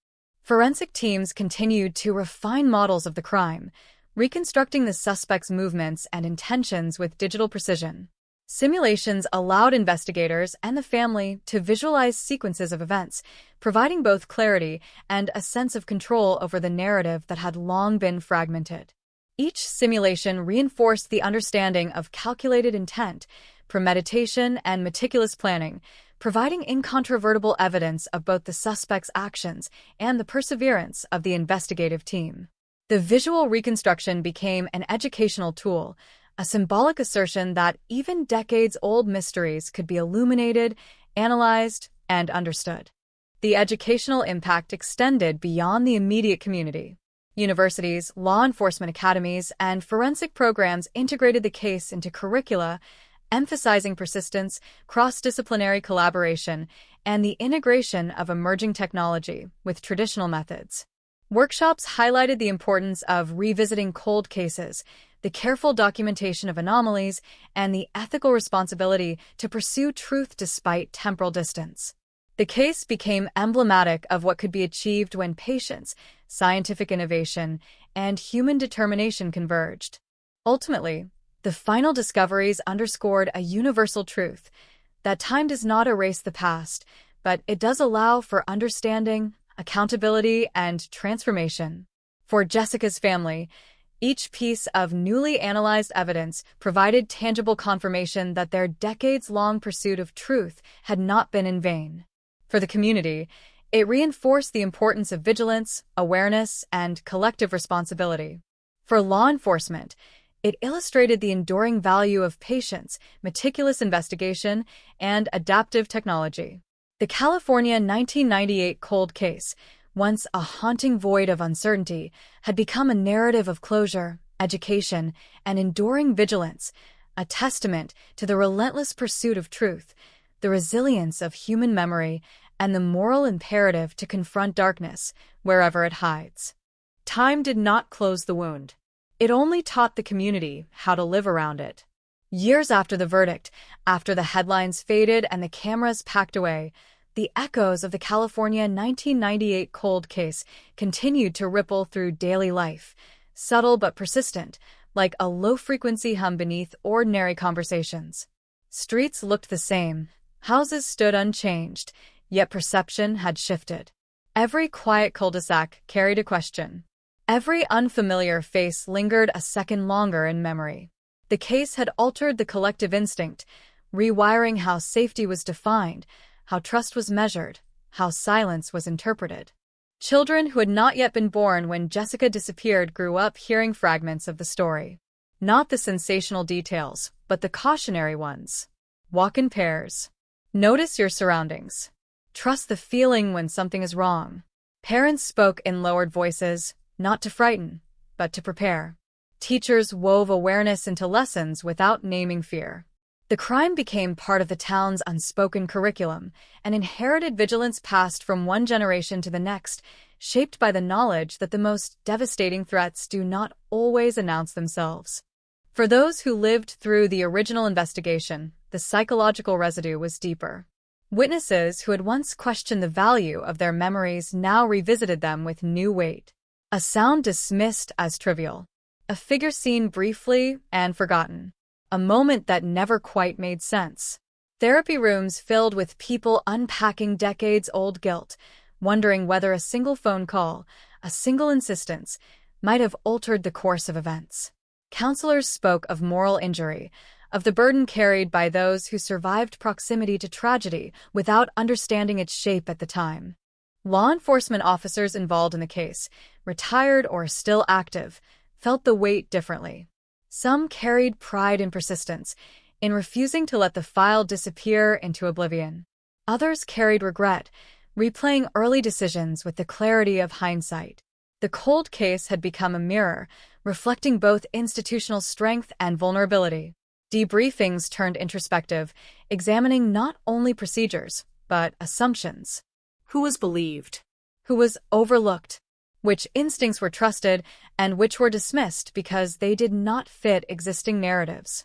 Forensic teams continued to refine models of the crime, reconstructing the suspect's movements and intentions with digital precision. Simulations allowed investigators and the family to visualize sequences of events, providing both clarity and a sense of control over the narrative that had long been fragmented. Each simulation reinforced the understanding of calculated intent, premeditation, and meticulous planning, providing incontrovertible evidence of both the suspect's actions and the perseverance of the investigative team. The visual reconstruction became an educational tool, a symbolic assertion that even decades-old mysteries could be illuminated, analyzed, and understood. The educational impact extended beyond the immediate community. Universities, law enforcement academies, and forensic programs integrated the case into curricula, emphasizing persistence, cross-disciplinary collaboration, and the integration of emerging technology with traditional methods. Workshops highlighted the importance of revisiting cold cases, the careful documentation of anomalies, and the ethical responsibility to pursue truth despite temporal distance. The case became emblematic of what could be achieved when patience, scientific innovation, and human determination converged. Ultimately, the final discoveries underscored a universal truth that time does not erase the past, but it does allow for understanding, accountability, and transformation. For Jessica's family, each piece of newly analyzed evidence provided tangible confirmation that their decades-long pursuit of truth had not been in vain. For the community, it reinforced the importance of vigilance, awareness, and collective responsibility. For law enforcement, it illustrated the enduring value of patience, meticulous investigation, and adaptive technology. The California 1998 cold case, once a haunting void of uncertainty, had become a narrative of closure, education, and enduring vigilance, a testament to the relentless pursuit of truth, the resilience of human memory, and the moral imperative to confront darkness wherever it hides. Time did not close the wound. It only taught the community how to live around it. Years after the verdict, after the headlines faded and the cameras packed away, the echoes of the California 1998 cold case continued to ripple through daily life, subtle but persistent, like a low-frequency hum beneath ordinary conversations. Streets looked the same, houses stood unchanged, yet perception had shifted. Every quiet cul-de-sac carried a question. Every unfamiliar face lingered a second longer in memory. The case had altered the collective instinct, rewiring how safety was defined, how trust was measured, how silence was interpreted. Children who had not yet been born when Jessica disappeared grew up hearing fragments of the story. Not the sensational details, but the cautionary ones. Walk in pairs. Notice your surroundings. Trust the feeling when something is wrong. Parents spoke in lowered voices, not to frighten, but to prepare. Teachers wove awareness into lessons without naming fear. The crime became part of the town's unspoken curriculum, an inherited vigilance passed from one generation to the next, shaped by the knowledge that the most devastating threats do not always announce themselves. For those who lived through the original investigation, the psychological residue was deeper. Witnesses who had once questioned the value of their memories now revisited them with new weight. A sound dismissed as trivial. A figure seen briefly and forgotten. A moment that never quite made sense. Therapy rooms filled with people unpacking decades-old guilt, wondering whether a single phone call, a single insistence, might have altered the course of events. Counselors spoke of moral injury, of the burden carried by those who survived proximity to tragedy without understanding its shape at the time. Law enforcement officers involved in the case, retired or still active, felt the weight differently. Some carried pride in persistence, in refusing to let the file disappear into oblivion. Others carried regret, replaying early decisions with the clarity of hindsight. The cold case had become a mirror, reflecting both institutional strength and vulnerability. Debriefings turned introspective, examining not only procedures, but assumptions. Who was believed? Who was overlooked? Which instincts were trusted, and which were dismissed because they did not fit existing narratives?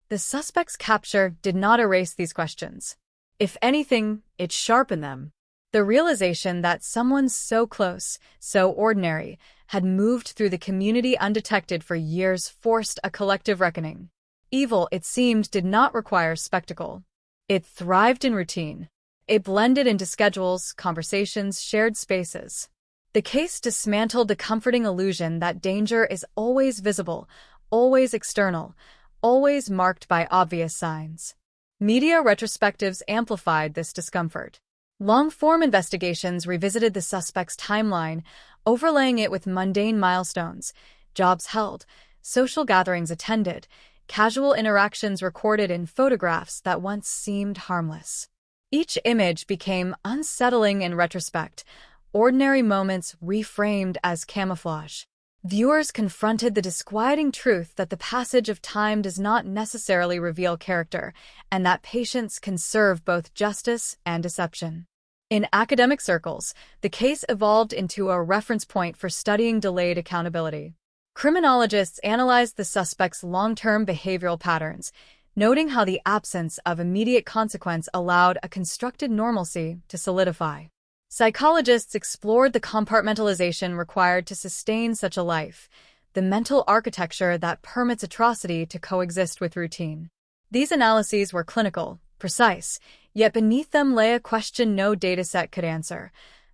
The suspect's capture did not erase these questions. If anything, it sharpened them. The realization that someone so close, so ordinary, had moved through the community undetected for years forced a collective reckoning. Evil, it seemed, did not require spectacle. It thrived in routine. It blended into schedules, conversations, shared spaces. The case dismantled the comforting illusion that danger is always visible, always external, always marked by obvious signs. Media retrospectives amplified this discomfort. Long-form investigations revisited the suspect's timeline, overlaying it with mundane milestones, jobs held, social gatherings attended, casual interactions recorded in photographs that once seemed harmless. Each image became unsettling in retrospect, ordinary moments reframed as camouflage. Viewers confronted the disquieting truth that the passage of time does not necessarily reveal character, and that patience can serve both justice and deception. In academic circles, the case evolved into a reference point for studying delayed accountability. Criminologists analyzed the suspect's long-term behavioral patterns, noting how the absence of immediate consequence allowed a constructed normalcy to solidify. Psychologists explored the compartmentalization required to sustain such a life, the mental architecture that permits atrocity to coexist with routine. These analyses were clinical, precise, yet beneath them lay a question no dataset could answer.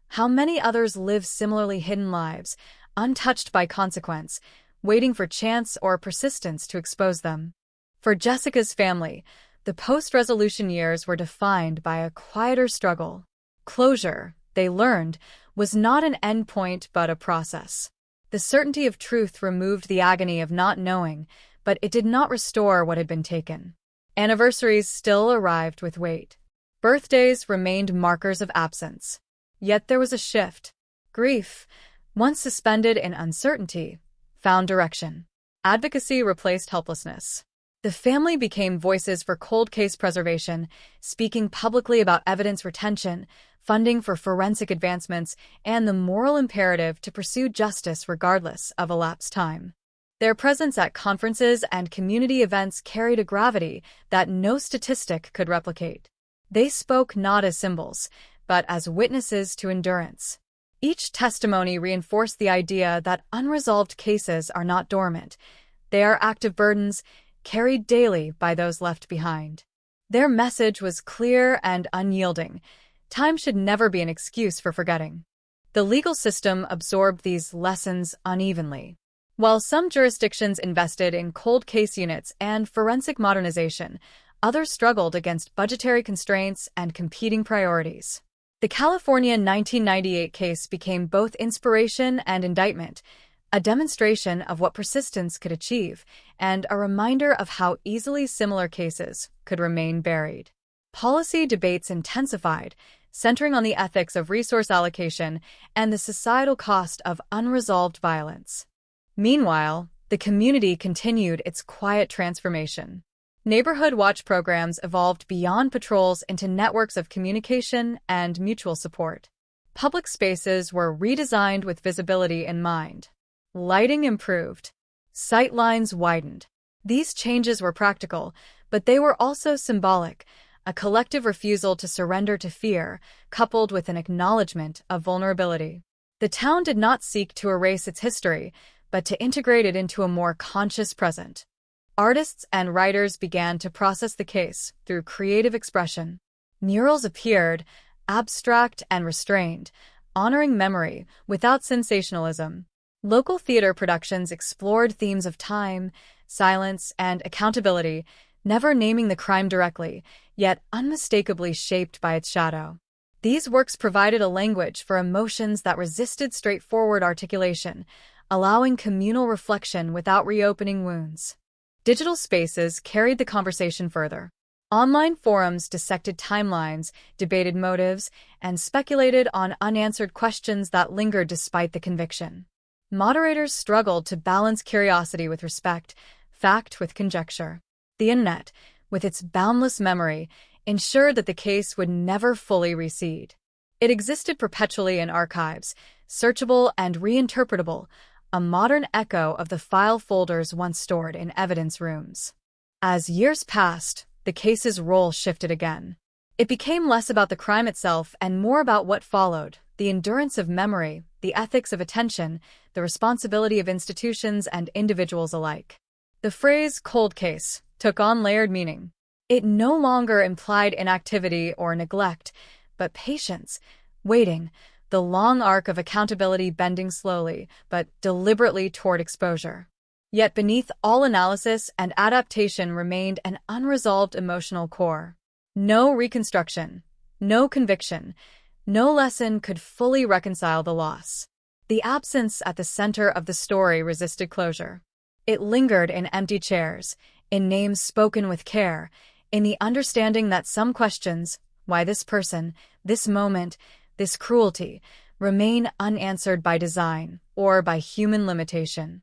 How many others live similarly hidden lives, untouched by consequence, waiting for chance or persistence to expose them? For Jessica's family, the post-resolution years were defined by a quieter struggle. Closure, they learned, was not an endpoint but a process. The certainty of truth removed the agony of not knowing, but it did not restore what had been taken. Anniversaries still arrived with weight. Birthdays remained markers of absence. Yet there was a shift. Grief, once suspended in uncertainty, found direction. Advocacy replaced helplessness. The family became voices for cold case preservation, speaking publicly about evidence retention, funding for forensic advancements, and the moral imperative to pursue justice regardless of elapsed time. Their presence at conferences and community events carried a gravity that no statistic could replicate. They spoke not as symbols, but as witnesses to endurance. Each testimony reinforced the idea that unresolved cases are not dormant. They are active burdens, carried daily by those left behind. Their message was clear and unyielding. Time should never be an excuse for forgetting. The legal system absorbed these lessons unevenly. While some jurisdictions invested in cold case units and forensic modernization, others struggled against budgetary constraints and competing priorities. The California 1998 case became both inspiration and indictment, a demonstration of what persistence could achieve, and a reminder of how easily similar cases could remain buried. Policy debates intensified, centering on the ethics of resource allocation and the societal cost of unresolved violence. Meanwhile, the community continued its quiet transformation. Neighborhood watch programs evolved beyond patrols into networks of communication and mutual support. Public spaces were redesigned with visibility in mind. Lighting improved. Sight lines widened. These changes were practical, but they were also symbolic, a collective refusal to surrender to fear, coupled with an acknowledgement of vulnerability. The town did not seek to erase its history, but to integrate it into a more conscious present. Artists and writers began to process the case through creative expression. Murals appeared, abstract and restrained, honoring memory without sensationalism. Local theater productions explored themes of time, silence, and accountability, never naming the crime directly, yet unmistakably shaped by its shadow. These works provided a language for emotions that resisted straightforward articulation, allowing communal reflection without reopening wounds. Digital spaces carried the conversation further. Online forums dissected timelines, debated motives, and speculated on unanswered questions that lingered despite the conviction. Moderators struggled to balance curiosity with respect, fact with conjecture. The internet, with its boundless memory, ensured that the case would never fully recede. It existed perpetually in archives, searchable and reinterpretable, a modern echo of the file folders once stored in evidence rooms. As years passed, the case's role shifted again. It became less about the crime itself and more about what followed: the endurance of memory, the ethics of attention, the responsibility of institutions and individuals alike. The phrase "cold case" took on layered meaning. It no longer implied inactivity or neglect, but patience, waiting, the long arc of accountability bending slowly, but deliberately toward exposure. Yet beneath all analysis and adaptation remained an unresolved emotional core. No reconstruction, no conviction, no lesson could fully reconcile the loss. The absence at the center of the story resisted closure. It lingered in empty chairs, in names spoken with care, in the understanding that some questions, why this person, this moment, this cruelty, remain unanswered by design or by human limitation.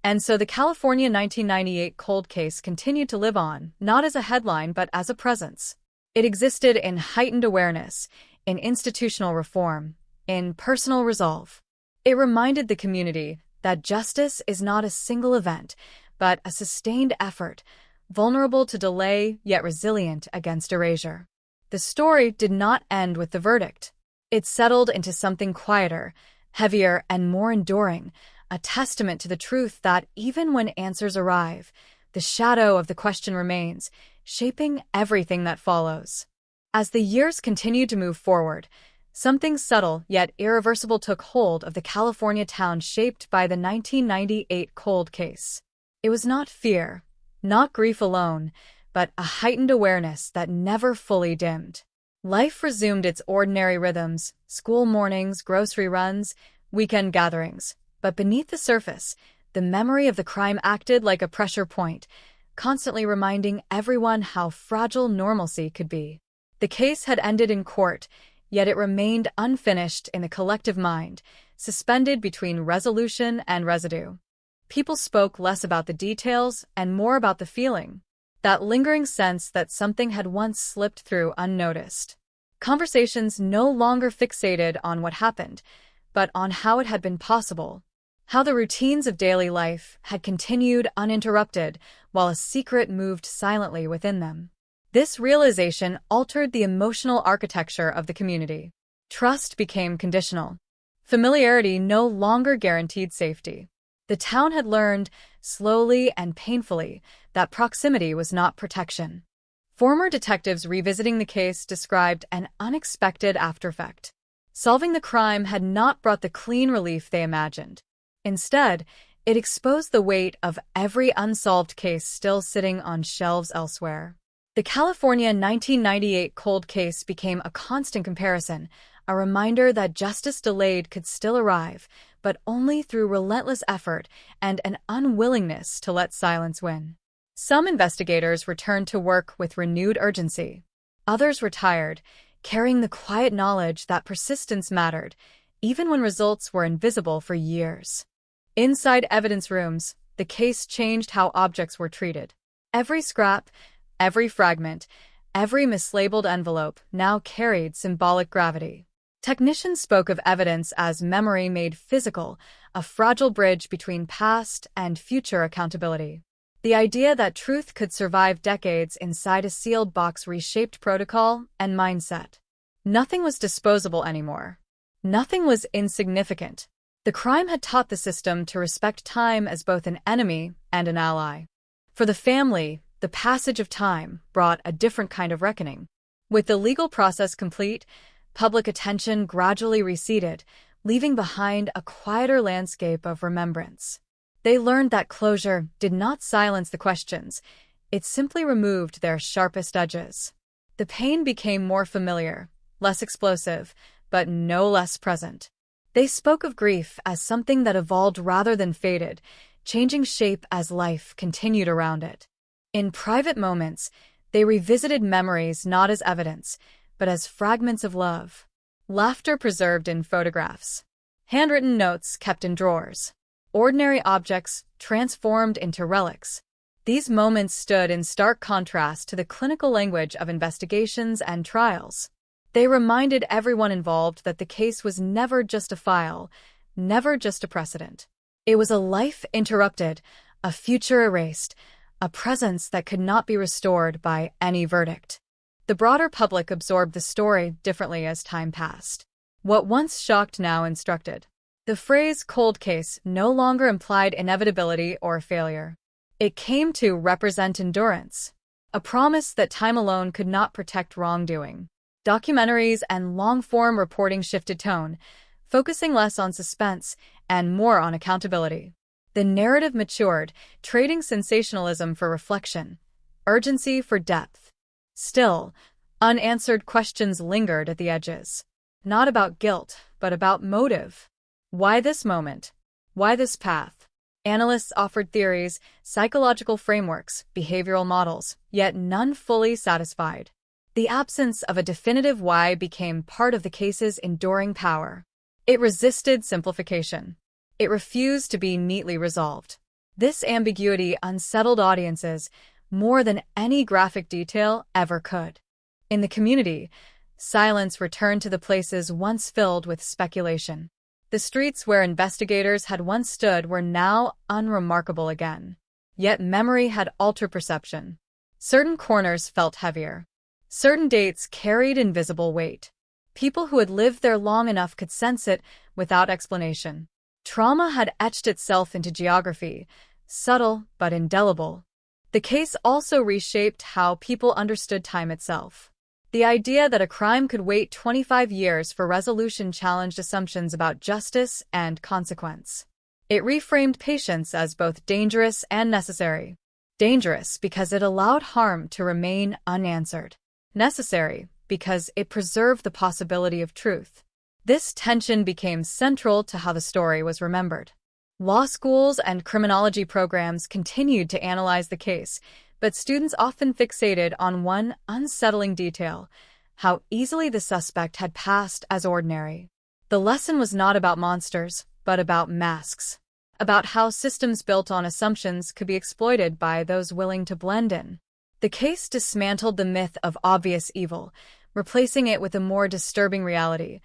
And so the California 1998 cold case continued to live on, not as a headline but as a presence. It existed in heightened awareness, in institutional reform, in personal resolve. It reminded the community that justice is not a single event, but a sustained effort, vulnerable to delay yet resilient against erasure. The story did not end with the verdict. It settled into something quieter, heavier, and more enduring, a testament to the truth that even when answers arrive, the shadow of the question remains, shaping everything that follows. As the years continued to move forward, something subtle yet irreversible took hold of the California town shaped by the 1998 cold case. It was not fear, not grief alone, but a heightened awareness that never fully dimmed. Life resumed its ordinary rhythms, school mornings, grocery runs, weekend gatherings. But beneath the surface, the memory of the crime acted like a pressure point, constantly reminding everyone how fragile normalcy could be. The case had ended in court, yet it remained unfinished in the collective mind, suspended between resolution and residue. People spoke less about the details and more about the feeling, that lingering sense that something had once slipped through unnoticed. Conversations no longer fixated on what happened, but on how it had been possible, how the routines of daily life had continued uninterrupted while a secret moved silently within them. This realization altered the emotional architecture of the community. Trust became conditional. Familiarity no longer guaranteed safety. The town had learned, slowly and painfully, that proximity was not protection. Former detectives revisiting the case described an unexpected aftereffect. Solving the crime had not brought the clean relief they imagined. Instead, it exposed the weight of every unsolved case still sitting on shelves elsewhere. The California 1998 cold case became a constant comparison, a reminder that justice delayed could still arrive, but only through relentless effort and an unwillingness to let silence win. Some investigators returned to work with renewed urgency. Others retired, carrying the quiet knowledge that persistence mattered, even when results were invisible for years. Inside evidence rooms, the case changed how objects were treated. Every scrap, every fragment, every mislabeled envelope now carried symbolic gravity. Technicians spoke of evidence as memory made physical, a fragile bridge between past and future accountability. The idea that truth could survive decades inside a sealed box reshaped protocol and mindset. Nothing was disposable anymore. Nothing was insignificant. The crime had taught the system to respect time as both an enemy and an ally. For the family, the passage of time brought a different kind of reckoning. With the legal process complete, public attention gradually receded, leaving behind a quieter landscape of remembrance. They learned that closure did not silence the questions, it simply removed their sharpest edges. The pain became more familiar, less explosive, but no less present. They spoke of grief as something that evolved rather than faded, changing shape as life continued around it. In private moments, they revisited memories not as evidence, but as fragments of love. Laughter preserved in photographs. Handwritten notes kept in drawers. Ordinary objects transformed into relics. These moments stood in stark contrast to the clinical language of investigations and trials. They reminded everyone involved that the case was never just a file, never just a precedent. It was a life interrupted, a future erased, a presence that could not be restored by any verdict. The broader public absorbed the story differently as time passed. What once shocked now instructed. The phrase cold case no longer implied inevitability or failure. It came to represent endurance, a promise that time alone could not protect wrongdoing. Documentaries and long-form reporting shifted tone, focusing less on suspense and more on accountability. The narrative matured, trading sensationalism for reflection, urgency for depth. Still, unanswered questions lingered at the edges. Not about guilt, but about motive. Why this moment? Why this path? Analysts offered theories, psychological frameworks, behavioral models, yet none fully satisfied. The absence of a definitive why became part of the case's enduring power. It resisted simplification. It refused to be neatly resolved. This ambiguity unsettled audiences more than any graphic detail ever could. In the community, silence returned to the places once filled with speculation. The streets where investigators had once stood were now unremarkable again. Yet memory had altered perception. Certain corners felt heavier. Certain dates carried invisible weight. People who had lived there long enough could sense it without explanation. Trauma had etched itself into geography, subtle but indelible. The case also reshaped how people understood time itself. The idea that a crime could wait 25 years for resolution challenged assumptions about justice and consequence. It reframed patience as both dangerous and necessary. Dangerous because it allowed harm to remain unanswered. Necessary because it preserved the possibility of truth. This tension became central to how the story was remembered. Law schools and criminology programs continued to analyze the case, but students often fixated on one unsettling detail: how easily the suspect had passed as ordinary. The lesson was not about monsters, but about masks. About how systems built on assumptions could be exploited by those willing to blend in. The case dismantled the myth of obvious evil, replacing it with a more disturbing reality.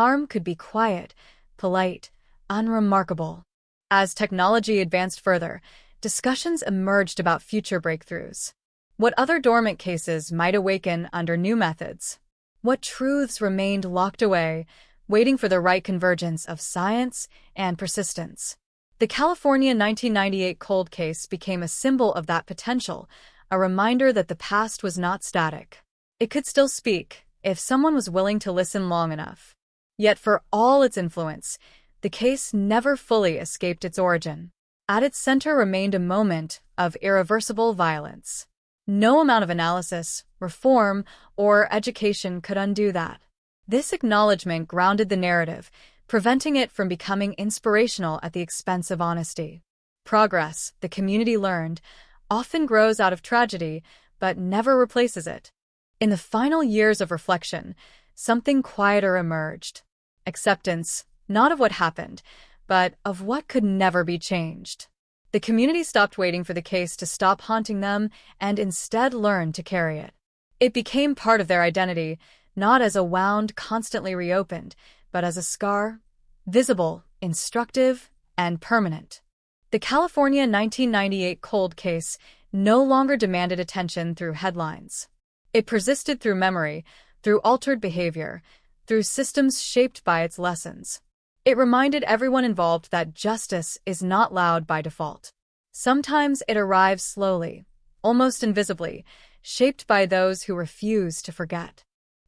Harm could be quiet, polite, unremarkable. As technology advanced further, discussions emerged about future breakthroughs. What other dormant cases might awaken under new methods? What truths remained locked away, waiting for the right convergence of science and persistence? The California 1998 cold case became a symbol of that potential, a reminder that the past was not static. It could still speak, if someone was willing to listen long enough. Yet for all its influence, the case never fully escaped its origin. At its center remained a moment of irreversible violence. No amount of analysis, reform, or education could undo that. This acknowledgement grounded the narrative, preventing it from becoming inspirational at the expense of honesty. Progress, the community learned, often grows out of tragedy, but never replaces it. In the final years of reflection, something quieter emerged. Acceptance, not of what happened, but of what could never be changed. The community stopped waiting for the case to stop haunting them and instead learned to carry it. It became part of their identity, not as a wound constantly reopened, but as a scar, visible, instructive, and permanent. The California 1998 cold case no longer demanded attention through headlines. It persisted through memory, through altered behavior, through systems shaped by its lessons. It reminded everyone involved that justice is not loud by default. Sometimes it arrives slowly, almost invisibly, shaped by those who refuse to forget.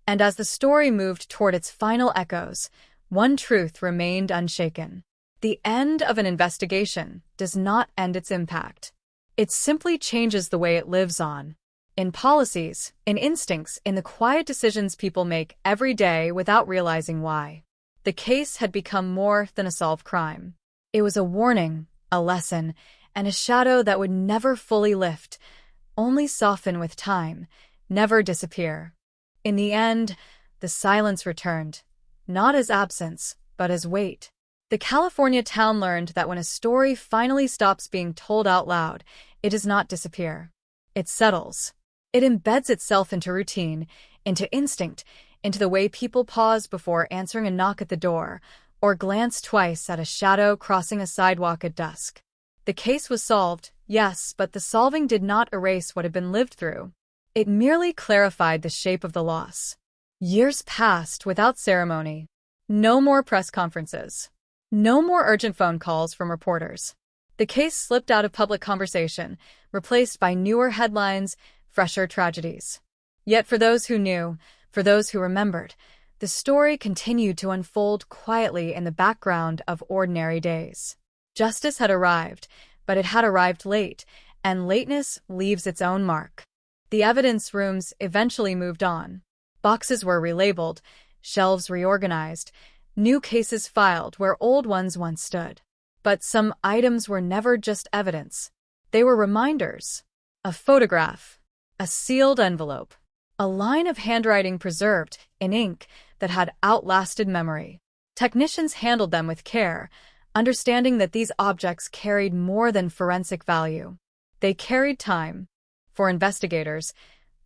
And as the story moved toward its final echoes, one truth remained unshaken. The end of an investigation does not end its impact. It simply changes the way it lives on. In policies, in instincts, in the quiet decisions people make every day without realizing why. The case had become more than a solved crime. It was a warning, a lesson, and a shadow that would never fully lift, only soften with time, never disappear. In the end, the silence returned, not as absence, but as weight. The California town learned that when a story finally stops being told out loud, it does not disappear. It settles. It embeds itself into routine, into instinct, into the way people pause before answering a knock at the door, or glance twice at a shadow crossing a sidewalk at dusk. The case was solved, yes, but the solving did not erase what had been lived through. It merely clarified the shape of the loss. Years passed without ceremony. No more press conferences. No more urgent phone calls from reporters. The case slipped out of public conversation, replaced by newer headlines, fresher tragedies. Yet for those who knew, for those who remembered, the story continued to unfold quietly in the background of ordinary days. Justice had arrived, but it had arrived late, and lateness leaves its own mark. The evidence rooms eventually moved on. Boxes were relabeled, shelves reorganized, new cases filed where old ones once stood. But some items were never just evidence. They were reminders. A photograph, a sealed envelope, a line of handwriting preserved in ink that had outlasted memory. Technicians handled them with care, understanding that these objects carried more than forensic value. They carried time. For investigators,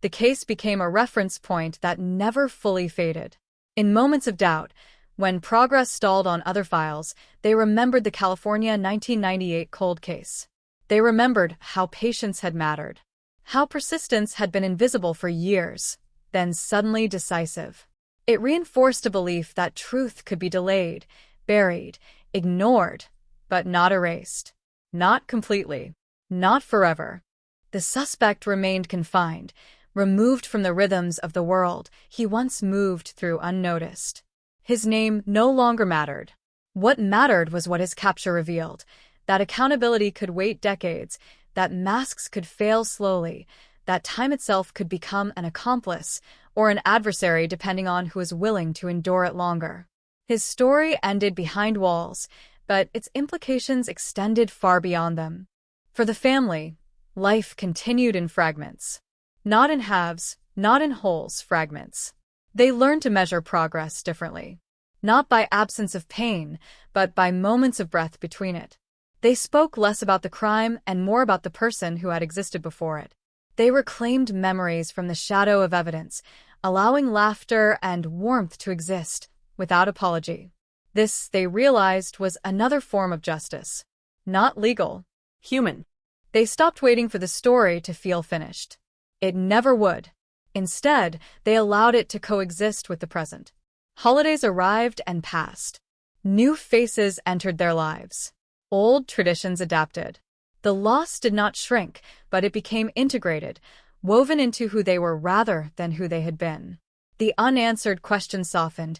the case became a reference point that never fully faded. In moments of doubt, when progress stalled on other files, they remembered the California 1998 cold case. They remembered how patience had mattered, how persistence had been invisible for years, then suddenly decisive. It reinforced a belief that truth could be delayed, buried, ignored, but not erased. Not completely. Not forever. The suspect remained confined, removed from the rhythms of the world he once moved through unnoticed. His name no longer mattered. What mattered was what his capture revealed, that accountability could wait decades, that masks could fail slowly, that time itself could become an accomplice or an adversary depending on who is willing to endure it longer. His story ended behind walls, but its implications extended far beyond them. For the family, life continued in fragments. Not in halves, not in wholes, fragments. They learned to measure progress differently. Not by absence of pain, but by moments of breath between it. They spoke less about the crime and more about the person who had existed before it. They reclaimed memories from the shadow of evidence, allowing laughter and warmth to exist without apology. This, they realized, was another form of justice. Not legal. Human. They stopped waiting for the story to feel finished. It never would. Instead, they allowed it to coexist with the present. Holidays arrived and passed. New faces entered their lives. Old traditions adapted. The loss did not shrink, but it became integrated, woven into who they were rather than who they had been. The unanswered questions softened,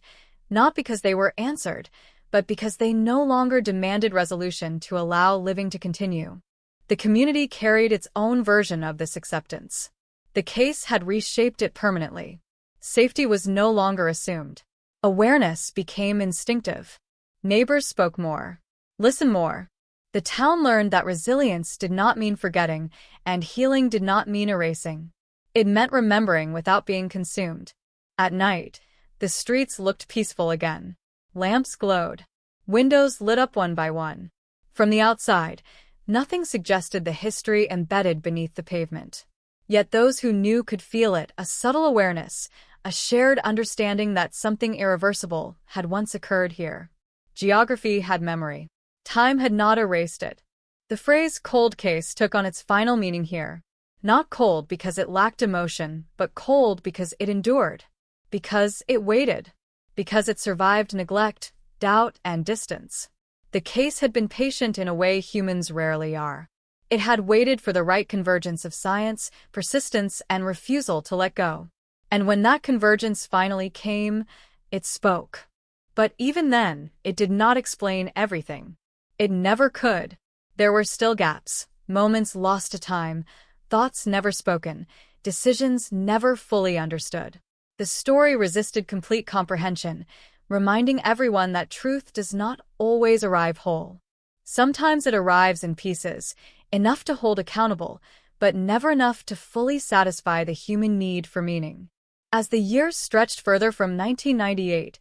not because they were answered, but because they no longer demanded resolution to allow living to continue. The community carried its own version of this acceptance. The case had reshaped it permanently. Safety was no longer assumed. Awareness became instinctive. Neighbors spoke more. Listened more. The town learned that resilience did not mean forgetting, and healing did not mean erasing. It meant remembering without being consumed. At night, the streets looked peaceful again. Lamps glowed. Windows lit up one by one. From the outside, nothing suggested the history embedded beneath the pavement. Yet those who knew could feel it, a subtle awareness, a shared understanding that something irreversible had once occurred here. Geography had memory. Time had not erased it. The phrase cold case took on its final meaning here. Not cold because it lacked emotion, but cold because it endured. Because it waited. Because it survived neglect, doubt, and distance. The case had been patient in a way humans rarely are. It had waited for the right convergence of science, persistence, and refusal to let go. And when that convergence finally came, it spoke. But even then, it did not explain everything. It never could. There were still gaps, moments lost to time, thoughts never spoken, decisions never fully understood. The story resisted complete comprehension, reminding everyone that truth does not always arrive whole. Sometimes it arrives in pieces, enough to hold accountable, but never enough to fully satisfy the human need for meaning. As the years stretched further from 1998,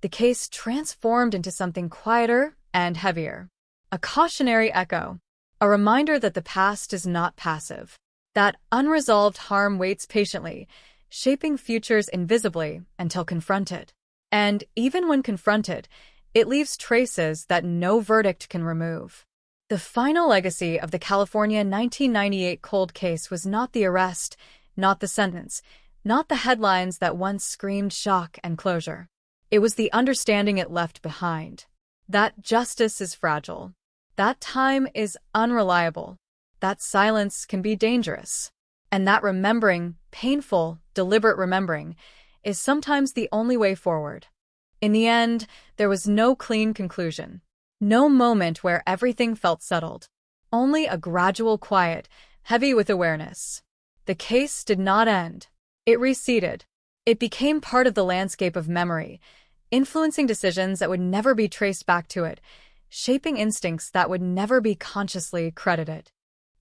the case transformed into something quieter and heavier. A cautionary echo, a reminder that the past is not passive, that unresolved harm waits patiently, shaping futures invisibly until confronted. And even when confronted, it leaves traces that no verdict can remove. The final legacy of the California 1998 cold case was not the arrest, not the sentence, not the headlines that once screamed shock and closure. It was the understanding it left behind. That justice is fragile. That time is unreliable. That silence can be dangerous. And that remembering, painful, deliberate remembering, is sometimes the only way forward. In the end, there was no clean conclusion. No moment where everything felt settled. Only a gradual quiet, heavy with awareness. The case did not end. It receded. It became part of the landscape of memory, influencing decisions that would never be traced back to it, shaping instincts that would never be consciously credited.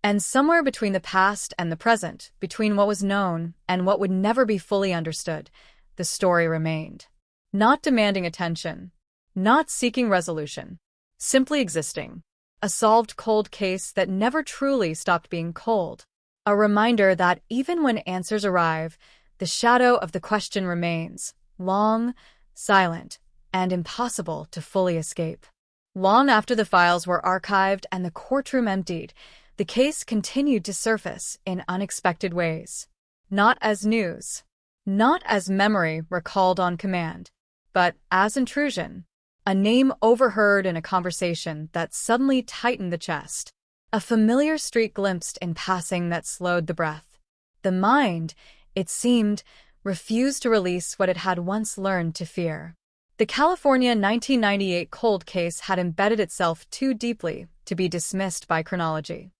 And somewhere between the past and the present, between what was known and what would never be fully understood, the story remained. Not demanding attention, not seeking resolution, simply existing. A solved cold case that never truly stopped being cold. A reminder that even when answers arrive, the shadow of the question remains, long, silent, and impossible to fully escape. Long after the files were archived and the courtroom emptied, the case continued to surface in unexpected ways. Not as news, not as memory recalled on command, but as intrusion. A name overheard in a conversation that suddenly tightened the chest. A familiar street glimpsed in passing that slowed the breath. The mind, it seemed, refused to release what it had once learned to fear. The California 1998 cold case had embedded itself too deeply to be dismissed by chronology.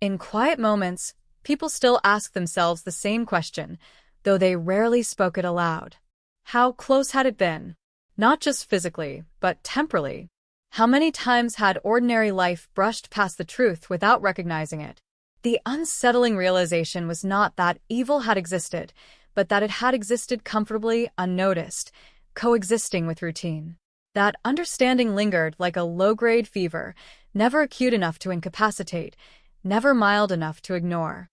In quiet moments, people still ask themselves the same question, though they rarely spoke it aloud. How close had it been? Not just physically, but temporally. How many times had ordinary life brushed past the truth without recognizing it? The unsettling realization was not that evil had existed, but that it had existed comfortably unnoticed, coexisting with routine. That understanding lingered like a low-grade fever, never acute enough to incapacitate, never mild enough to ignore.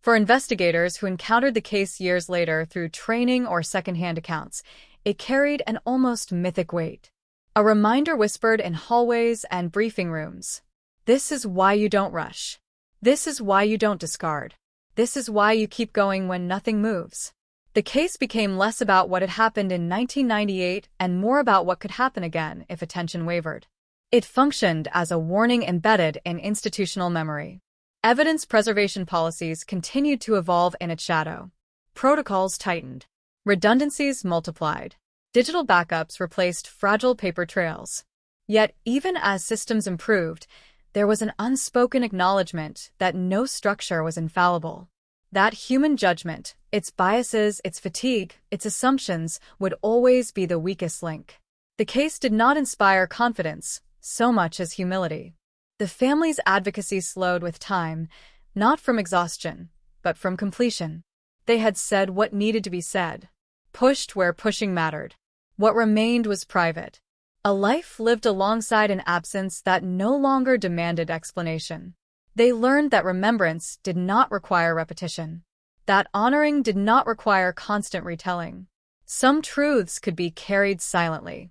For investigators who encountered the case years later through training or secondhand accounts, it carried an almost mythic weight. A reminder whispered in hallways and briefing rooms. This is why you don't rush. This is why you don't discard. This is why you keep going when nothing moves. The case became less about what had happened in 1998 and more about what could happen again if attention wavered. It functioned as a warning embedded in institutional memory. Evidence preservation policies continued to evolve in its shadow. Protocols tightened. Redundancies multiplied. Digital backups replaced fragile paper trails. Yet, even as systems improved, there was an unspoken acknowledgement that no structure was infallible. That human judgment, its biases, its fatigue, its assumptions, would always be the weakest link. The case did not inspire confidence so much as humility. The family's advocacy slowed with time, not from exhaustion, but from completion. They had said what needed to be said, pushed where pushing mattered. What remained was private. A life lived alongside an absence that no longer demanded explanation. They learned that remembrance did not require repetition, that honoring did not require constant retelling. Some truths could be carried silently.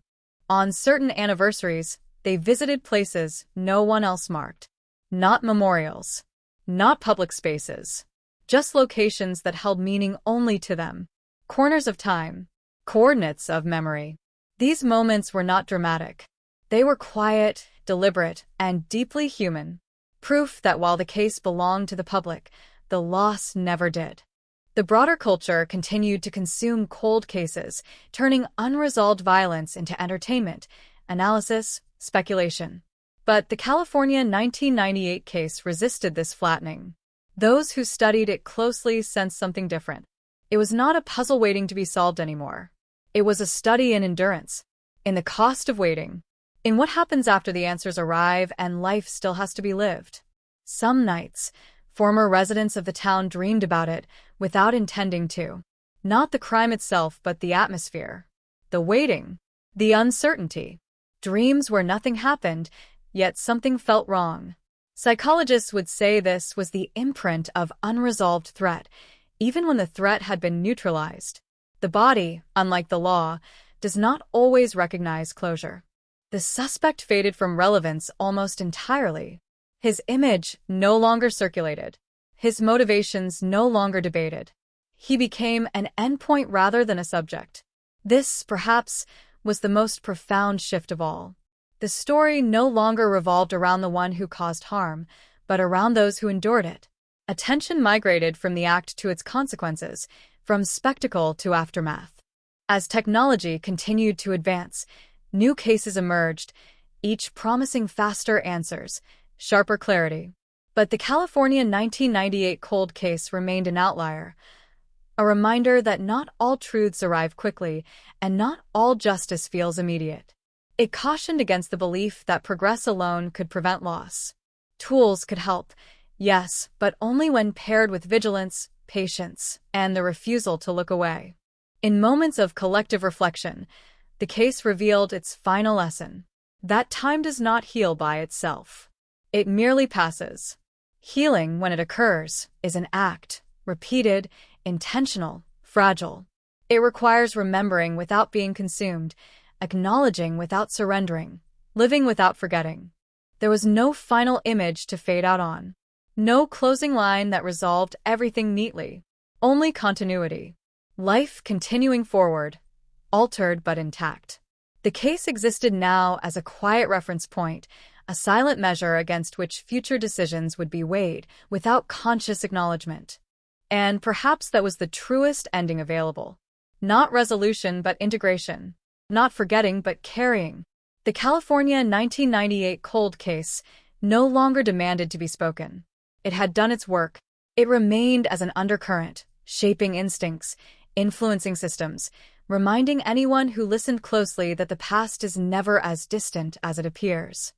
On certain anniversaries, they visited places no one else marked. Not memorials, not public spaces, just locations that held meaning only to them. Corners of time, coordinates of memory. These moments were not dramatic. They were quiet, deliberate, and deeply human. Proof that while the case belonged to the public, the loss never did. The broader culture continued to consume cold cases, turning unresolved violence into entertainment, analysis, speculation. But the California 1998 case resisted this flattening. Those who studied it closely sensed something different. It was not a puzzle waiting to be solved anymore. It was a study in endurance, in the cost of waiting, in what happens after the answers arrive and life still has to be lived. Some nights, former residents of the town dreamed about it without intending to. Not the crime itself, but the atmosphere, the waiting, the uncertainty. Dreams where nothing happened, yet something felt wrong. Psychologists would say this was the imprint of unresolved threat, even when the threat had been neutralized. The body, unlike the law, does not always recognize closure. The suspect faded from relevance almost entirely. His image no longer circulated. His motivations no longer debated. He became an endpoint rather than a subject. This, perhaps, was the most profound shift of all. The story no longer revolved around the one who caused harm, but around those who endured it. Attention migrated from the act to its consequences, from spectacle to aftermath. As technology continued to advance, new cases emerged, each promising faster answers, sharper clarity. But the California 1998 cold case remained an outlier, a reminder that not all truths arrive quickly and not all justice feels immediate. It cautioned against the belief that progress alone could prevent loss. Tools could help, yes, but only when paired with vigilance, patience, and the refusal to look away. In moments of collective reflection, the case revealed its final lesson: that time does not heal by itself. It merely passes. Healing, when it occurs, is an act, repeated, intentional, fragile. It requires remembering without being consumed, acknowledging without surrendering, living without forgetting. There was no final image to fade out on. No closing line that resolved everything neatly. Only continuity. Life continuing forward, altered but intact. The case existed now as a quiet reference point, a silent measure against which future decisions would be weighed without conscious acknowledgement. And perhaps that was the truest ending available. Not resolution but integration. Not forgetting but carrying. The California 1998 cold case no longer demanded to be spoken. It had done its work. It remained as an undercurrent, shaping instincts, influencing systems, reminding anyone who listened closely that the past is never as distant as it appears.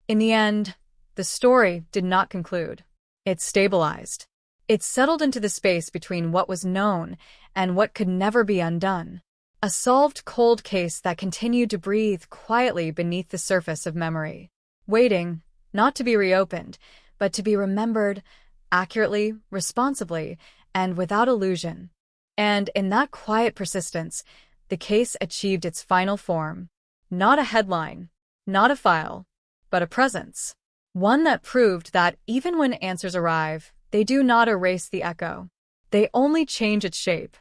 In the end, the story did not conclude. It stabilized. It settled into the space between what was known and what could never be undone. A solved cold case that continued to breathe quietly beneath the surface of memory, waiting, not to be reopened, but to be remembered accurately, responsibly, and without illusion. And in that quiet persistence, the case achieved its final form. Not a headline, not a file, but a presence. One that proved that even when answers arrive, they do not erase the echo. They only change its shape.